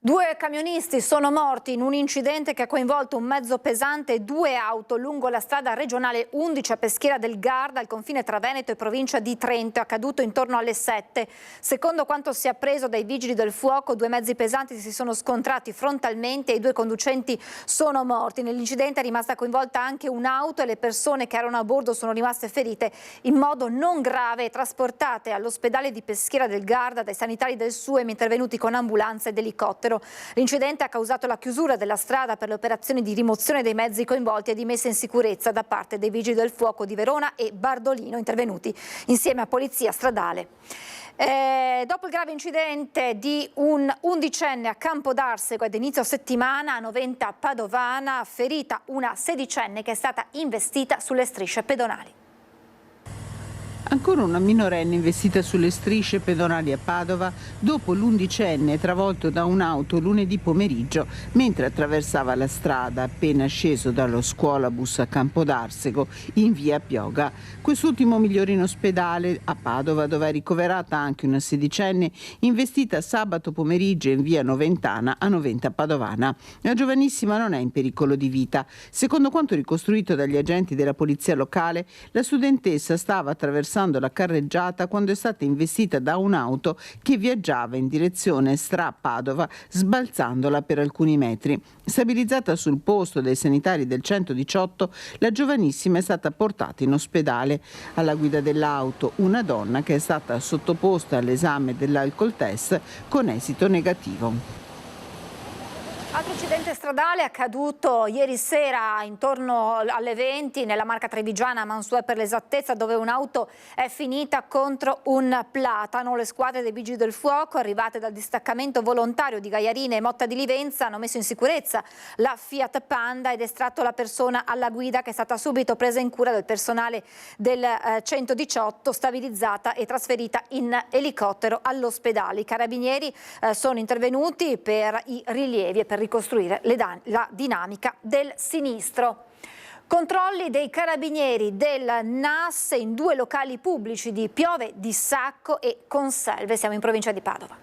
2 camionisti sono morti in un incidente che ha coinvolto un mezzo pesante e 2 auto lungo la strada regionale 11 a Peschiera del Garda, al confine tra Veneto e provincia di Trento, accaduto intorno alle 7. Secondo quanto si è appreso dai vigili del fuoco, 2 mezzi pesanti si sono scontrati frontalmente e i 2 conducenti sono morti. Nell'incidente è rimasta coinvolta anche un'auto e le persone che erano a bordo sono rimaste ferite in modo non grave e trasportate all'ospedale di Peschiera del Garda dai sanitari del SUEM intervenuti con ambulanza ed elicottero. L'incidente ha causato la chiusura della strada per le operazioni di rimozione dei mezzi coinvolti e di messa in sicurezza da parte dei vigili del fuoco di Verona e Bardolino intervenuti insieme a polizia stradale. Dopo il grave incidente di un undicenne a Campodarsego ad inizio settimana a Noventa Padovana, ferita una sedicenne che è stata investita sulle strisce pedonali. Ancora una minorenne investita sulle strisce pedonali a Padova dopo l'undicenne travolto da un'auto lunedì pomeriggio mentre attraversava la strada appena sceso dallo scuolabus a Campodarsego in via Pioga. Quest'ultimo migliora in ospedale a Padova, dove è ricoverata anche una sedicenne investita sabato pomeriggio in via Noventana a Noventa Padovana. La giovanissima non è in pericolo di vita. Secondo quanto ricostruito dagli agenti della polizia locale, la studentessa stava attraversando la carreggiata quando è stata investita da un'auto che viaggiava in direzione Stra-Padova, sbalzandola per alcuni metri. Stabilizzata sul posto dai sanitari del 118, la giovanissima è stata portata in ospedale. Alla guida dell'auto una donna che è stata sottoposta all'esame dell'alcol test con esito negativo. Altro incidente stradale accaduto ieri sera intorno alle 20 nella Marca Trevigiana, Mansuè per l'esattezza, dove un'auto è finita contro un platano. Le squadre dei Vigili del Fuoco, arrivate dal distaccamento volontario di Gaiarine e Motta di Livenza, hanno messo in sicurezza la Fiat Panda ed estratto la persona alla guida, che è stata subito presa in cura dal personale del 118, stabilizzata e trasferita in elicottero all'ospedale. I carabinieri sono intervenuti per i rilievi e per ricostruire la dinamica del sinistro. Controlli dei carabinieri del NAS in 2 locali pubblici di Piove di Sacco e Conselve. Siamo in provincia di Padova.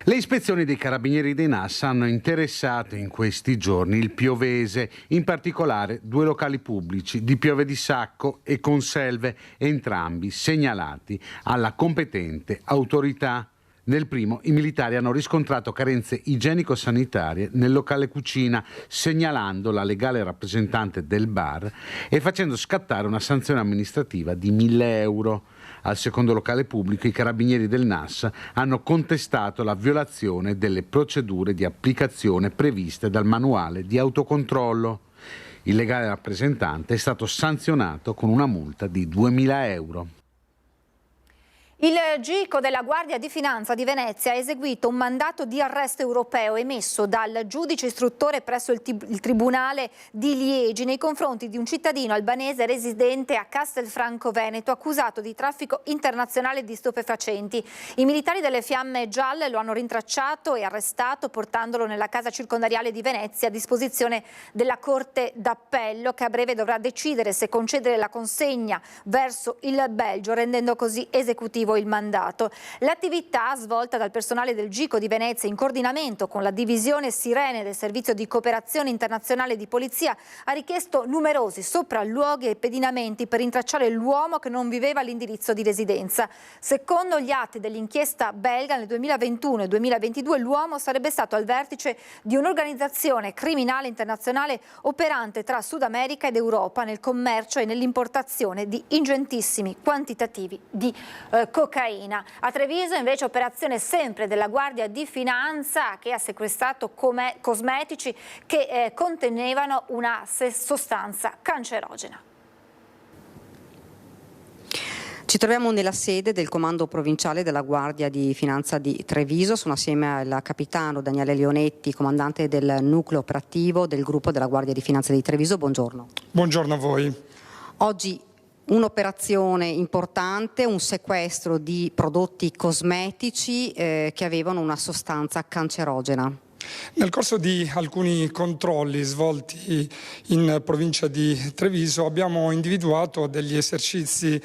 Le ispezioni dei carabinieri dei NAS hanno interessato in questi giorni il piovese, in particolare 2 locali pubblici di Piove di Sacco e Conselve, entrambi segnalati alla competente autorità. Nel primo, i militari hanno riscontrato carenze igienico-sanitarie nel locale cucina, segnalando la legale rappresentante del bar e facendo scattare una sanzione amministrativa di 1.000 euro. Al secondo locale pubblico, i carabinieri del NAS hanno contestato la violazione delle procedure di applicazione previste dal manuale di autocontrollo. Il legale rappresentante è stato sanzionato con una multa di 2.000 euro. Il GICO della Guardia di Finanza di Venezia ha eseguito un mandato di arresto europeo emesso dal giudice istruttore presso il Tribunale di Liegi nei confronti di un cittadino albanese residente a Castelfranco Veneto accusato di traffico internazionale di stupefacenti. I militari delle Fiamme Gialle lo hanno rintracciato e arrestato portandolo nella casa circondariale di Venezia a disposizione della Corte d'Appello, che a breve dovrà decidere se concedere la consegna verso il Belgio, rendendo così esecutivo il mandato. L'attività svolta dal personale del GICO di Venezia in coordinamento con la divisione Sirene del Servizio di Cooperazione Internazionale di Polizia ha richiesto numerosi sopralluoghi e pedinamenti per rintracciare l'uomo che non viveva all'indirizzo di residenza. Secondo gli atti dell'inchiesta belga, nel 2021 e 2022 l'uomo sarebbe stato al vertice di un'organizzazione criminale internazionale operante tra Sud America ed Europa nel commercio e nell'importazione di ingentissimi quantitativi di cocaina. A Treviso invece operazione sempre della Guardia di Finanza, che ha sequestrato cosmetici che contenevano una sostanza cancerogena. Ci troviamo nella sede del comando provinciale della Guardia di Finanza di Treviso. Sono assieme al capitano Daniele Leonetti, comandante del nucleo operativo del gruppo della Guardia di Finanza di Treviso. Buongiorno. Buongiorno a voi. Oggi un'operazione importante, un sequestro di prodotti cosmetici che avevano una sostanza cancerogena. Nel corso di alcuni controlli svolti in provincia di Treviso abbiamo individuato degli esercizi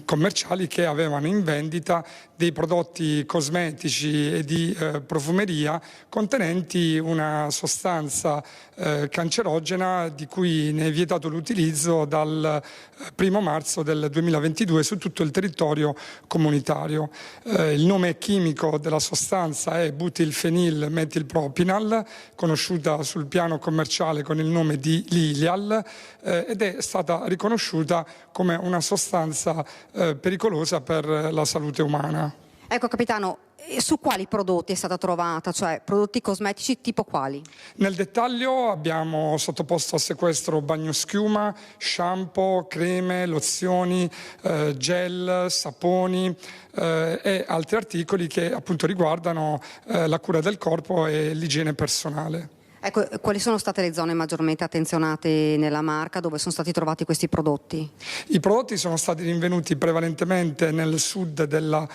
commerciali che avevano in vendita dei prodotti cosmetici e di profumeria contenenti una sostanza cancerogena di cui ne è vietato l'utilizzo dal 1 marzo del 2022 su tutto il territorio comunitario. Il nome chimico della sostanza è butilfenilmetilpropinal, conosciuta sul piano commerciale con il nome di Lilial, ed è stata riconosciuta come una sostanza pericolosa per la salute umana. Ecco capitano, Su quali prodotti è stata trovata? Cioè prodotti cosmetici tipo quali? Nel dettaglio abbiamo sottoposto a sequestro bagnoschiuma, shampoo, creme, lozioni, gel, saponi e altri articoli che appunto riguardano la cura del corpo e l'igiene personale. Ecco, quali sono state le zone maggiormente attenzionate nella Marca dove sono stati trovati questi prodotti? I prodotti sono stati rinvenuti prevalentemente nel sud della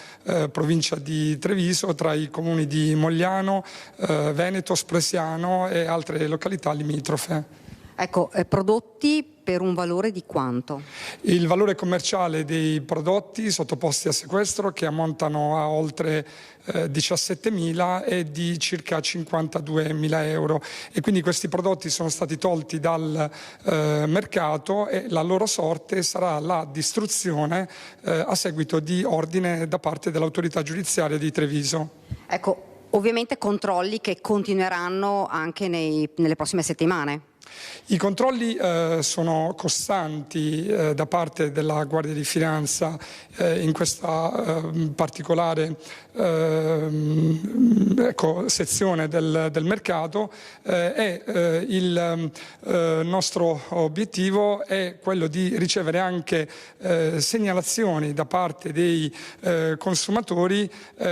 provincia di Treviso, tra i comuni di Mogliano, Veneto, Spresiano e altre località limitrofe. Ecco, prodotti per un valore di quanto? Il valore commerciale dei prodotti sottoposti a sequestro, che ammontano a oltre 17.000, è di circa 52.000 euro, e quindi questi prodotti sono stati tolti dal mercato e la loro sorte sarà la distruzione a seguito di ordine da parte dell'autorità giudiziaria di Treviso. Ecco, ovviamente controlli che continueranno anche nelle prossime settimane. I controlli sono costanti da parte della Guardia di Finanza in questa particolare sezione del mercato e il nostro obiettivo è quello di ricevere anche segnalazioni da parte dei consumatori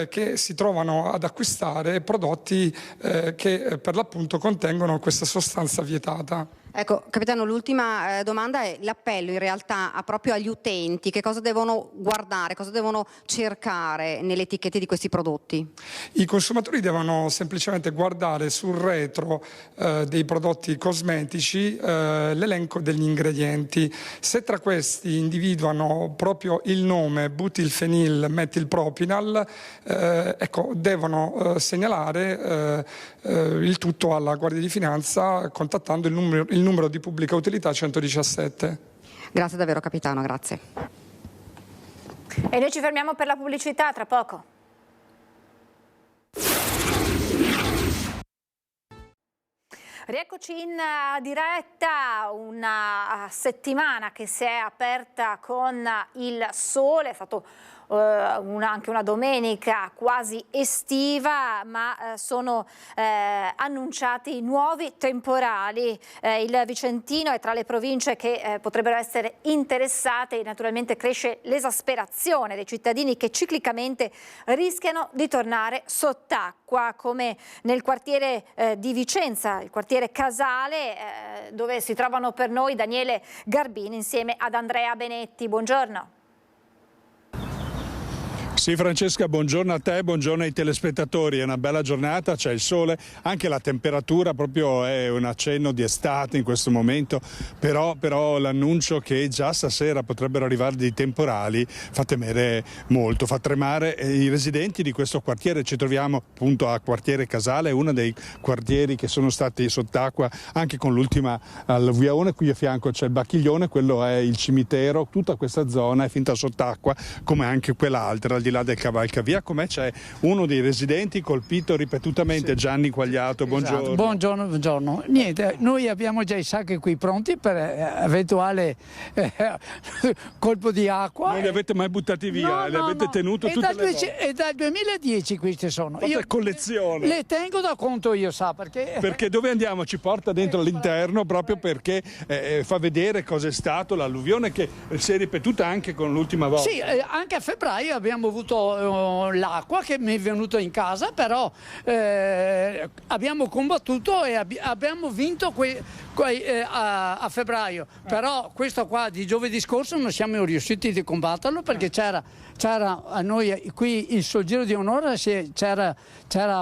che si trovano ad acquistare prodotti che per l'appunto contengono questa sostanza vietata. Ecco, capitano, l'ultima domanda è l'appello in realtà proprio agli utenti. Che cosa devono guardare, cosa devono cercare nelle etichette di questi prodotti? I consumatori devono semplicemente guardare sul retro dei prodotti cosmetici l'elenco degli ingredienti. Se tra questi individuano proprio il nome butilfenil metilpropinal, devono segnalare il tutto alla Guardia di Finanza contattando il numero di pubblica utilità 117. Grazie davvero capitano, grazie. E noi ci fermiamo per la pubblicità, tra poco. Rieccoci in diretta, una settimana che si è aperta con il sole, è stato anche una domenica quasi estiva, ma sono annunciati nuovi temporali. Il Vicentino è tra le province che potrebbero essere interessate. Naturalmente cresce l'esasperazione dei cittadini che ciclicamente rischiano di tornare sott'acqua, come nel quartiere di Vicenza, il quartiere Casale, dove si trovano per noi Daniele Garbini insieme ad Andrea Benetti. Buongiorno. Sì Francesca, buongiorno a te, buongiorno ai telespettatori, è una bella giornata, c'è il sole, anche la temperatura proprio è un accenno di estate in questo momento, però l'annuncio che già stasera potrebbero arrivare dei temporali fa temere molto, fa tremare i residenti di questo quartiere. Ci troviamo appunto a quartiere Casale, uno dei quartieri che sono stati sott'acqua anche con l'ultima alluvione. Qui a fianco c'è il Bacchiglione, quello è il cimitero, tutta questa zona è finta sott'acqua come anche quell'altra al di là del Cavalcavia. Com'è? C'è uno dei residenti colpito ripetutamente, sì. Gianni Quagliato, buongiorno. Esatto. Buongiorno. Niente, noi abbiamo già i sacchi qui pronti per eventuale colpo di acqua. Non li avete mai buttati via? Li avete tenuto tutte le volte? E dal 2010 questi sono. Io collezione. Le tengo da conto io, sa, perché... Perché dove andiamo? Ci porta dentro all'interno proprio perché fa vedere cosa è stato l'alluvione che si è ripetuta anche con l'ultima volta. Sì, anche a febbraio abbiamo avuto l'acqua che mi è venuta in casa, però abbiamo combattuto e abbiamo vinto a febbraio, però questo qua di giovedì scorso non siamo riusciti a combatterlo perché c'era a noi qui sul giro di un'ora c'era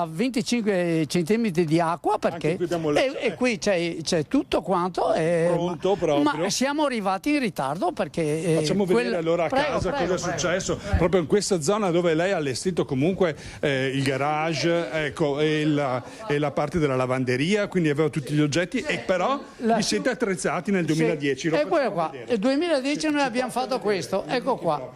25 centimetri di acqua perché e qui c'è tutto quanto pronto proprio. Ma siamo arrivati in ritardo perché facciamo vedere allora a casa cosa è successo proprio in questa zona dove lei ha allestito comunque il garage, ecco, e la parte della lavanderia, quindi aveva tutti gli oggetti e però vi siete attrezzati nel 2010. Sì, quello qua. Nel 2010 noi abbiamo fatto questo, ecco qua.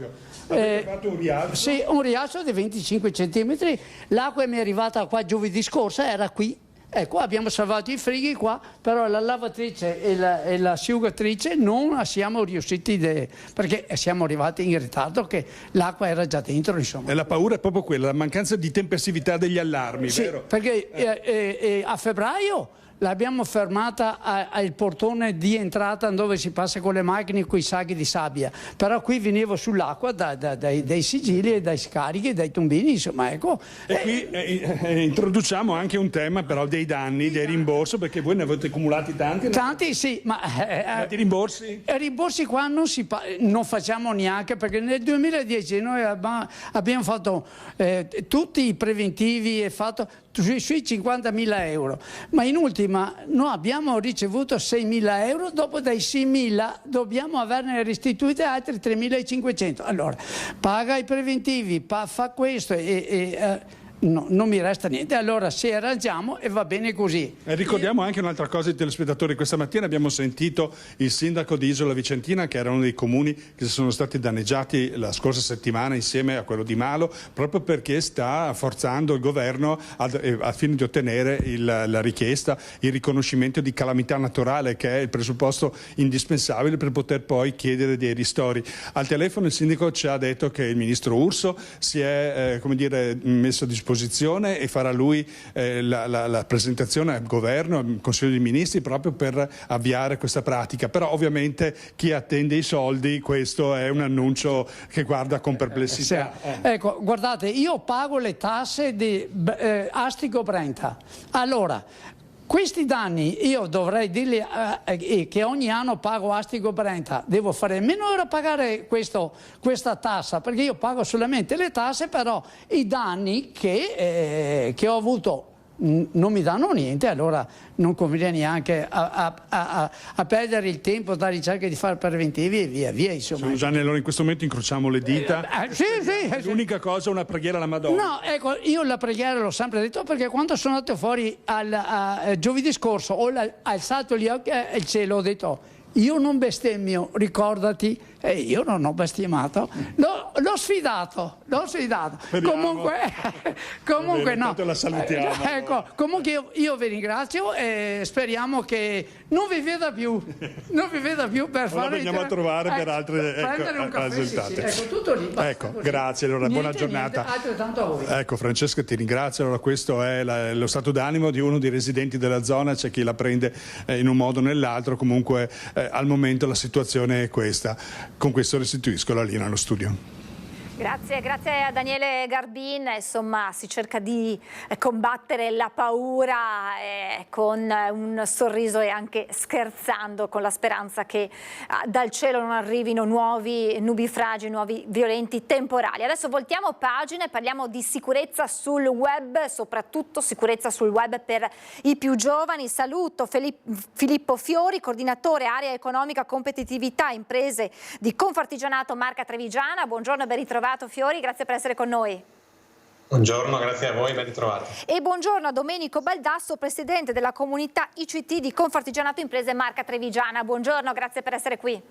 Avete fatto un rialzo? Sì, un rialzo di 25 centimetri. L'acqua mi è arrivata qua giovedì scorso, era qui. Ecco, abbiamo salvato i frighi qua, però la lavatrice e l'asciugatrice non siamo riusciti, perché siamo arrivati in ritardo, che l'acqua era già dentro, insomma. E la paura è proprio quella, la mancanza di tempestività degli allarmi, sì, vero? Perché a febbraio l'abbiamo fermata al portone di entrata dove si passa con le macchine con i sacchi di sabbia, però qui venivo sull'acqua dai sigilli e dai scarichi, dai tombini, insomma, ecco. E qui introduciamo anche un tema però dei danni, dei rimborsi, perché voi ne avete accumulati tanti. Tanti sì, ma i rimborsi? I rimborsi qua non facciamo neanche, perché nel 2010 noi abbiamo fatto tutti i preventivi e fatto sui 50.000 euro, ma in ultima noi abbiamo ricevuto 6.000 euro, dopo dai 6.000 dobbiamo averne restituiti altri 3.500. Allora paga i preventivi, fa questo no, non mi resta niente, allora se arrangiamo e va bene così. Ricordiamo anche un'altra cosa ai telespettatori: questa mattina abbiamo sentito il sindaco di Isola Vicentina, che era uno dei comuni che sono stati danneggiati la scorsa settimana insieme a quello di Malo, proprio perché sta forzando il governo al fine di ottenere la richiesta, il riconoscimento di calamità naturale, che è il presupposto indispensabile per poter poi chiedere dei ristori. Al telefono il sindaco ci ha detto che il ministro Urso si è messo a disposizione e farà lui la presentazione al governo, al Consiglio dei Ministri, proprio per avviare questa pratica. Però ovviamente chi attende i soldi, questo è un annuncio che guarda con perplessità. Ecco, guardate, io pago le tasse di Astico Brenta. Allora, questi danni io dovrei dirgli che ogni anno pago Astico Brenta, devo fare meno ora pagare questa tassa, perché io pago solamente le tasse, però i danni che ho avuto non mi danno niente, allora non conviene neanche a perdere il tempo da ricerca di fare preventivi e via, insomma. Gianni, allora in questo momto incrociamo le dita. Sì. L'unica cosa è una preghiera alla Madonna. No, ecco, io la preghiera l'ho sempre detto, perché quando sono andato fuori giovedì scorso ho alzato gli occhi al cielo, ho detto: io non bestemmio, ricordati. E io non ho bestemmato, l'ho sfidato. Speriamo. Comunque no. La salutiamo. Ecco, comunque io vi ringrazio e speriamo che non vi veda più per fare. Veniamo a trovare per altre prendere un caffè, risultati. Sì. Ecco, tutto lì. Ecco, grazie, allora buona giornata. Altrettanto a voi. Ecco, Francesca, ti ringrazio. Allora, questo è lo stato d'animo di uno dei residenti della zona, c'è chi la prende in un modo o nell'altro, comunque al momento la situazione è questa. Con questo restituisco la linea allo studio. Grazie a Daniele Garbin. Insomma, si cerca di combattere la paura con un sorriso e anche scherzando, con la speranza che dal cielo non arrivino nuovi nubifragi, nuovi violenti temporali. Adesso voltiamo pagina e parliamo di sicurezza sul web, soprattutto sicurezza sul web per i più giovani. Saluto Filippo Fiori, coordinatore area economica competitività imprese di Confartigianato Marca Trevigiana. Buongiorno e ben ritrovato Fiori, grazie per essere con noi. Buongiorno, grazie a voi, ben ritrovati. E buongiorno a Domenico Baldasso, presidente della comunità ICT di Confartigianato Imprese Marca Trevigiana. Buongiorno, grazie per essere qui.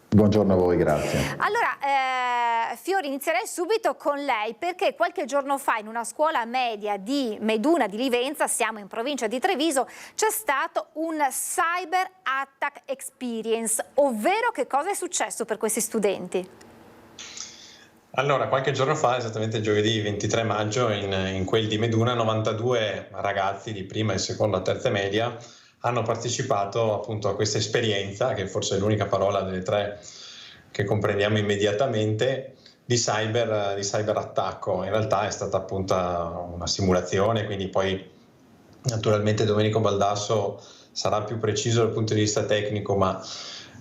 Buongiorno a voi, grazie. Allora, Fiori, inizierei subito con lei, perché qualche giorno fa in una scuola media di Meduna di Livenza, siamo in provincia di Treviso, c'è stato un cyber attack experience, ovvero che cosa è successo per questi studenti? Allora, qualche giorno fa, esattamente giovedì 23 maggio, in quel di Meduna, 92 ragazzi di prima e seconda terza media hanno partecipato appunto a questa esperienza, che forse è l'unica parola delle tre che comprendiamo immediatamente, di cyber attacco. In realtà è stata appunto una simulazione, quindi poi naturalmente Domenico Baldasso sarà più preciso dal punto di vista tecnico, ma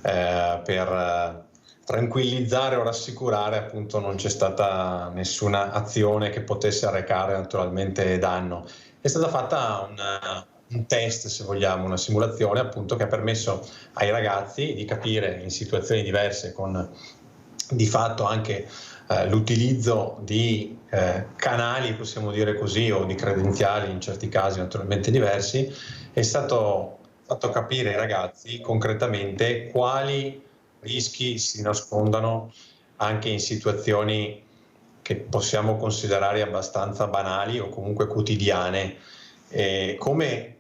per tranquillizzare o rassicurare, appunto non c'è stata nessuna azione che potesse arrecare naturalmente danno. È stata fatta un test, se vogliamo, una simulazione appunto che ha permesso ai ragazzi di capire in situazioni diverse, con di fatto anche l'utilizzo di canali, possiamo dire così, o di credenziali in certi casi naturalmente diversi. È stato fatto capire ai ragazzi concretamente quali rischi si nascondano anche in situazioni che possiamo considerare abbastanza banali o comunque quotidiane come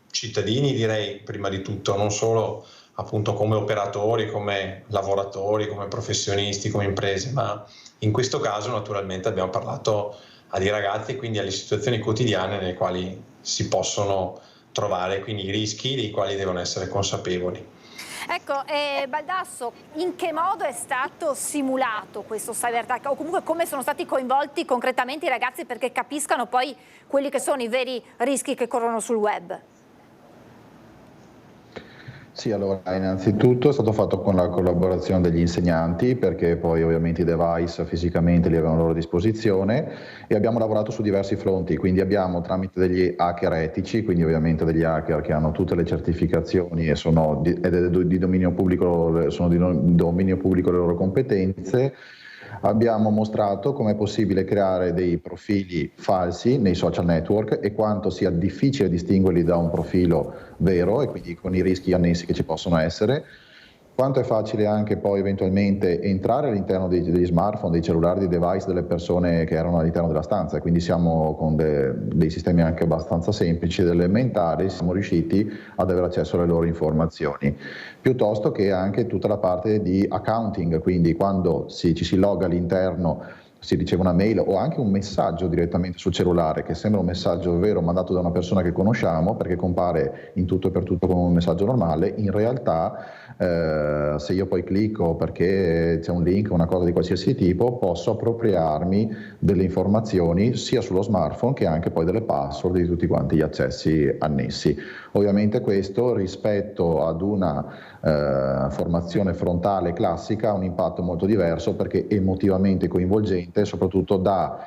cittadini, direi, prima di tutto, non solo appunto come operatori, come lavoratori, come professionisti, come imprese, ma in questo caso naturalmente abbiamo parlato ai ragazzi e quindi alle situazioni quotidiane nelle quali si possono trovare, quindi i rischi dei quali devono essere consapevoli. Ecco, Baldasso, in che modo è stato simulato questo cyberattack, o comunque come sono stati coinvolti concretamente i ragazzi perché capiscano poi quelli che sono i veri rischi che corrono sul web? Sì, allora innanzitutto è stato fatto con la collaborazione degli insegnanti, perché poi ovviamente i device fisicamente li avevano a loro disposizione, e abbiamo lavorato su diversi fronti, quindi abbiamo tramite degli hacker etici, quindi ovviamente degli hacker che hanno tutte le certificazioni e sono di dominio pubblico le loro competenze. Abbiamo mostrato come è possibile creare dei profili falsi nei social network e quanto sia difficile distinguerli da un profilo vero, e quindi con i rischi annessi che ci possono essere. Quanto è facile anche poi eventualmente entrare all'interno degli smartphone, dei cellulari, dei device delle persone che erano all'interno della stanza, quindi siamo con dei sistemi anche abbastanza semplici ed elementari, siamo riusciti ad avere accesso alle loro informazioni, piuttosto che anche tutta la parte di accounting, quindi quando ci si logga all'interno, si riceve una mail o anche un messaggio direttamente sul cellulare che sembra un messaggio vero mandato da una persona che conosciamo, perché compare in tutto e per tutto come un messaggio normale, in realtà se io poi clicco perché c'è un link o una cosa di qualsiasi tipo, posso appropriarmi delle informazioni sia sullo smartphone che anche poi delle password di tutti quanti gli accessi annessi. Ovviamente questo rispetto ad una formazione frontale classica ha un impatto molto diverso, perché emotivamente coinvolgente e soprattutto dà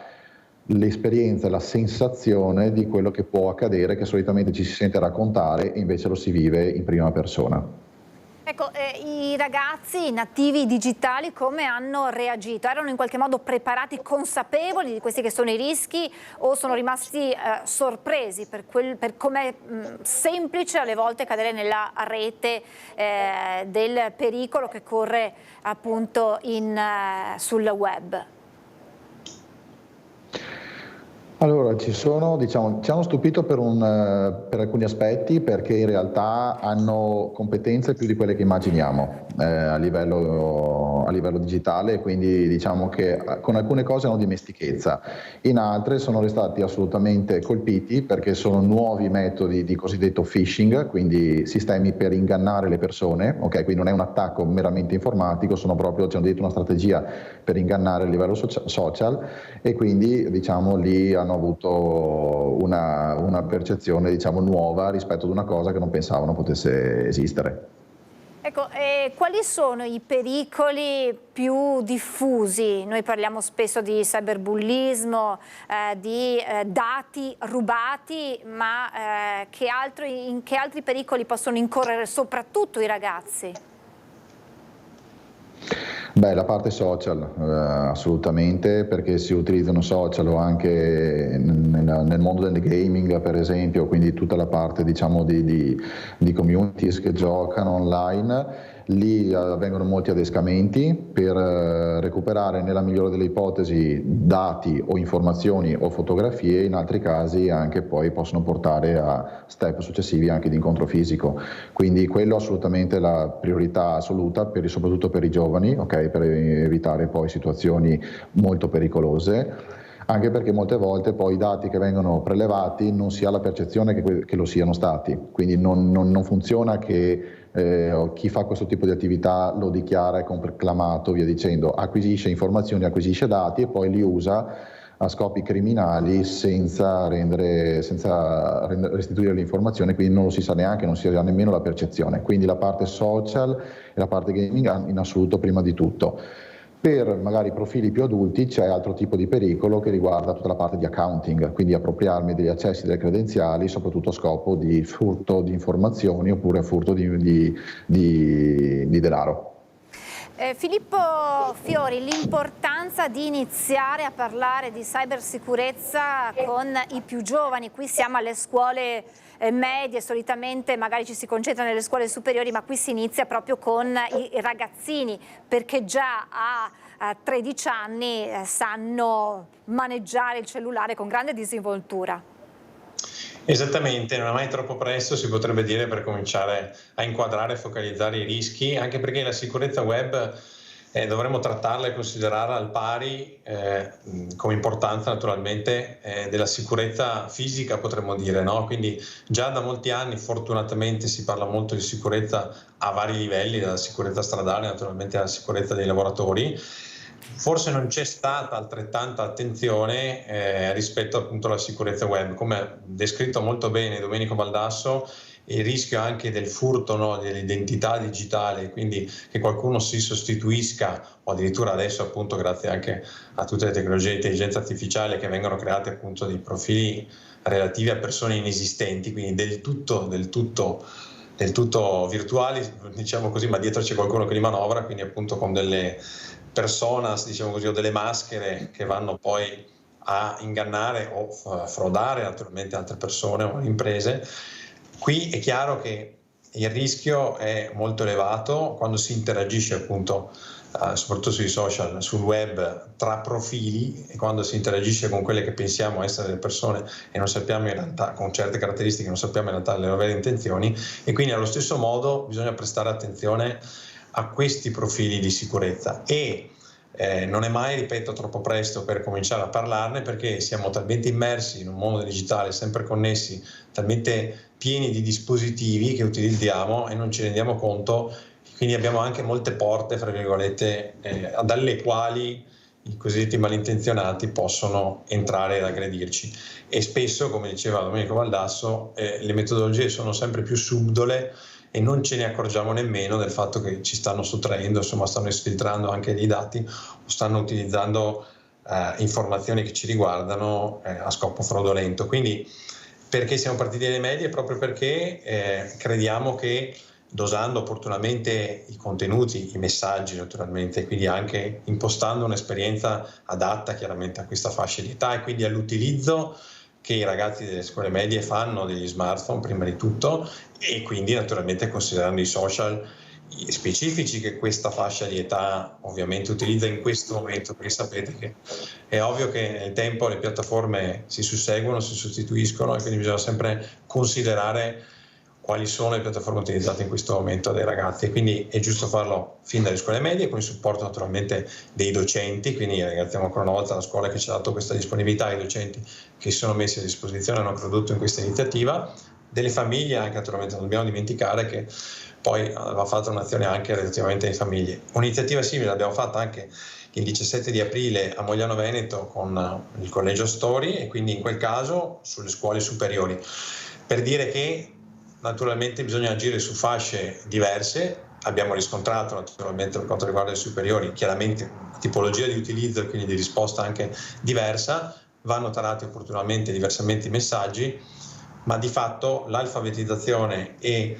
l'esperienza e la sensazione di quello che può accadere, che solitamente ci si sente raccontare e invece lo si vive in prima persona. Ecco, i ragazzi nativi digitali come hanno reagito? Erano in qualche modo preparati, consapevoli di questi che sono i rischi, o sono rimasti sorpresi per com'è semplice alle volte cadere nella rete del pericolo che corre appunto sul web? Allora, ci hanno stupito per alcuni aspetti, perché in realtà hanno competenze più di quelle che immaginiamo a livello digitale, quindi diciamo che con alcune cose hanno dimestichezza, in altre sono restati assolutamente colpiti perché sono nuovi metodi di cosiddetto phishing, quindi sistemi per ingannare le persone, ok? Quindi non è un attacco meramente informatico, c'è dietro una strategia per ingannare a livello social, e quindi diciamo lì hanno avuto una percezione nuova rispetto ad una cosa che non pensavano potesse esistere. Ecco, quali sono i pericoli più diffusi? Noi parliamo spesso di cyberbullismo, di dati rubati, ma in che altri pericoli possono incorrere soprattutto i ragazzi? Beh, la parte social, assolutamente, perché si utilizzano social o anche nel mondo del gaming, per esempio, quindi tutta la parte di communities che giocano online. Lì avvengono molti adescamenti per recuperare, nella migliore delle ipotesi, dati o informazioni o fotografie, in altri casi anche poi possono portare a step successivi anche di incontro fisico. Quindi quello è assolutamente la priorità assoluta, soprattutto per i giovani, okay? Per evitare poi situazioni molto pericolose, anche perché molte volte poi i dati che vengono prelevati non si ha la percezione che lo siano stati, quindi non funziona che chi fa questo tipo di attività lo dichiara, è conclamato, via dicendo, acquisisce informazioni, acquisisce dati e poi li usa a scopi criminali senza restituire l'informazione, quindi non lo si sa neanche, non si ha nemmeno la percezione. Quindi la parte social e la parte gaming in assoluto prima di tutto. Per magari profili più adulti c'è altro tipo di pericolo che riguarda tutta la parte di accounting, quindi appropriarmi degli accessi, delle credenziali, soprattutto a scopo di furto di informazioni oppure furto di denaro. Filippo Fiori, l'importanza di iniziare a parlare di cybersicurezza con i più giovani. Qui siamo alle scuole medie, solitamente magari ci si concentra nelle scuole superiori, ma qui si inizia proprio con i ragazzini, perché già a 13 anni sanno maneggiare il cellulare con grande disinvoltura. Esattamente, non è mai troppo presto, si potrebbe dire, per cominciare a inquadrare e focalizzare i rischi, anche perché la sicurezza web dovremmo trattarla e considerarla al pari, come importanza naturalmente, della sicurezza fisica, potremmo dire, no? Quindi già da molti anni fortunatamente si parla molto di sicurezza a vari livelli, dalla sicurezza stradale naturalmente alla sicurezza dei lavoratori. Forse non c'è stata altrettanta attenzione rispetto appunto alla sicurezza web, come ha descritto molto bene Domenico Baldasso. Il rischio anche del furto, no, dell'identità digitale, quindi che qualcuno si sostituisca, o addirittura adesso appunto grazie anche a tutte le tecnologie di intelligenza artificiale che vengono create appunto dei profili relativi a persone inesistenti, quindi del tutto virtuali, diciamo così, ma dietro c'è qualcuno che li manovra, quindi appunto con delle personas, diciamo così, o delle maschere che vanno poi a ingannare o frodare naturalmente altre persone o imprese. Qui è chiaro che il rischio è molto elevato quando si interagisce appunto, soprattutto sui social, sul web, tra profili, e quando si interagisce con quelle che pensiamo essere le persone e non sappiamo in realtà, con certe caratteristiche, non sappiamo in realtà le loro vere intenzioni, e quindi allo stesso modo bisogna prestare attenzione a questi profili di sicurezza. E non è mai, ripeto, troppo presto per cominciare a parlarne, perché siamo talmente immersi in un mondo digitale, sempre connessi, talmente pieni di dispositivi che utilizziamo e non ci rendiamo conto, quindi abbiamo anche molte porte, fra virgolette, dalle quali i cosiddetti malintenzionati possono entrare ed aggredirci. E spesso, come diceva Domenico Baldasso, le metodologie sono sempre più subdole e non ce ne accorgiamo nemmeno del fatto che ci stanno sottraendo, insomma stanno esfiltrando anche dei dati o stanno utilizzando informazioni che ci riguardano a scopo fraudolento. Quindi perché siamo partiti dalle medie? Proprio perché crediamo che dosando opportunamente i contenuti, i messaggi naturalmente, quindi anche impostando un'esperienza adatta chiaramente a questa fascia di età e quindi all'utilizzo che i ragazzi delle scuole medie fanno degli smartphone prima di tutto, e quindi naturalmente considerando i social specifici che questa fascia di età ovviamente utilizza in questo momento, perché sapete che è ovvio che nel tempo le piattaforme si susseguono, si sostituiscono, e quindi bisogna sempre considerare quali sono le piattaforme utilizzate in questo momento dai ragazzi, e quindi è giusto farlo fin dalle scuole medie con il supporto naturalmente dei docenti. Quindi ringraziamo ancora una volta la scuola che ci ha dato questa disponibilità, i docenti che si sono messi a disposizione, hanno creduto in questa iniziativa, delle famiglie anche, naturalmente non dobbiamo dimenticare che poi va fatta un'azione anche relativamente alle famiglie. Un'iniziativa simile l'abbiamo fatta anche il 17 di aprile a Mogliano Veneto con il Collegio Story, e quindi in quel caso sulle scuole superiori, per dire che naturalmente bisogna agire su fasce diverse. Abbiamo riscontrato naturalmente per quanto riguarda le superiori chiaramente una tipologia di utilizzo e quindi di risposta anche diversa, vanno tarati opportunamente diversamente i messaggi, ma di fatto l'alfabetizzazione e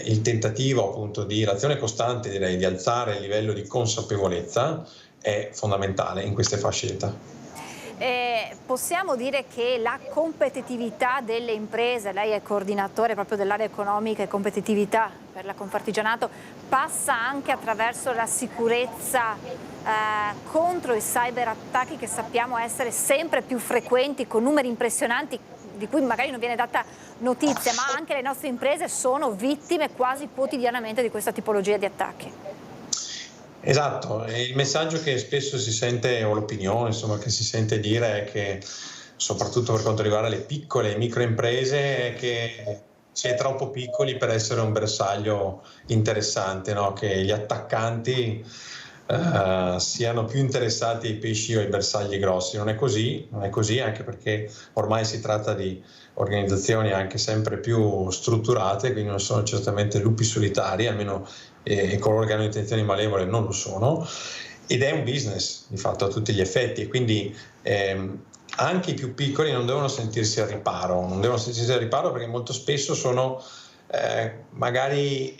il tentativo appunto di l'azione costante, direi, di alzare il livello di consapevolezza è fondamentale in queste fasce di età. Possiamo dire che la competitività delle imprese, lei è coordinatore proprio dell'area economica e competitività per la Confartigianato, passa anche attraverso la sicurezza contro i cyberattacchi che sappiamo essere sempre più frequenti, con numeri impressionanti di cui magari non viene data notizia, ma anche le nostre imprese sono vittime quasi quotidianamente di questa tipologia di attacchi. Esatto, e il messaggio che spesso si sente, o l'opinione insomma che si sente dire, è che soprattutto per quanto riguarda le piccole e microimprese è che si è troppo piccoli per essere un bersaglio interessante, no? Che gli attaccanti siano più interessati ai pesci o ai bersagli grossi. Non è così, anche perché ormai si tratta di organizzazioni anche sempre più strutturate, quindi non sono certamente lupi solitari, almeno coloro che hanno intenzioni malevole non lo sono, ed è un business di fatto a tutti gli effetti, e quindi anche i più piccoli non devono sentirsi al riparo, perché molto spesso sono magari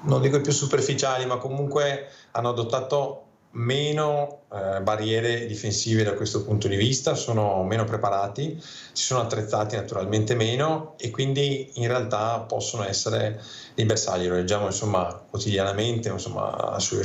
non dico i più superficiali, ma comunque hanno adottato meno barriere difensive da questo punto di vista, sono meno preparati, si sono attrezzati naturalmente meno e quindi in realtà possono essere dei bersagli. Lo leggiamo insomma quotidianamente insomma, su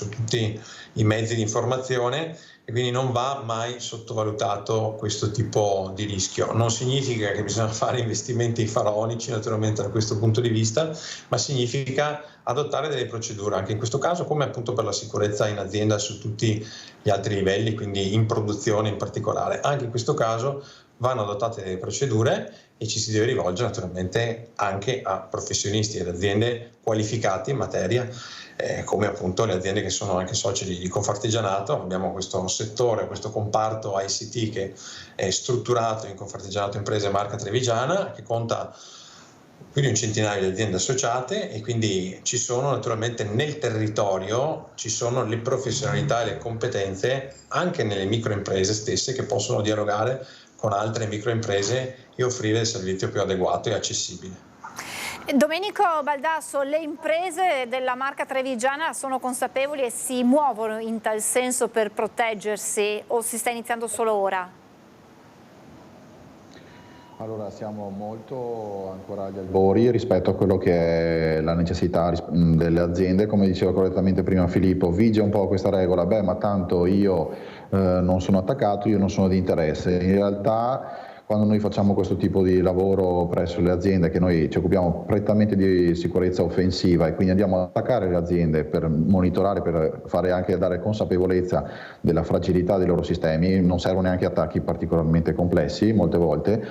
tutti i mezzi di informazione, e quindi non va mai sottovalutato questo tipo di rischio. Non significa che bisogna fare investimenti faraonici naturalmente da questo punto di vista, ma significa adottare delle procedure, anche in questo caso come appunto per la sicurezza in azienda su tutti gli altri livelli, quindi in produzione in particolare. Anche in questo caso vanno adottate delle procedure e ci si deve rivolgere naturalmente anche a professionisti ed aziende qualificate in materia, come appunto le aziende che sono anche soci di Confartigianato. Abbiamo questo settore, questo comparto ICT che è strutturato in Confartigianato Imprese Marca Trevigiana, che conta più di un centinaio di aziende associate, e quindi ci sono naturalmente nel territorio ci sono le professionalità e le competenze anche nelle microimprese stesse che possono dialogare con altre microimprese e offrire il servizio più adeguato e accessibile. Domenico Baldasso, le imprese della Marca Trevigiana sono consapevoli e si muovono in tal senso per proteggersi, o si sta iniziando solo ora? Allora, siamo molto ancora agli albori rispetto a quello che è la necessità delle aziende. Come diceva correttamente prima Filippo, vige un po' questa regola: beh, ma tanto io non sono attaccato, io non sono di interesse. In realtà, quando noi facciamo questo tipo di lavoro presso le aziende, che noi ci occupiamo prettamente di sicurezza offensiva e quindi andiamo ad attaccare le aziende per monitorare, per fare anche dare consapevolezza della fragilità dei loro sistemi, non servono neanche attacchi particolarmente complessi molte volte,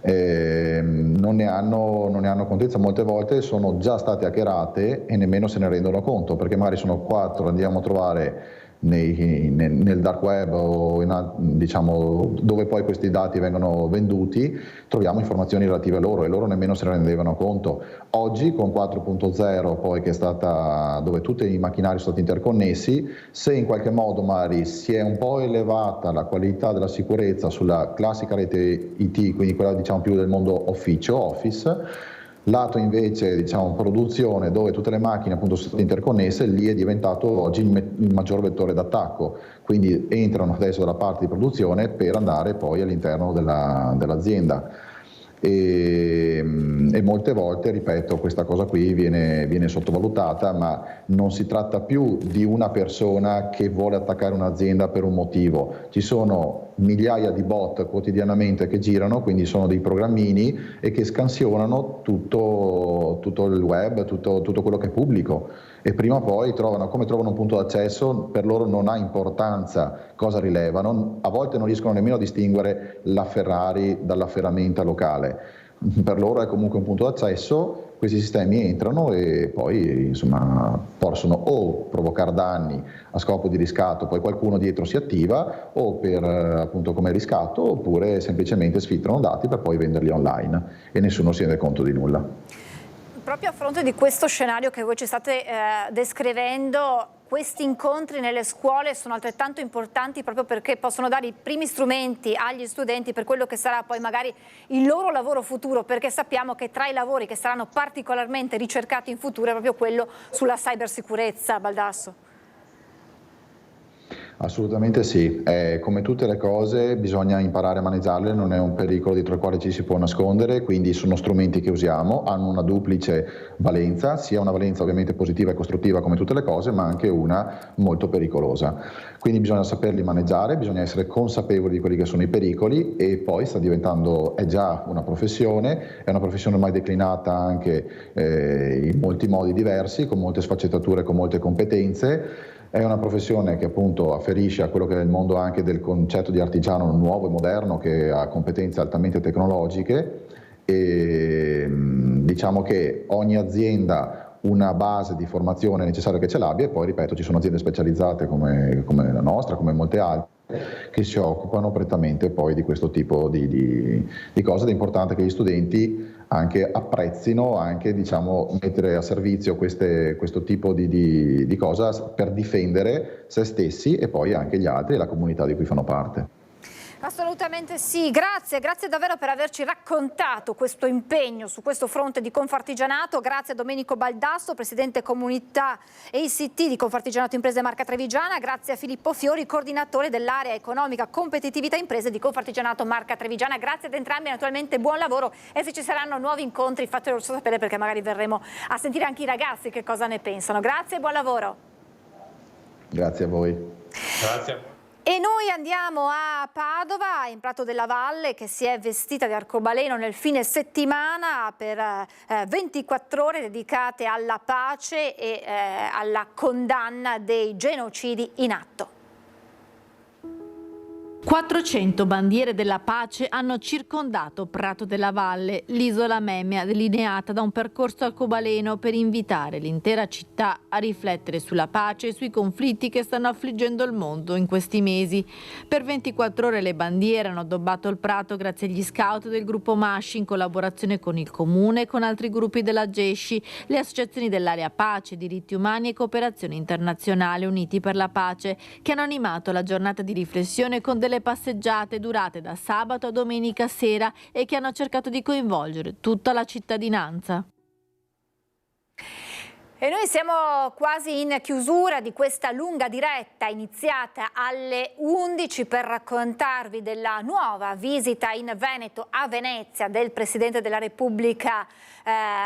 non ne hanno contezza, molte volte sono già state hackerate e nemmeno se ne rendono conto, perché magari sono 4, andiamo a trovare nel dark web o diciamo dove poi questi dati vengono venduti, troviamo informazioni relative a loro e loro nemmeno se ne rendevano conto. Oggi con 4.0 poi, che è stata, dove tutti i macchinari sono stati interconnessi, se in qualche modo magari si è un po' elevata la qualità della sicurezza sulla classica rete IT, quindi quella diciamo più del mondo office, lato invece diciamo produzione, dove tutte le macchine appunto sono state interconnesse, lì è diventato oggi il maggior vettore d'attacco, quindi entrano adesso dalla parte di produzione per andare poi all'interno dell'azienda. E molte volte, ripeto, questa cosa qui viene sottovalutata, ma non si tratta più di una persona che vuole attaccare un'azienda per un motivo. Ci sono migliaia di bot quotidianamente che girano, quindi sono dei programmini e che scansionano tutto il web, tutto quello che è pubblico, e prima o poi come trovano un punto d'accesso, per loro non ha importanza cosa rilevano, a volte non riescono nemmeno a distinguere la Ferrari dalla ferramenta locale, per loro è comunque un punto d'accesso. Questi sistemi entrano e poi insomma possono o provocare danni a scopo di riscatto, poi qualcuno dietro si attiva, o per appunto come riscatto, oppure semplicemente sfiltrano dati per poi venderli online e nessuno si rende conto di nulla. Proprio a fronte di questo scenario che voi ci state descrivendo, questi incontri nelle scuole sono altrettanto importanti proprio perché possono dare i primi strumenti agli studenti per quello che sarà poi magari il loro lavoro futuro, perché sappiamo che tra i lavori che saranno particolarmente ricercati in futuro è proprio quello sulla cybersicurezza. Baldasso. Assolutamente sì, come tutte le cose bisogna imparare a maneggiarle, non è un pericolo dietro il quale ci si può nascondere, quindi sono strumenti che usiamo, hanno una duplice valenza, sia una valenza ovviamente positiva e costruttiva come tutte le cose, ma anche una molto pericolosa. Quindi bisogna saperli maneggiare, bisogna essere consapevoli di quelli che sono i pericoli, e poi è già una professione, è una professione ormai declinata anche in molti modi diversi, con molte sfaccettature, con molte competenze. È una professione che appunto afferisce a quello che è il mondo anche del concetto di artigiano nuovo e moderno, che ha competenze altamente tecnologiche, e diciamo che ogni azienda una base di formazione necessaria che ce l'abbia, e poi ripeto ci sono aziende specializzate come la nostra, come molte altre, che si occupano prettamente poi di questo tipo di cose. Ed è importante che gli studenti anche apprezzino, anche diciamo mettere a servizio questo tipo di cosa per difendere se stessi e poi anche gli altri e la comunità di cui fanno parte. Assolutamente sì, grazie davvero per averci raccontato questo impegno su questo fronte di Confartigianato. Grazie a Domenico Baldasso, Presidente Comunità ACT di Confartigianato Imprese Marca Trevigiana, grazie a Filippo Fiori, coordinatore dell'area economica competitività imprese di Confartigianato Marca Trevigiana. Grazie ad entrambi, naturalmente buon lavoro, e se ci saranno nuovi incontri fatelo sapere, perché magari verremo a sentire anche i ragazzi che cosa ne pensano. Grazie e buon lavoro. Grazie a voi. Grazie. E noi andiamo a Padova, in Prato della Valle, che si è vestita di arcobaleno nel fine settimana per 24 ore dedicate alla pace e alla condanna dei genocidi in atto. 400 bandiere della pace hanno circondato Prato della Valle, l'isola Memmea delineata da un percorso arcobaleno per invitare l'intera città a riflettere sulla pace e sui conflitti che stanno affliggendo il mondo in questi mesi. Per 24 ore le bandiere hanno addobbato il Prato grazie agli scout del gruppo Masci in collaborazione con il Comune e con altri gruppi della GESCI, le associazioni dell'area pace, diritti umani e cooperazione internazionale Uniti per la pace, che hanno animato la giornata di riflessione con delle passeggiate durate da sabato a domenica sera e che hanno cercato di coinvolgere tutta la cittadinanza. E noi siamo quasi in chiusura di questa lunga diretta iniziata alle 11 per raccontarvi della nuova visita in Veneto, a Venezia, del Presidente della Repubblica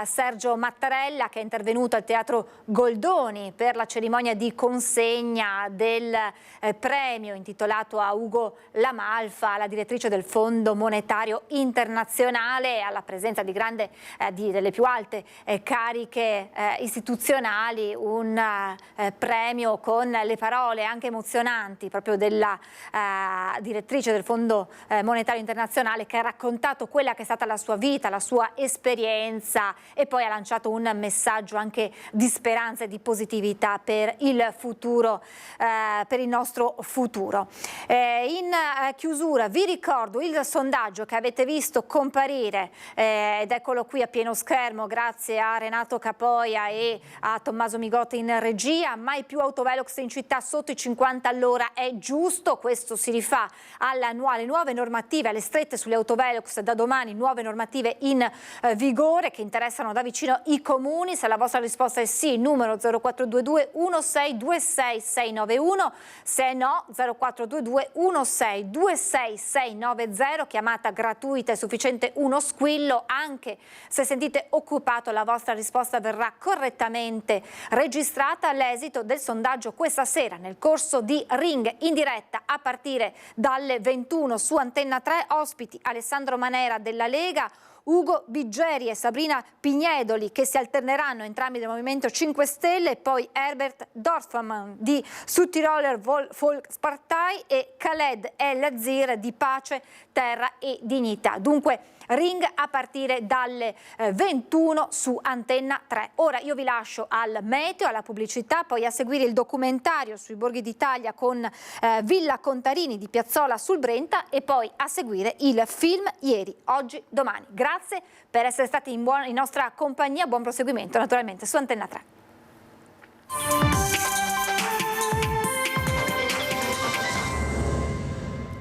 Sergio Mattarella, che è intervenuto al Teatro Goldoni per la cerimonia di consegna del premio intitolato a Ugo La Malfa, la direttrice del Fondo Monetario Internazionale, alla presenza di delle più alte cariche istituzionali, un premio con le parole anche emozionanti proprio della direttrice del Fondo Monetario Internazionale, che ha raccontato quella che è stata la sua vita, la sua esperienza, e poi ha lanciato un messaggio anche di speranza e di positività per il futuro, per il nostro futuro. In chiusura vi ricordo il sondaggio che avete visto comparire, ed eccolo qui a pieno schermo grazie a Renato Capoia e a Tommaso Migotti in regia. Mai più autovelox in città sotto i 50 all'ora è giusto. Questo si rifà alle nuove normative, alle strette sugli autovelox. Da domani nuove normative in vigore che interessano da vicino i comuni. Se la vostra risposta è sì, numero 0422 1626 691, se no 0422 1626 690, chiamata gratuita e sufficiente uno squillo. Anche se sentite occupato, la vostra risposta verrà correttamente registrata. L'esito del sondaggio questa sera nel corso di Ring in diretta a partire dalle 21 su Antenna 3, ospiti Alessandro Manera della Lega, Ugo Biggeri e Sabrina Pignedoli, che si alterneranno entrambi del Movimento 5 Stelle, e poi Herbert Dorfmann di Südtiroler Volkspartei e Khaled El Azir di Pace, Terra e Dignità. Dunque Ring a partire dalle 21 su Antenna 3. Ora io vi lascio al meteo, alla pubblicità, poi a seguire il documentario sui borghi d'Italia con Villa Contarini di Piazzola sul Brenta, e poi a seguire il film Ieri, Oggi, Domani. Grazie per essere stati in nostra compagnia, buon proseguimento naturalmente su Antenna 3.